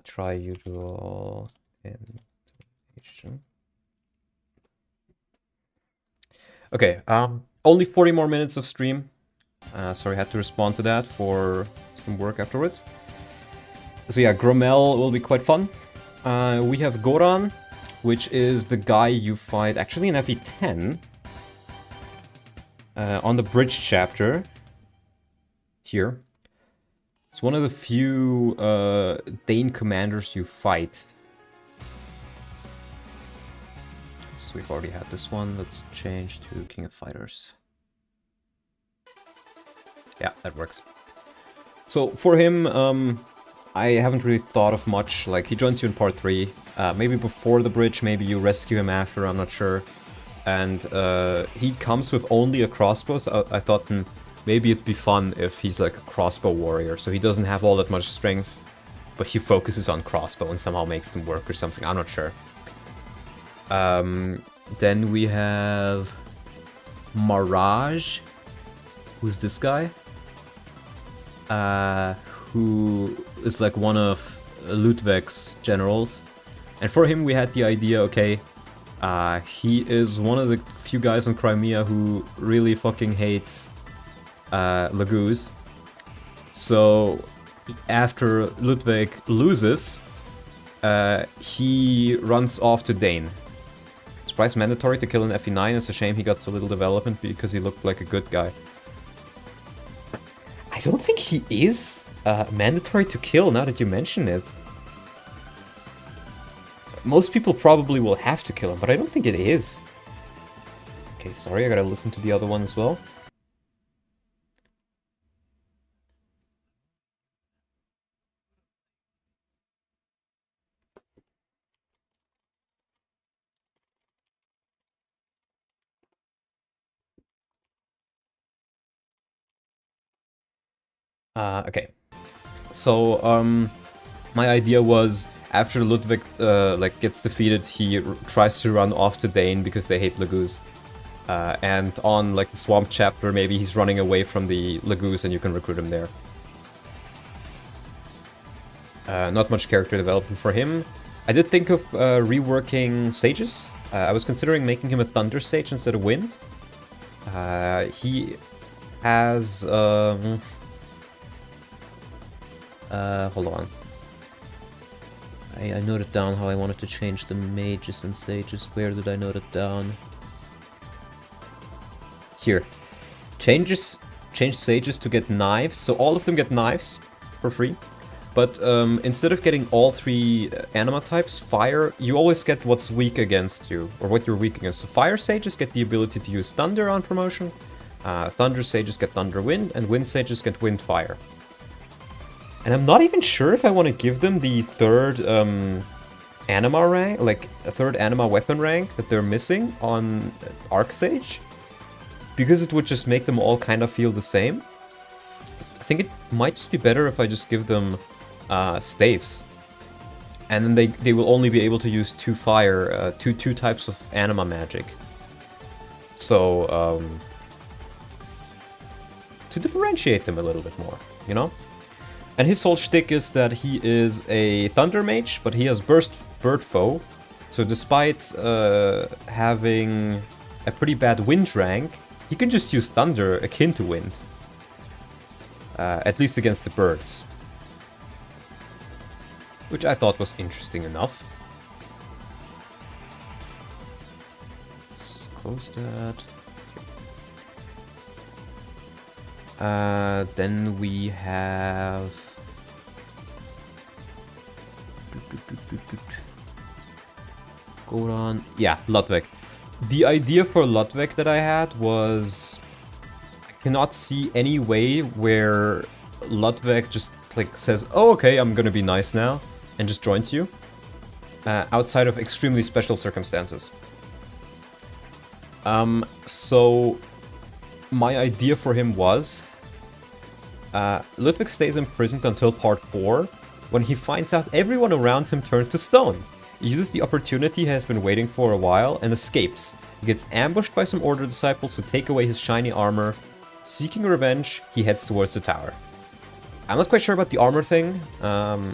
Try usual animation. Okay, only 40 more minutes of stream. Sorry, I had to respond to that for some work afterwards. So yeah, Gromel will be quite fun. We have Goran, which is the guy you fight actually in FE10. On the bridge chapter. Here. It's one of the few Dane commanders you fight. So we've already had this one. Let's change to King of Fighters. Yeah, that works. So for him, I haven't really thought of much. Like, he joins you in part 3. Maybe before the bridge, maybe you rescue him after, I'm not sure. And he comes with only a crossbow, so I thought maybe it'd be fun if he's like a crossbow warrior. So he doesn't have all that much strength, but he focuses on crossbow and somehow makes them work or something, I'm not sure. Then we have Mirage, who's this guy? Who is like one of Ludwig's generals. And for him we had the idea, okay, he is one of the few guys on Crimea who really fucking hates Laguz. So after Ludwig loses, he runs off to Dane. Surprise mandatory to kill an FE9. It's a shame he got so little development because he looked like a good guy. I don't think he is mandatory to kill now that you mention it. Most people probably will have to kill him, but I don't think it is. Okay, sorry, I gotta listen to the other one as well. Okay. So, my idea was, after Ludwig, like, gets defeated, he tries to run off to Dane because they hate Laguz. And on, like, the Swamp chapter, maybe he's running away from the Laguz and you can recruit him there. Not much character development for him. I did think of reworking Sages. I was considering making him a Thunder Sage instead of Wind. He has... hold on. I noted down how I wanted to change the mages and sages. Where did I note it down? Here. Change sages to get knives. So all of them get knives for free. But instead of getting all 3 anima types, fire, you always get what's weak against you, or what you're weak against. So fire sages get the ability to use thunder on promotion. Thunder sages get thunder wind, and wind sages get wind fire. And I'm not even sure if I want to give them the 3rd anima rank, like a 3rd anima weapon rank that they're missing on Arc Sage. Because it would just make them all kind of feel the same. I think it might just be better if I just give them staves. And then they will only be able to use 2 fire, two types of anima magic. So, to differentiate them a little bit more, you know? And his whole shtick is that he is a Thunder Mage, but he has Burst Bird Foe. So despite having a pretty bad wind rank, he can just use Thunder akin to wind. At least against the birds. Which I thought was interesting enough. Let's close that. Then we have... Goran. Yeah, Ludwig. The idea for Ludwig that I had was... I cannot see any way where Ludwig just like says, oh, okay, I'm gonna be nice now, and just joins you. Outside of extremely special circumstances. So... My idea for him was... Ludwig stays imprisoned until part 4, when he finds out everyone around him turned to stone. He uses the opportunity he has been waiting for a while and escapes. He gets ambushed by some Order disciples who take away his shiny armor. Seeking revenge, he heads towards the tower. I'm not quite sure about the armor thing. The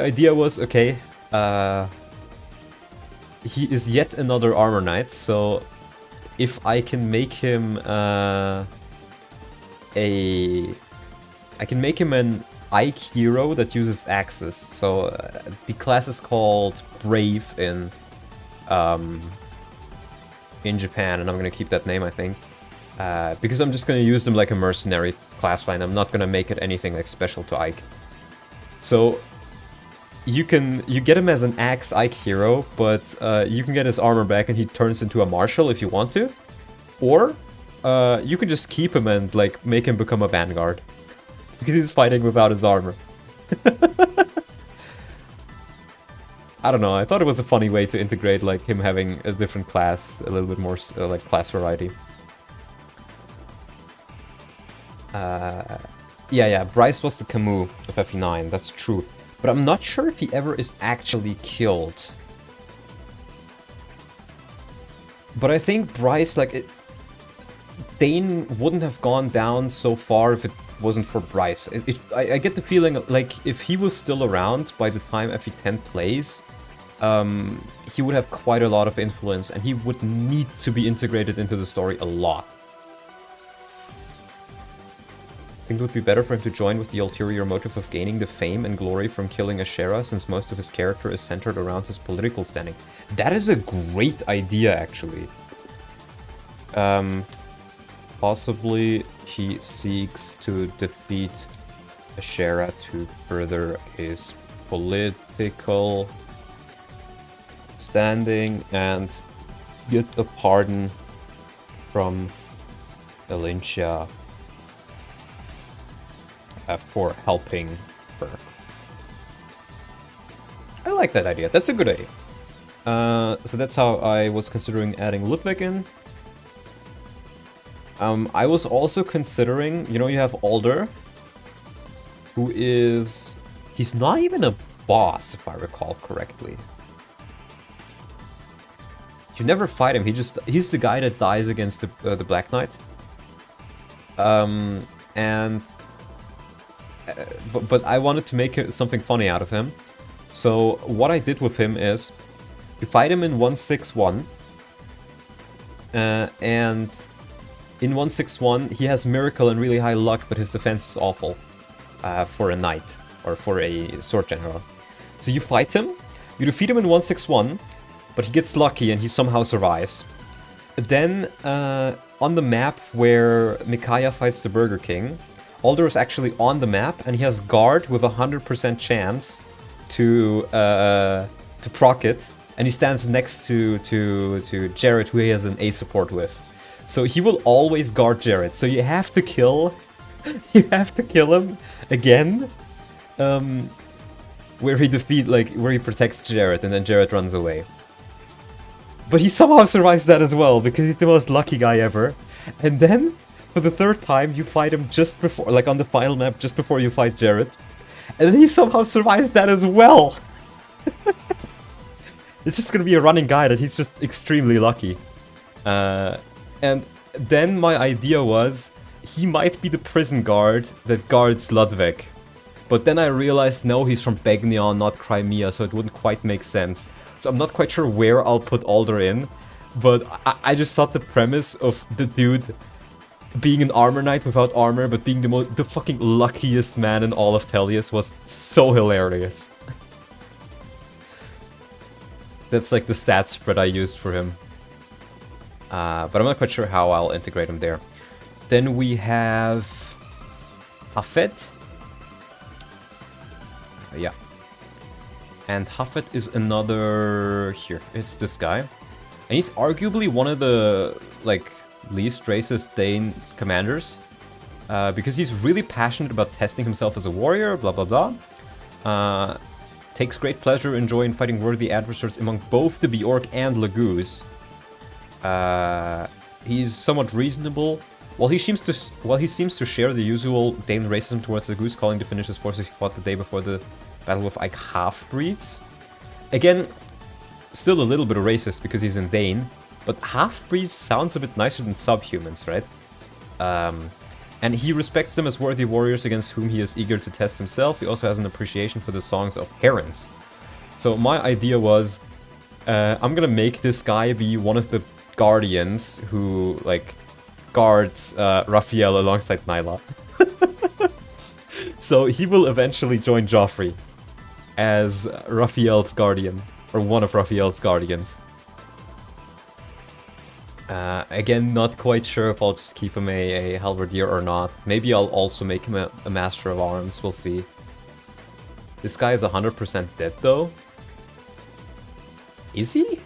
idea was, okay, he is yet another armor knight, so if I can make him I can make him an Ike hero that uses axes. So the class is called Brave in Japan, and I'm gonna keep that name, I think, because I'm just gonna use them like a mercenary class line. I'm not gonna make it anything like special to Ike. So you get him as an axe Ike hero, but you can get his armor back and he turns into a marshal if you want to, or you can just keep him and like make him become a vanguard. Because he's fighting without his armor. I don't know, I thought it was a funny way to integrate like him having a different class, a little bit more like class variety. Yeah, Bryce was the Camus of FE9, that's true. But I'm not sure if he ever is actually killed. But I think Bryce, like, Dane wouldn't have gone down so far if it wasn't for Bryce. I get the feeling like if he was still around by the time FE10 plays, he would have quite a lot of influence and he would need to be integrated into the story a lot. I think it would be better for him to join with the ulterior motive of gaining the fame and glory from killing Ashera, since most of his character is centered around his political standing. That is a great idea, actually. Possibly he seeks to defeat Ashera to further his political standing and get a pardon from Elincia for helping her. I like that idea. That's a good idea. So that's how I was considering adding Ludwig in. I was also considering, you know, you have Alder, who is... He's not even a boss, if I recall correctly. You never fight him, he's the guy that dies against the Black Knight. But I wanted to make something funny out of him. So what I did with him is, you fight him in 161, and in 161 he has Miracle and really high luck, but his defense is awful for a knight, or for a sword general. So you fight him, you defeat him in 161, but he gets lucky and he somehow survives. Then on the map where Micaiah fights the Burger King, Alder is actually on the map, and he has guard with 100% chance to proc it, and he stands next to Jared, who he has an A support with. So he will always guard Jared. So you have to kill him again, where he protects Jared, and then Jared runs away. But he somehow survives that as well, because he's the most lucky guy ever. And then, for the third time, you fight him just before, like on the final map, just before you fight Jared. And then he somehow survives that as well. It's just gonna be a running guy that he's just extremely lucky. And then my idea was, he might be the prison guard that guards Ludwig. But then I realized, no, he's from Begnion, not Crimea, so it wouldn't quite make sense. So I'm not quite sure where I'll put Alder in, but I just thought the premise of the dude being an armor knight without armor, but being the fucking luckiest man in all of Tellius was so hilarious. That's like the stat spread I used for him. But I'm not quite sure how I'll integrate him there. Then we have Hafet. Yeah. And Hafet is another... Here, it's this guy. And he's arguably one of the, like, least racist Dane commanders. Because he's really passionate about testing himself as a warrior, blah blah blah. Takes great pleasure enjoying fighting worthy adversaries among both the Bjork and Laguz. He's somewhat reasonable. While he seems to share the usual Dane racism towards Laguz, calling to finish his forces he fought the day before the battle with Ike half-breeds. Again, still a little bit racist because he's in Dane, but half-breeds sounds a bit nicer than subhumans, right? And he respects them as worthy warriors against whom he is eager to test himself. He also has an appreciation for the songs of herons. So my idea was, I'm gonna make this guy be one of the guardians who, like, guards Raphael alongside Nyla. So he will eventually join Joffrey as Raphael's guardian, or one of Raphael's guardians. Again, not quite sure if I'll just keep him a halberdier or not. Maybe I'll also make him a master of arms, we'll see. This guy is 100% dead though. Is he?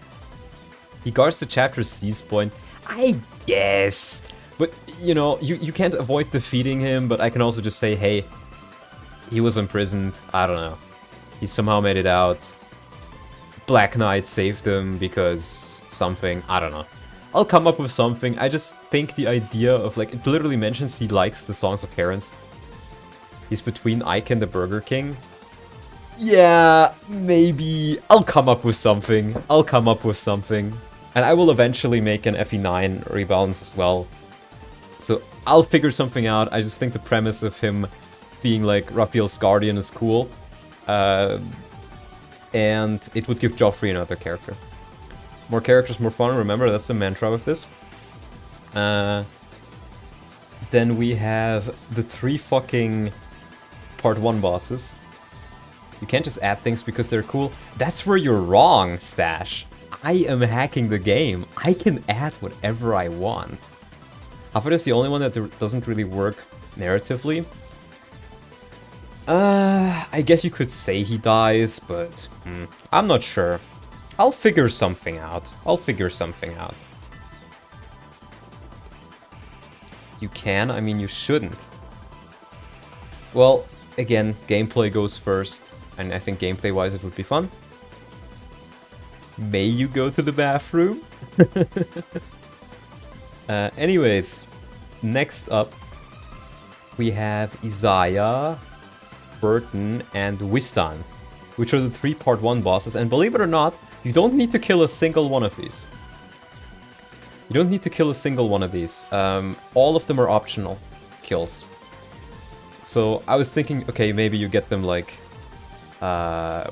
He guards the chapter's seize point. I guess. But, you know, you can't avoid defeating him, but I can also just say, hey, he was imprisoned, I don't know. He somehow made it out. Black Knight saved him because something, I don't know. I'll come up with something. I just think the idea of, like, it literally mentions he likes the songs of herons. He's between Ike and the Burger King. Yeah, maybe. I'll come up with something. I'll come up with something. And I will eventually make an FE9 rebalance as well. So I'll figure something out. I just think the premise of him being like Raphael's guardian is cool. And it would give Joffrey another character. More characters, more fun. Remember, that's the mantra with this. Then we have the 3 fucking Part 1 bosses. You can't just add things because they're cool. That's where you're wrong, Stash. I am hacking the game. I can add whatever I want. Hafet is the only one that doesn't really work narratively. I guess you could say he dies, but I'm not sure. I'll figure something out. You can? I mean, you shouldn't. Well, again, gameplay goes first, and I think gameplay-wise it would be fun. May you go to the bathroom? Anyways, next up, we have Isaiah, Burton, and Wistan, which are the 3 Part 1 bosses, and believe it or not, you don't need to kill a single one of these. You don't need to kill a single one of these. All of them are optional kills. So I was thinking, okay, maybe you get them like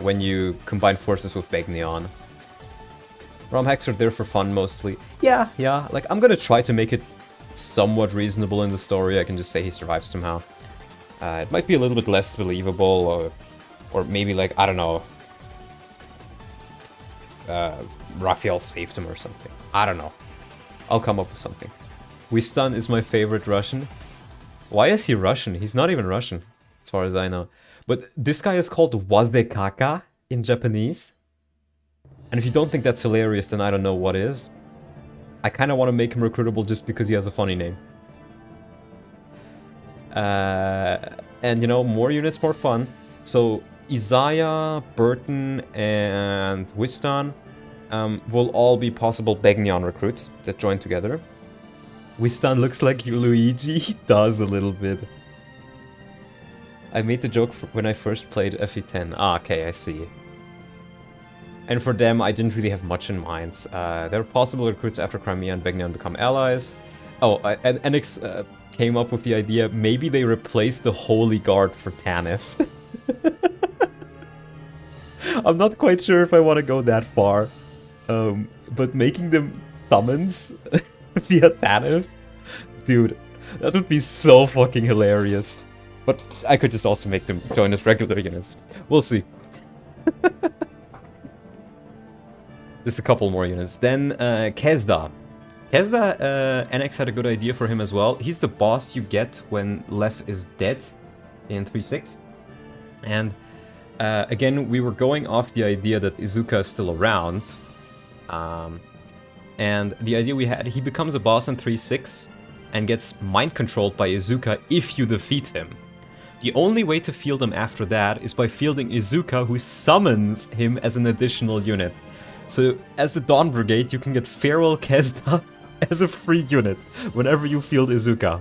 when you combine forces with Begnion. ROM hacks are there for fun mostly. Yeah, like I'm gonna try to make it somewhat reasonable in the story. I can just say he survives somehow. It might be a little bit less believable, or maybe like, I don't know, Raphael saved him or something. I don't know. I'll come up with something. Wistan is my favorite Russian. Why is he Russian? He's not even Russian, as far as I know. But this guy is called Wazdekaka in Japanese. And if you don't think that's hilarious, then I don't know what is. I kind of want to make him recruitable just because he has a funny name. And, you know, more units, more fun. So, Isaiah, Burton, and Wistan will all be possible Begnion recruits that join together. Wistan looks like Luigi. He does a little bit. I made the joke when I first played FE10. Ah, okay, I see. And for them, I didn't really have much in mind. They're possible recruits after Crimea and Begnion become allies. Oh, and Enix came up with the idea, maybe they replaced the Holy Guard for Tanith. I'm not quite sure if I want to go that far. But making them summons via Tanith? Dude, that would be so fucking hilarious. But I could just also make them join as regular units. We'll see. Just a couple more units. Then, Kesda. Kesda, NX had a good idea for him as well. He's the boss you get when Lef is dead in 3.6. And, again, we were going off the idea that Izuka is still around. And the idea we had, he becomes a boss in 3.6 and gets mind-controlled by Izuka if you defeat him. The only way to field him after that is by fielding Izuka, who summons him as an additional unit. So, as the Dawn Brigade, you can get Farewell Kesda as a free unit whenever you field Izuka.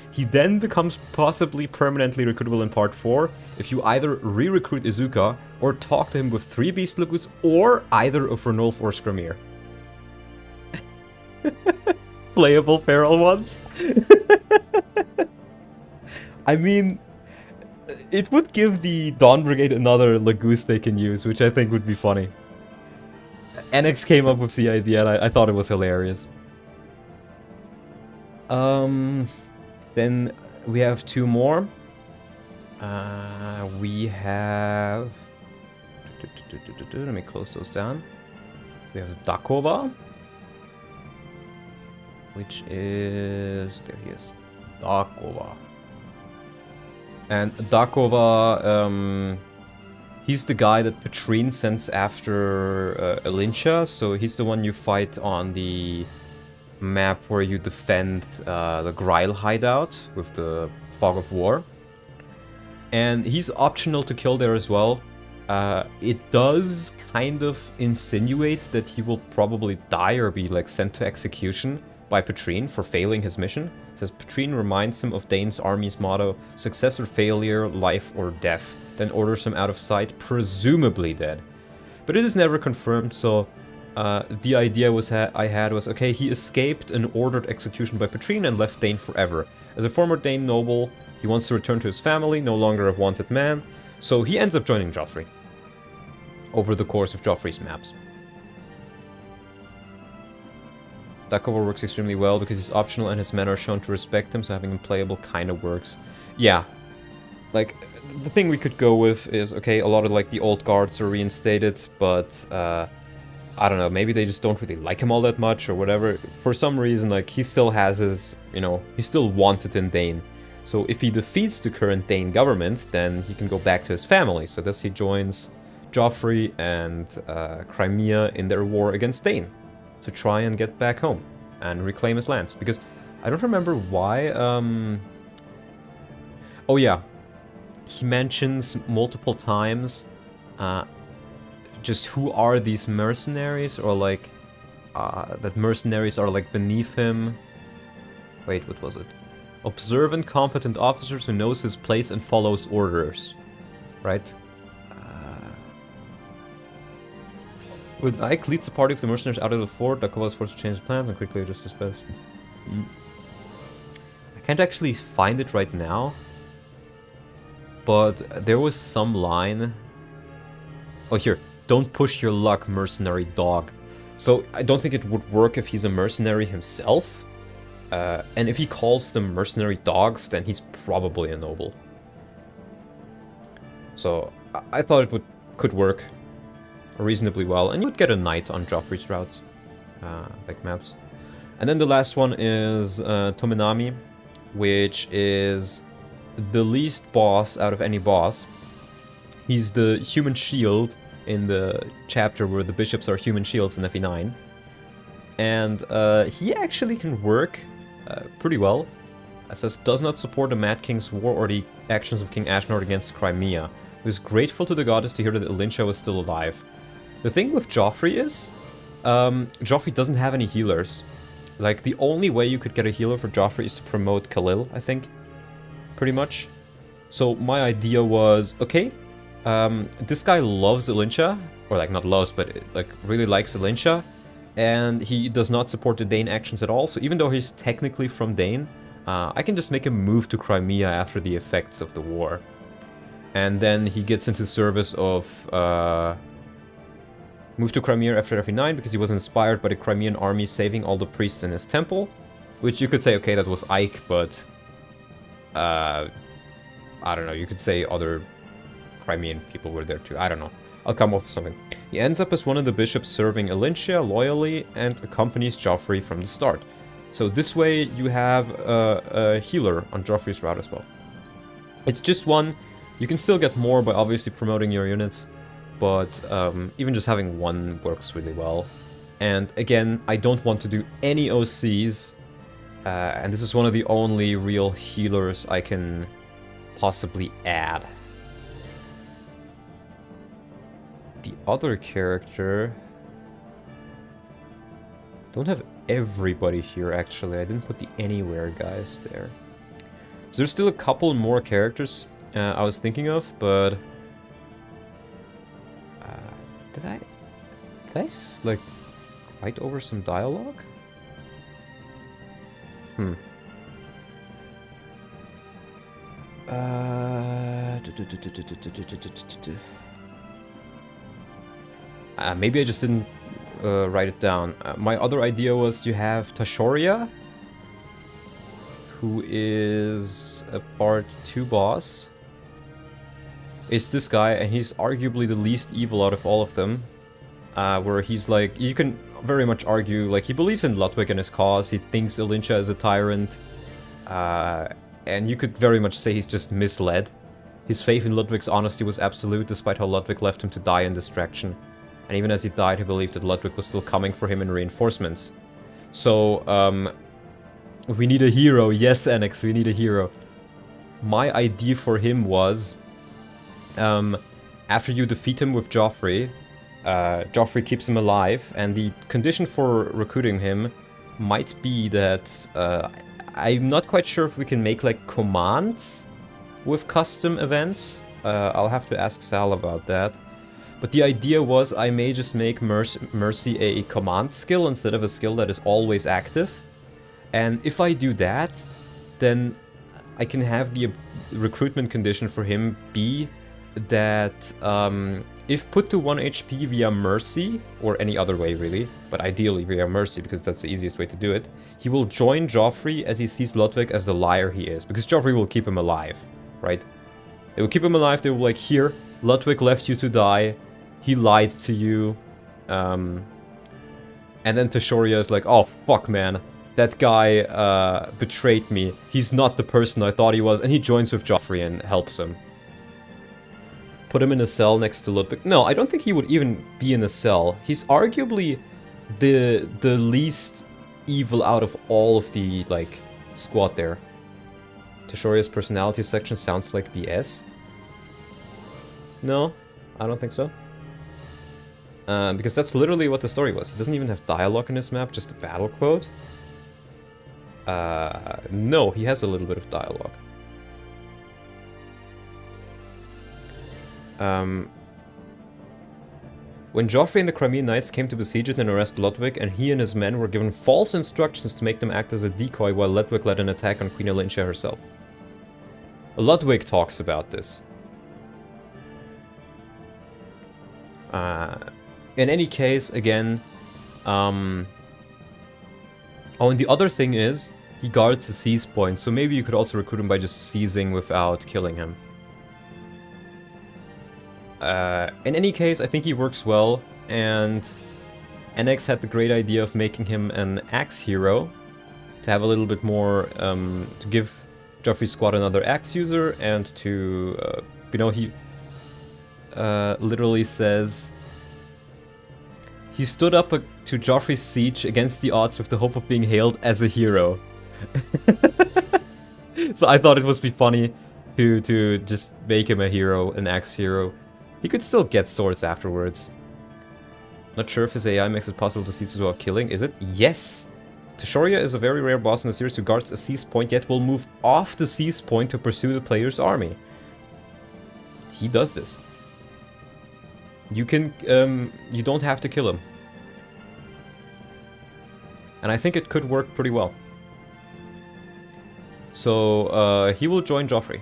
He then becomes possibly permanently recruitable in Part 4 if you either re-recruit Izuka or talk to him with 3 Beast Lagoons or either of Ranulf or Skramir. Playable feral ones? I mean, it would give the Dawn Brigade another Lagoose they can use, which I think would be funny. NX came up with the idea and I thought it was hilarious. Then we have 2 more. We have... Let me close those down. We have Dakova. Which is... There he is. Dakova. And Dakova, he's the guy that Petrine sends after Elincia, so he's the one you fight on the map where you defend the Grail hideout with the Fog of War. And he's optional to kill there as well. It does kind of insinuate that he will probably die or be like sent to execution by Petrine for failing his mission. It says Petrine reminds him of Dane's army's motto, success or failure, life or death, then orders him out of sight, presumably dead. But it is never confirmed, so the idea I had was, okay, he escaped an ordered execution by Petrine and left Dane forever. As a former Dane noble, he wants to return to his family, no longer a wanted man, so he ends up joining Joffrey over the course of Joffrey's maps. Dakova works extremely well because he's optional and his men are shown to respect him, so having him playable kind of works. Yeah, like, the thing we could go with is, okay, a lot of, like, the old guards are reinstated, but, I don't know, maybe they just don't really like him all that much or whatever. For some reason, like, he still has his, you know, he's still wanted in Dane. So if he defeats the current Dane government, then he can go back to his family. So thus he joins Joffrey and Crimea in their war against Dane to try and get back home and reclaim his lands. Because I don't remember why, oh yeah, he mentions multiple times just who are these mercenaries, or like that mercenaries are like beneath him. Wait, what was it? Observant, competent officers who knows his place and follows orders, right? When Ike leads a party of the mercenaries out of the fort, Dakova is forced to change his plans and quickly adjust his spells. I can't actually find it right now, but there was some line. Oh, here. Don't push your luck, mercenary dog. So I don't think it would work if he's a mercenary himself. And if he calls them mercenary dogs, then he's probably a noble. So I thought it could work reasonably well, and you would get a knight on Joffrey's routes, like maps. And then the last one is Tominami, which is the least boss out of any boss. He's the human shield in the chapter where the bishops are human shields in FE9. And he actually can work pretty well. It says, does not support the Mad King's war or the actions of King Ashnord against Crimea. He was grateful to the goddess to hear that Elincia was still alive. The thing with Joffrey is, Joffrey doesn't have any healers. Like, the only way you could get a healer for Joffrey is to promote Khalil, I think. Pretty much. So my idea was, okay, this guy loves Elincia, or like not loves, but like really likes Elincia. And he does not support the Dane actions at all, so even though he's technically from Dane, I can just make him move to Crimea after the effects of the war. And then he gets into service of... move to Crimea after FE9 because he was inspired by the Crimean army saving all the priests in his temple. Which you could say, okay, that was Ike, but... I don't know, you could say other Crimean people were there too, I don't know. I'll come up with something. He ends up as one of the bishops serving Alincia loyally and accompanies Joffrey from the start. So this way you have a healer on Joffrey's route as well. It's just one. You can still get more by obviously promoting your units, but even just having one works really well. And again, I don't want to do any OCs, and this is one of the only real healers I can possibly add. The other character... Don't have everybody here, actually. I didn't put the anywhere guys there. So there's still a couple more characters I was thinking of, but... Did I like, write over some dialogue? Maybe I just didn't write it down. My other idea was you have Tashoria, who is a part 2 boss. It's this guy, and he's arguably the least evil out of all of them. Where he's like, you can very much argue, like, he believes in Ludwig and his cause, he thinks Alincia is a tyrant. And you could very much say he's just misled. His faith in Ludwig's honesty was absolute, despite how Ludwig left him to die in distraction. And even as he died, he believed that Ludwig was still coming for him in reinforcements. So, we need a hero. Yes, Annex, we need a hero. My idea for him was, after you defeat him with Joffrey, Joffrey keeps him alive, and the condition for recruiting him might be that, I'm not quite sure if we can make, like, commands with custom events. I'll have to ask Sal about that. But the idea was I may just make Mercy a command skill instead of a skill that is always active. And if I do that, then I can have the recruitment condition for him be that if put to 1 HP via Mercy, or any other way really, but ideally via Mercy because that's the easiest way to do it, he will join Joffrey as he sees Ludwig as the liar he is, because Joffrey will keep him alive, right? They will keep him alive, they will like, here, Ludwig left you to die, he lied to you, and then Tashoria is like, oh fuck man, that guy betrayed me, he's not the person I thought he was, and he joins with Joffrey and helps him. Put him in a cell next to Ludwig. No, I don't think he would even be in a cell. He's arguably the least evil out of all of the, like, squad there. Tashoria's personality section sounds like BS. No, I don't think so. Because that's literally what the story was. It doesn't even have dialogue in this map, just a battle quote. No, he has a little bit of dialogue. When Joffrey and the Crimean Knights came to besiege it and arrest Ludwig, and he and his men were given false instructions to make them act as a decoy while Ludwig led an attack on Queen Alincia herself. Ludwig talks about this. In any case, again, oh, and the other thing is, he guards the seize point, so maybe you could also recruit him by just seizing without killing him. In any case, I think he works well, and NX had the great idea of making him an axe hero, to have a little bit more, to give Joffrey's squad another axe user, and to, you know, he literally says, he stood up to Joffrey's siege against the odds with the hope of being hailed as a hero. So I thought it would be funny to just make him a hero, an axe hero. He could still get swords afterwards. Not sure if his AI makes it possible to seize without killing, is it? Yes! Tashoria is a very rare boss in the series who guards a seize point, yet will move off the seize point to pursue the player's army. He does this. You can, you don't have to kill him. And I think it could work pretty well. So, he will join Joffrey.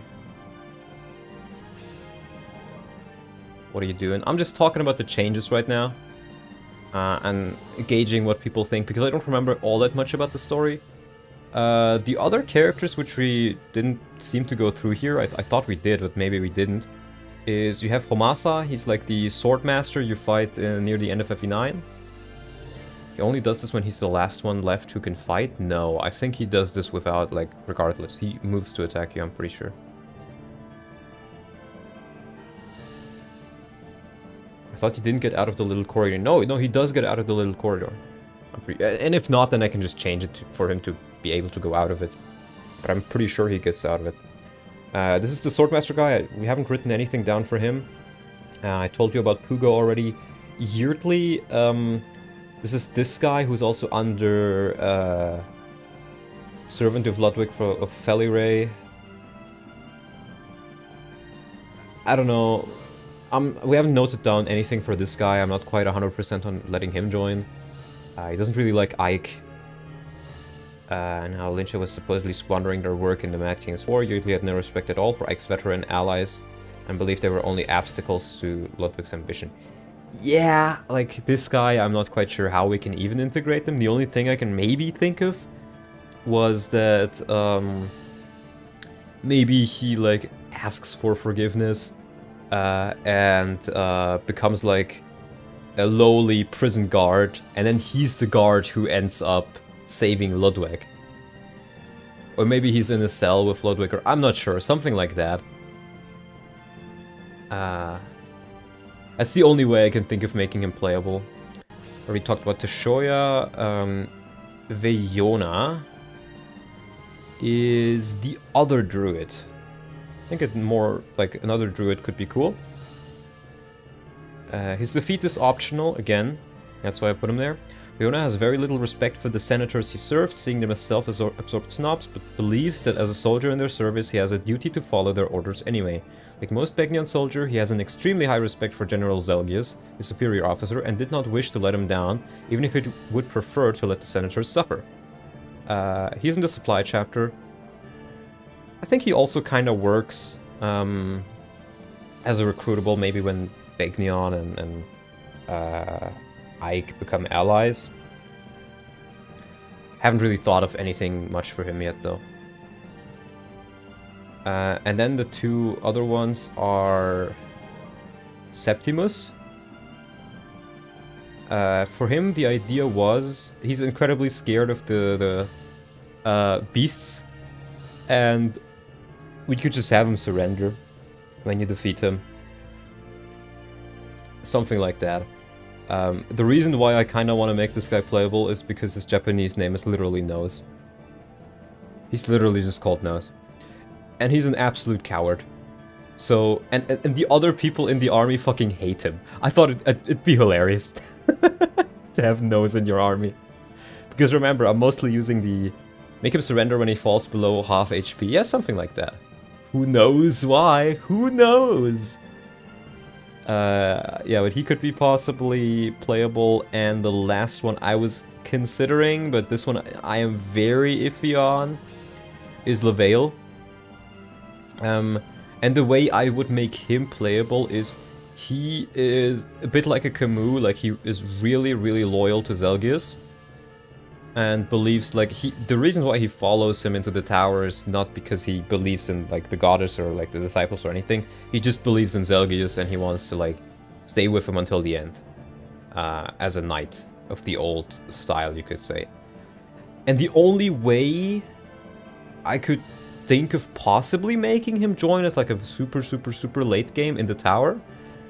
What are you doing? I'm just talking about the changes right now. And gauging what people think, because I don't remember all that much about the story. The other characters, which we didn't seem to go through here, I thought we did, but maybe we didn't, is you have Homasa. He's like the sword master you fight near the end of FE9. He only does this when he's the last one left who can fight? No, I think he does this without, like, regardless. He moves to attack you, I'm pretty sure. I thought he didn't get out of the little corridor. No, he does get out of the little corridor. And if not, then I can just change it for him to be able to go out of it. But I'm pretty sure he gets out of it. This is the Swordmaster guy. We haven't written anything down for him. I told you about Pugo already. Yeardley, this is this guy who's also under Servant of Ludwig of Felirae. I don't know. We haven't noted down anything for this guy. I'm not quite 100% on letting him join. He doesn't really like Ike. And how Lyncha was supposedly squandering their work in the Mad King's War. Yeardley had no respect at all for Ike's veteran allies and believed they were only obstacles to Ludwig's ambition. Yeah, like this guy, I'm not quite sure how we can even integrate them. The only thing I can maybe think of was that maybe he like asks for forgiveness and becomes like a lowly prison guard, and then he's the guard who ends up saving Ludwig. Or maybe he's in a cell with Ludwig, or I'm not sure, something like that. That's the only way I can think of making him playable. We talked about Teshoya. Veyona is the other druid. I think it more like another druid could be cool. His defeat is optional, again. That's why I put him there. Veyona has very little respect for the senators he serves, seeing them as self-absorbed snobs, but believes that as a soldier in their service, he has a duty to follow their orders anyway. Like most Begnion soldier, he has an extremely high respect for General Zelgius, his superior officer, and did not wish to let him down, even if he would prefer to let the senators suffer. He's in the supply chapter. I think he also kind of works as a recruitable, maybe when Begnion and Ike become allies. Haven't really thought of anything much for him yet, though. And then the two other ones are Septimus. For him, the idea was he's incredibly scared of the beasts, and we could just have him surrender when you defeat him. Something like that. The reason why I kind of want to make this guy playable is because his Japanese name is literally Nose. He's literally just called Nose. And he's an absolute coward. So, and the other people in the army fucking hate him. I thought it'd be hilarious to have Nose in your army. Because remember, I'm mostly using the make him surrender when he falls below half HP. Yeah, something like that. Who knows why? Who knows? Yeah, but he could be possibly playable, and the last one I was considering, but this one I am very iffy on, is Leveil. And the way I would make him playable is he is a bit like a Camus, like he is really, really loyal to Zelgius. And believes, like, the reason why he follows him into the tower is not because he believes in, like, the goddess or, like, the disciples or anything. He just believes in Zelgius and he wants to, like, stay with him until the end. As a knight of the old style, you could say. And the only way I could think of possibly making him join as, like, a super, super, super late game in the tower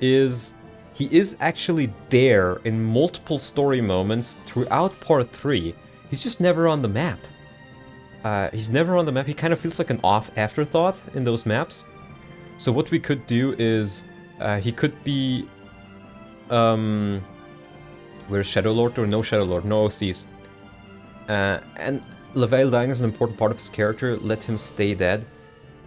is he is actually there in multiple story moments throughout part 3. He's just never on the map. He's never on the map. He kind of feels like an off afterthought in those maps. So what we could do is he could be where's Shadowlord or no Shadowlord, no OCs. And Leveil dying is an important part of his character. Let him stay dead.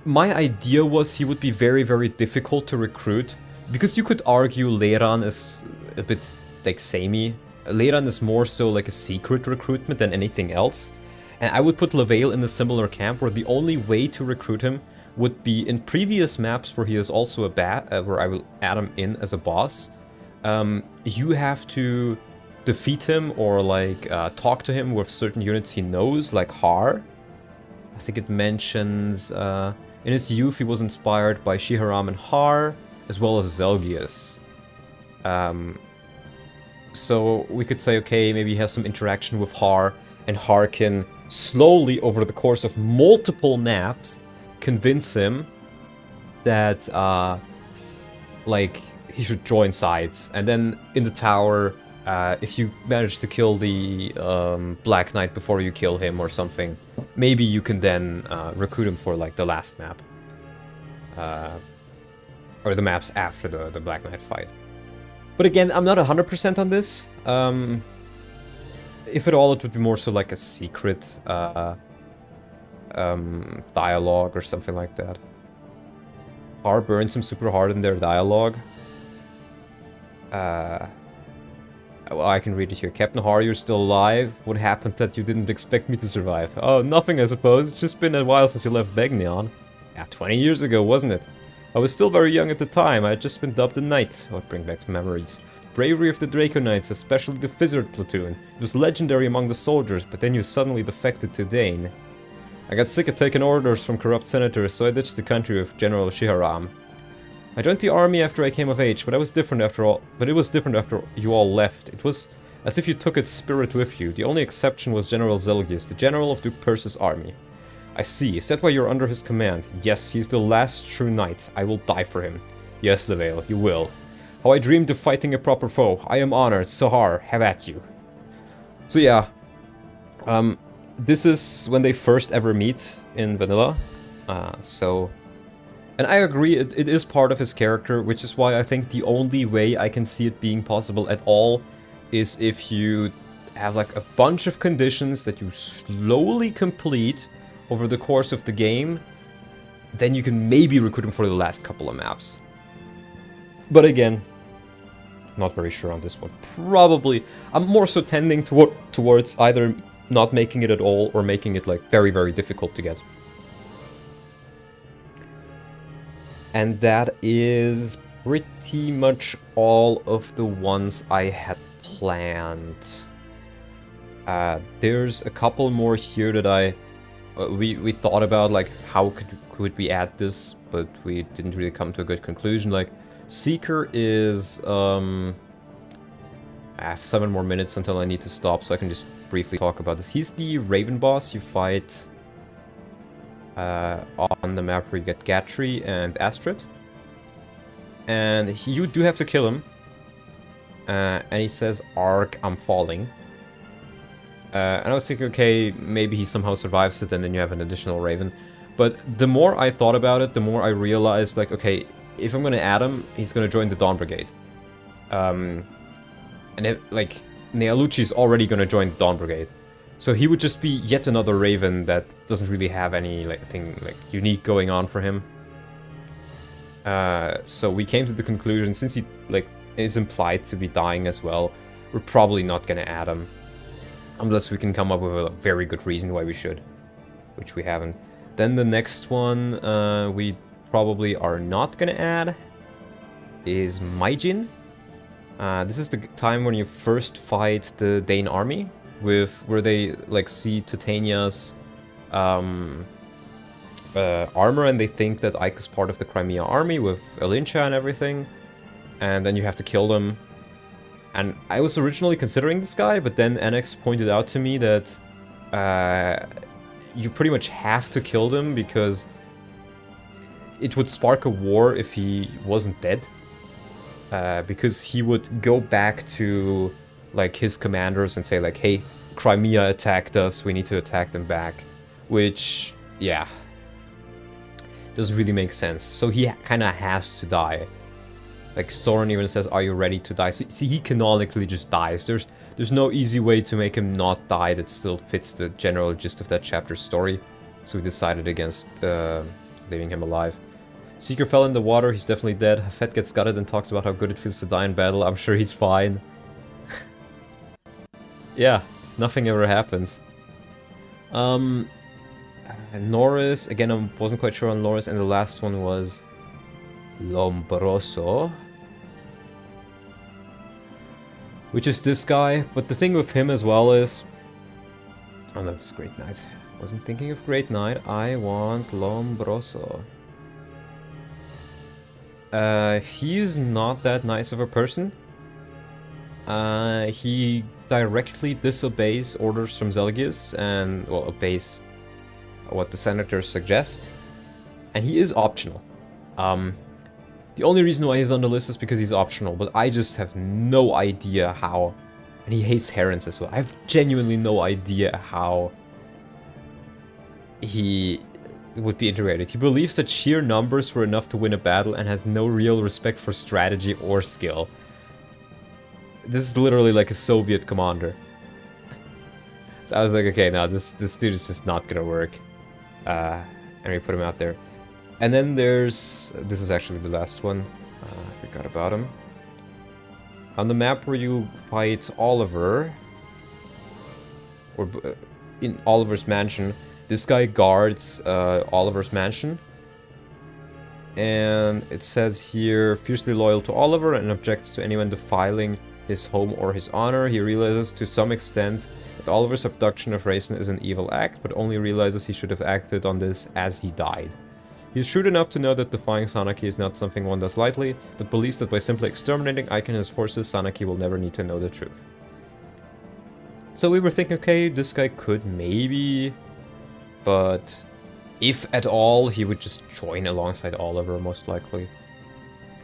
My idea was he would be very, very difficult to recruit, because you could argue Leiran is a bit like samey. Leiran is more so like a secret recruitment than anything else. And I would put Leveil in a similar camp where the only way to recruit him would be in previous maps where he is also a bat, where I will add him in as a boss. You have to defeat him or like talk to him with certain units he knows, like Har. I think it mentions in his youth he was inspired by Shiharam and Har, as well as Zelgius. So we could say, okay, maybe he has some interaction with Har, and Har can slowly, over the course of multiple maps, convince him that, like, he should join sides. And then in the tower, if you manage to kill the Black Knight before you kill him or something, maybe you can then recruit him for, like, the last map. Or the maps after the Black Knight fight. But again, I'm not 100% on this. If at all, it would be more so like a secret dialogue or something like that. Har burns him super hard in their dialogue. Well, I can read it here. Captain Har, you're still alive. What happened that you didn't expect me to survive? Oh, nothing, I suppose. It's just been a while since you left Begnion. Yeah, 20 years ago, wasn't it? I was still very young at the time. I had just been dubbed a knight. Oh, it brings back memories. Bravery of the Draco Knights, especially the Fizzard platoon. It was legendary among the soldiers, but then you suddenly defected to Dane. I got sick of taking orders from corrupt senators, so I ditched the country with General Shiharam. I joined the army after I came of age, but it was different after you all left. It was as if you took its spirit with you. The only exception was General Zelgius, the general of Duke Perseus' army. I see. Is that why you're under his command? Yes, he's the last true knight. I will die for him. Yes, Leveil, you will. How I dreamed of fighting a proper foe. I am honored. Sahar, have at you. So yeah. This is when they first ever meet in vanilla. And I agree, it is part of his character, which is why I think the only way I can see it being possible at all is if you have like a bunch of conditions that you slowly complete over the course of the game, then you can maybe recruit him for the last couple of maps. But again, not very sure on this one. Probably, I'm more so tending towards either not making it at all or making it like very, very difficult to get. And that is pretty much all of the ones I had planned. There's a couple more here that we thought about, like how could we add this, but we didn't really come to a good conclusion. Like Seeker is I have 7 more minutes until I need to stop, so I can just briefly talk about this. He's the Raven boss you fight on the map where you get Gatry and Astrid, and you do have to kill him. And he says, "Ark, I'm falling." And I was thinking, okay, maybe he somehow survives it, and then you have an additional Raven. But the more I thought about it, the more I realized, like, okay, if I'm gonna add him, he's gonna join the Dawn Brigade. And like, Nealucci's already gonna join the Dawn Brigade. So he would just be yet another Raven that doesn't really have any, like, thing, like, unique going on for him. So we came to the conclusion, since he, like, is implied to be dying as well, we're probably not gonna add him. Unless we can come up with a very good reason why we should. Which we haven't. Then the next one we probably are not gonna add is Maijin. This is the time when you first fight the Dane army, where they like see Titania's armor, and they think that Ike is part of the Crimea army with Elincha and everything. And then you have to kill them. And I was originally considering this guy, but then Annex pointed out to me that you pretty much have to kill them because it would spark a war if he wasn't dead. Because he would go back to like his commanders and say like, hey, Crimea attacked us, we need to attack them back. Which, yeah, doesn't really make sense. So he kind of has to die. Like, Soren even says, are you ready to die? So, see, he canonically just dies. There's no easy way to make him not die that still fits the general gist of that chapter's story. So we decided against leaving him alive. Seeker fell in the water, he's definitely dead. Hafet gets gutted and talks about how good it feels to die in battle. I'm sure he's fine. Yeah, nothing ever happens. Norris, again, I wasn't quite sure on Norris, and the last one was Lombroso, which is this guy. But the thing with him as well is... Oh, that's Great Knight. Wasn't thinking of Great Knight. I want Lombroso. He's not that nice of a person. He directly disobeys orders from Zelgius and, well, obeys what the senators suggest. And he is optional. The only reason why he's on the list is because he's optional, but I just have no idea how. And he hates herons as well. I have genuinely no idea how he would be integrated. He believes that sheer numbers were enough to win a battle and has no real respect for strategy or skill. This is literally like a Soviet commander. So I was like, okay, no, this dude is just not gonna work. And we put him out there. And then there's... This is actually the last one. I forgot about him. On the map where you fight Oliver, or in Oliver's mansion, this guy guards Oliver's mansion. And it says here, fiercely loyal to Oliver and objects to anyone defiling his home or his honor. He realizes to some extent that Oliver's abduction of Raisin is an evil act, but only realizes he should have acted on this as he died. He is shrewd enough to know that defying Sanaki is not something one does lightly, but believes that by simply exterminating Ike and his forces, Sanaki will never need to know the truth. So we were thinking, okay, this guy could maybe, but if at all, he would just join alongside Oliver, most likely.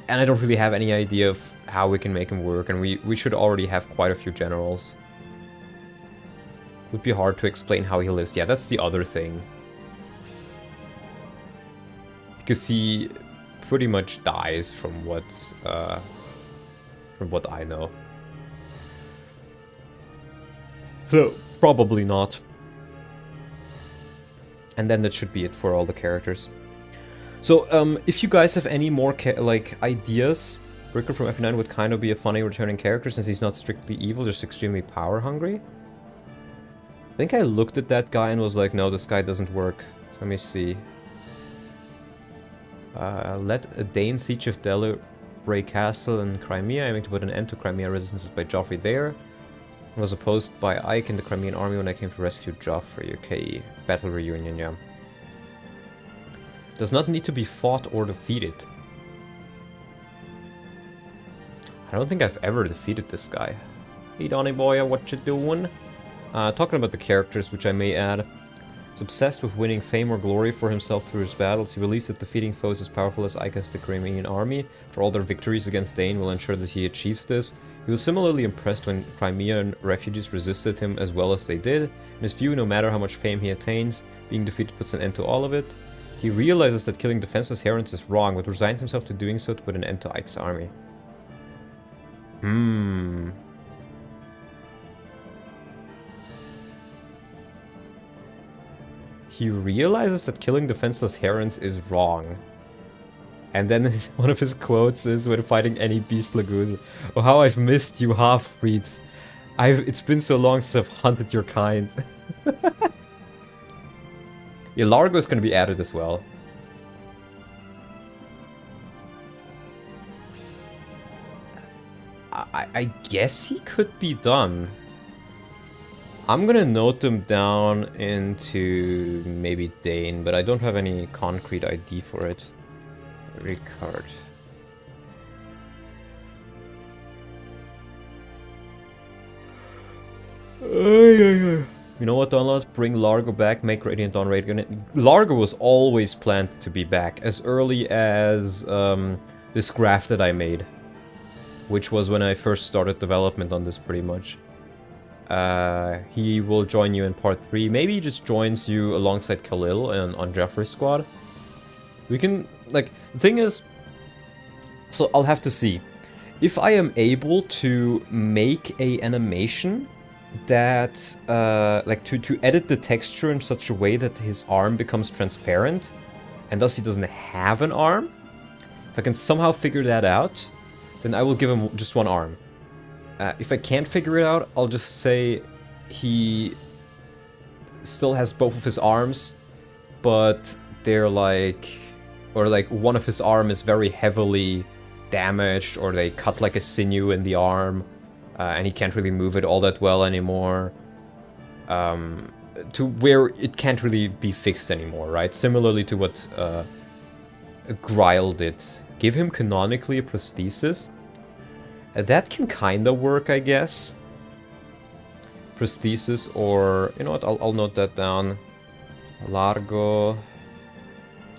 And I don't really have any idea of how we can make him work, and we should already have quite a few generals. It would be hard to explain how he lives. Yeah, that's the other thing. Because he pretty much dies from what I know. So, probably not. And then that should be it for all the characters. So, if you guys have any more ideas, Ricker from FE10 would kind of be a funny returning character since he's not strictly evil, just extremely power hungry. I think I looked at that guy and was like, no, this guy doesn't work. Let me see. Let a Dane siege of Delray Castle in Crimea, aiming to put an end to Crimea resistance by Joffrey there. Was opposed by Ike in the Crimean army when I came to rescue Joffrey. Okay, battle reunion, yeah. Does not need to be fought or defeated. I don't think I've ever defeated this guy. Hey Donny boy, what you doing? Talking about the characters, which I may add. He's obsessed with winning fame or glory for himself through his battles. He believes that defeating foes as powerful as Ike's the Crimean army for all their victories against Dane will ensure that he achieves this. He was similarly impressed when Crimean refugees resisted him as well as they did. In his view, no matter how much fame he attains, being defeated puts an end to all of it. He realizes that killing defenseless herons is wrong, but resigns himself to doing so to put an end to Ike's army. He realizes that killing defenseless herons is wrong. And then one of his quotes is, when fighting any beast lagoons, "Oh, how I've missed you half-breeds. It's been so long since I've hunted your kind." Yeah, Largo is going to be added as well. I guess he could be done. I'm gonna note them down into maybe Dane, but I don't have any concrete ID for it. Ricard. You know what, Donald? Bring Largo back, make Radiant Dawn Radiant. Largo was always planned to be back, as early as this graph that I made. Which was when I first started development on this, pretty much. He will join you in part 3. Maybe he just joins you alongside Khalil on Joffrey's squad. We can, like, the thing is, so I'll have to see. If I am able to make a animation that, like, to edit the texture in such a way that his arm becomes transparent, and thus he doesn't have an arm, if I can somehow figure that out, then I will give him just one arm. If I can't figure it out, I'll just say he still has both of his arms, but they're like, or like one of his arm is very heavily damaged, or they cut like a sinew in the arm, and he can't really move it all that well anymore, to where it can't really be fixed anymore, right? Similarly to what Gryle did. Give him canonically a prosthesis. That can kinda work, I guess. Prosthesis, or you know what, I'll note that down. Largo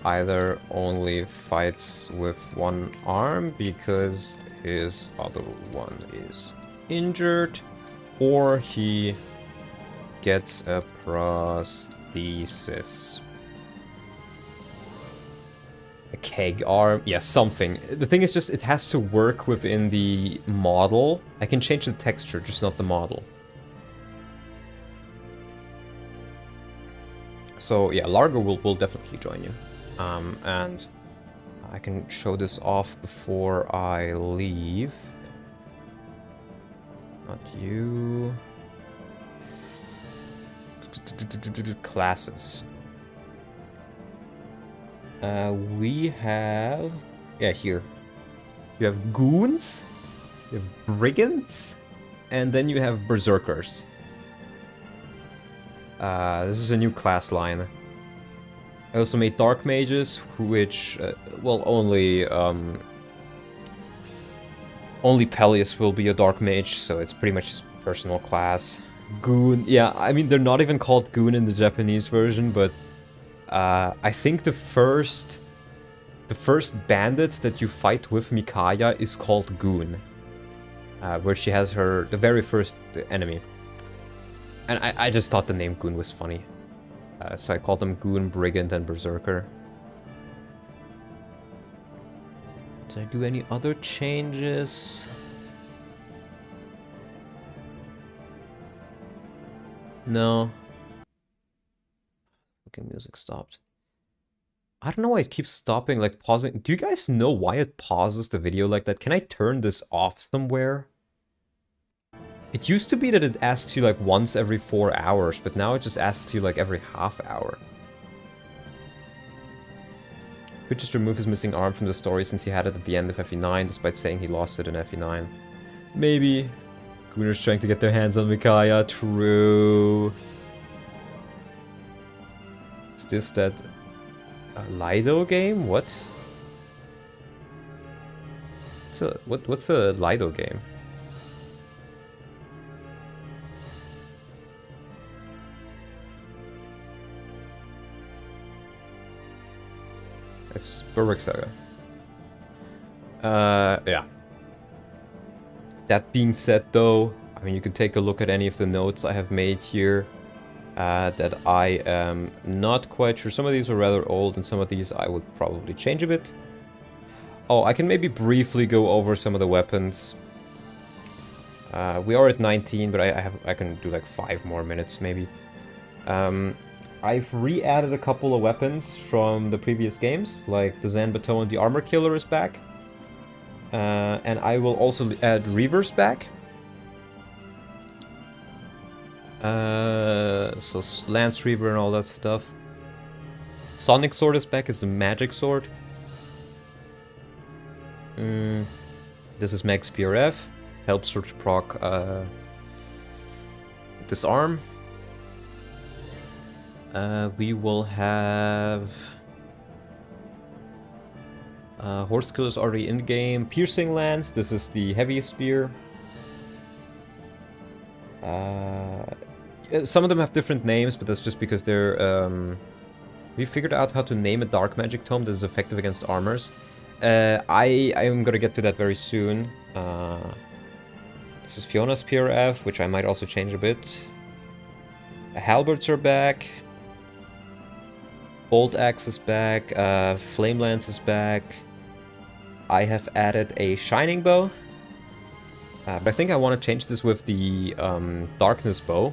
either only fights with one arm because his other one is injured, or he gets a prosthesis. A keg arm, yeah, something. The thing is just, it has to work within the model. I can change the texture, just not the model. So yeah, Largo will definitely join you. And I can show this off before I leave. Not you. Classes. We have... yeah, here. You have Goons, you have Brigands, and then you have Berserkers. This is a new class line. I also made Dark Mages, which, well, only Peleus will be a Dark Mage, so it's pretty much his personal class. Goon, yeah, I mean, they're not even called Goon in the Japanese version, but I think the first bandit that you fight with Mikaya is called Goon, where she has the very first enemy. And I just thought the name Goon was funny. So I called them Goon, Brigand, and Berserker. Did I do any other changes? No. Okay, music stopped. I don't know why it keeps stopping, like pausing. Do you guys know why it pauses the video like that? Can I turn this off somewhere? It used to be that it asks you like once every 4 hours, but now it just asks you like every half hour. Could just remove his missing arm from the story since he had it at the end of FE9, despite saying he lost it in FE9. Maybe. Gooner's trying to get their hands on Mikaya. True. Is this that Lido game? What? What's a Lido game? It's Berwick Saga. Yeah. That being said, though, I mean, you can take a look at any of the notes I have made here. That I am not quite sure. Some of these are rather old, and some of these I would probably change a bit. Oh, I can maybe briefly go over some of the weapons. We are at 19, but I can do like 5 more minutes maybe. I've re-added a couple of weapons from the previous games, like the Zan Bateau and the Armor Killer is back. And I will also add Reavers back. So Lance Reaver and all that stuff. Sonic Sword is back as the magic sword. This is Max PRF. Helps her to proc disarm. We will have... Horse Kill is already in game. Piercing Lance, this is the heaviest spear. Some of them have different names, but that's just because they're... we figured out how to name a Dark Magic Tome that is effective against armors. I am gonna get to that very soon. This is Fiona's PRF, which I might also change a bit. Halberds are back. Bolt Axe is back. Flame Lance is back. I have added a Shining Bow. But I think I want to change this with the Darkness Bow.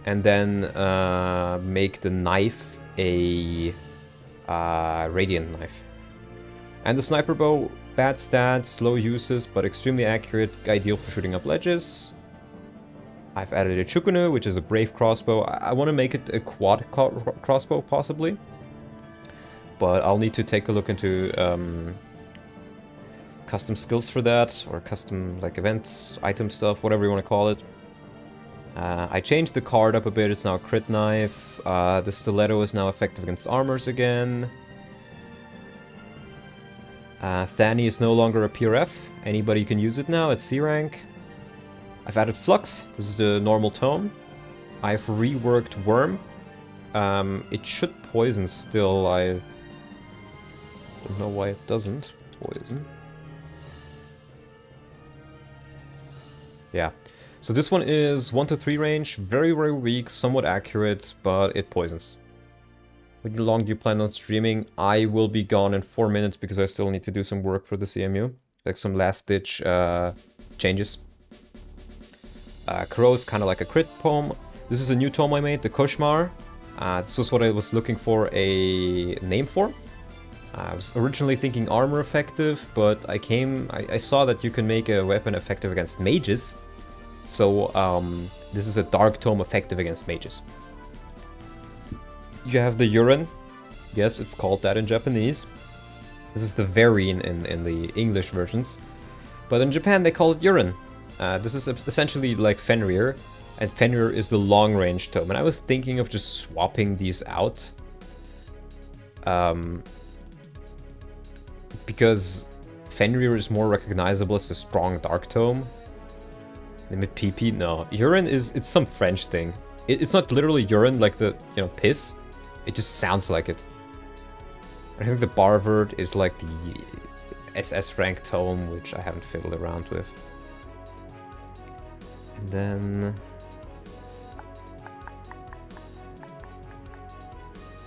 And then make the knife a Radiant Knife. And the Sniper Bow, bad stats, low uses, but extremely accurate, ideal for shooting up ledges. I've added a Chukunu, which is a brave crossbow. I want to make it a quad crossbow, possibly. But I'll need to take a look into custom skills for that, or custom like event item stuff, whatever you want to call it. I changed the card up a bit. It's now a crit knife. The stiletto is now effective against armors again. Thani is no longer a PRF. Anybody can use it now at C rank. I've added Flux. This is the normal tome. I've reworked Worm. It should poison still. I don't know why it doesn't poison. Yeah. So this one is 1 to 3 range. Very, very weak. Somewhat accurate, but it poisons. How long do you plan on streaming? I will be gone in 4 minutes because I still need to do some work for the CMU. Like some last-ditch changes. Kuro is kind of like a crit poem. This is a new tome I made, the Koshmar. This was what I was looking for a name for. I was originally thinking armor effective, but I saw that you can make a weapon effective against mages. So this is a dark tome effective against mages. You have the urine. Yes, it's called that in Japanese. This is the Verine in the English versions. But in Japan they call it urine. This is essentially like Fenrir, and Fenrir is the long-range tome. And I was thinking of just swapping these out. Because Fenrir is more recognizable as a strong dark tome. Limit PP? No. Urine it's some French thing. It's not literally urine like the, piss. It just sounds like it. I think the Barvard is like the SS rank tome, which I haven't fiddled around with. And then...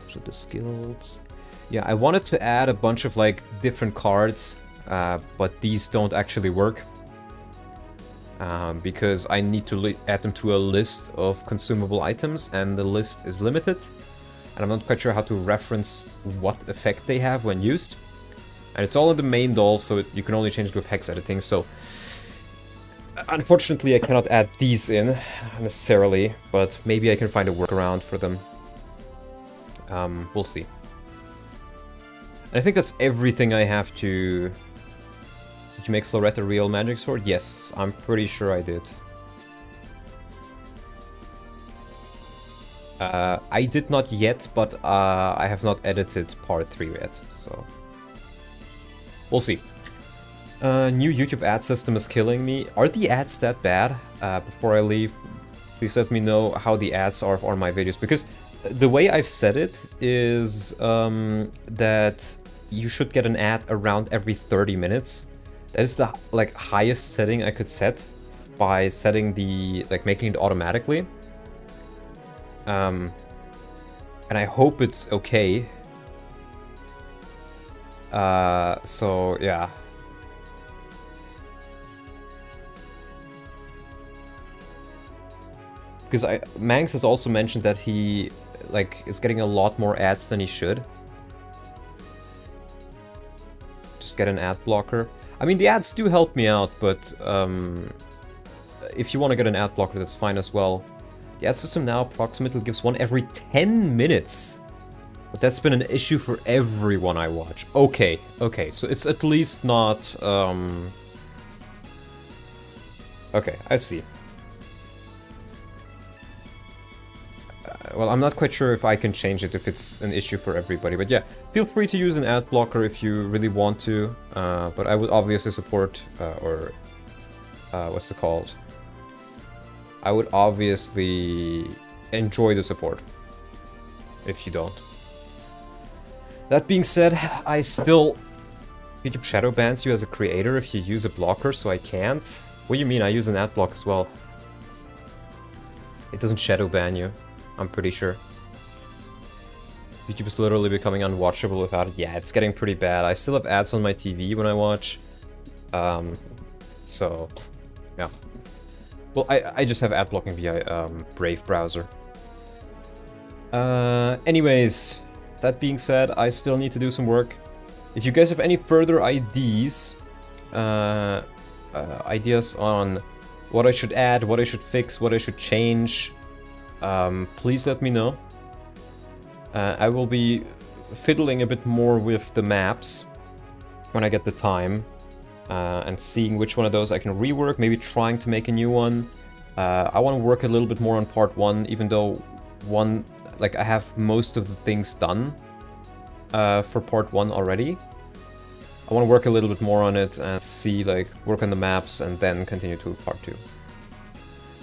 those are the skills. Yeah, I wanted to add a bunch of like different cards, but these don't actually work. Because I need to add them to a list of consumable items, and the list is limited. And I'm not quite sure how to reference what effect they have when used. And it's all in the main doll, so you can only change it with hex editing, so... unfortunately, I cannot add these in, necessarily, but maybe I can find a workaround for them. We'll see. And I think that's everything I have to... Did you make Florette a real magic sword? Yes, I'm pretty sure I did. I did not yet, but I have not edited part 3 yet, so... we'll see. New YouTube ad system is killing me. Are the ads that bad? Before I leave, please let me know how the ads are on my videos, because the way I've set it is that you should get an ad around every 30 minutes. That is the highest setting I could set by setting the making it automatically. And I hope it's okay. So yeah. Because Mangs has also mentioned that he is getting a lot more ads than he should. Just get an ad blocker. I mean, the ads do help me out, but if you want to get an ad blocker, that's fine as well. The ad system now approximately gives one every 10 minutes. But that's been an issue for everyone I watch. Okay, so it's at least not... Okay, I see. Well, I'm not quite sure if I can change it if it's an issue for everybody, but yeah, feel free to use an ad blocker if you really want to, but I would obviously support, what's it called? I would obviously enjoy the support, if you don't. That being said, I still... YouTube shadow bans you as a creator if you use a blocker, so I can't? What do you mean? I use an ad block as well. It doesn't shadow ban you. I'm pretty sure. YouTube is literally becoming unwatchable without it. Yeah, it's getting pretty bad. I still have ads on my TV when I watch. So, yeah. Well, I just have ad blocking via Brave browser. Anyways, that being said, I still need to do some work. If you guys have any further ideas on what I should add, what I should fix, what I should change, please let me know. I will be fiddling a bit more with the maps when I get the time, and seeing which one of those I can rework, maybe trying to make a new one. I want to work a little bit more on part 1, even though I have most of the things done for part 1 already. I want to work a little bit more on it and see, work on the maps and then continue to part 2.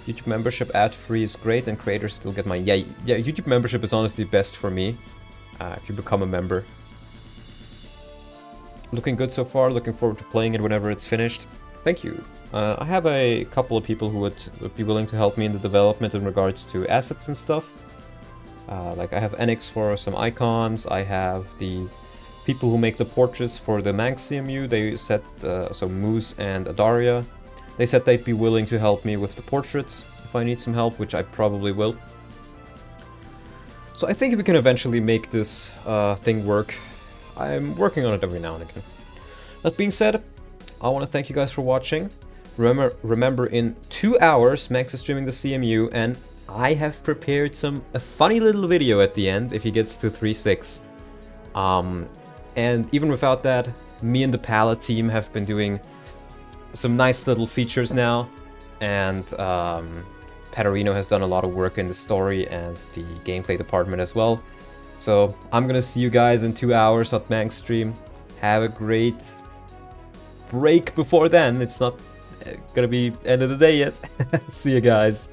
YouTube membership ad-free is great and creators still get money. Yeah, YouTube membership is honestly best for me, if you become a member. Looking good so far, looking forward to playing it whenever it's finished. Thank you. I have a couple of people who would be willing to help me in the development in regards to assets and stuff. I have Enix for some icons, I have the people who make the portraits for the Manx CMU, they said, so Moose and Adaria, they said they'd be willing to help me with the portraits if I need some help, which I probably will. So I think we can eventually make this thing work. I'm working on it every now and again. That being said, I want to thank you guys for watching. Remember, in 2 hours, Max is streaming the CMU, and I have prepared a funny little video at the end if he gets to 3-6. And even without that, me and the Palette team have been doing some nice little features now, and Paterino has done a lot of work in the story and the gameplay department as well. So I'm gonna see you guys in 2 hours on Mank's stream. Have a great break before then. It's not gonna be end of the day yet. See you guys.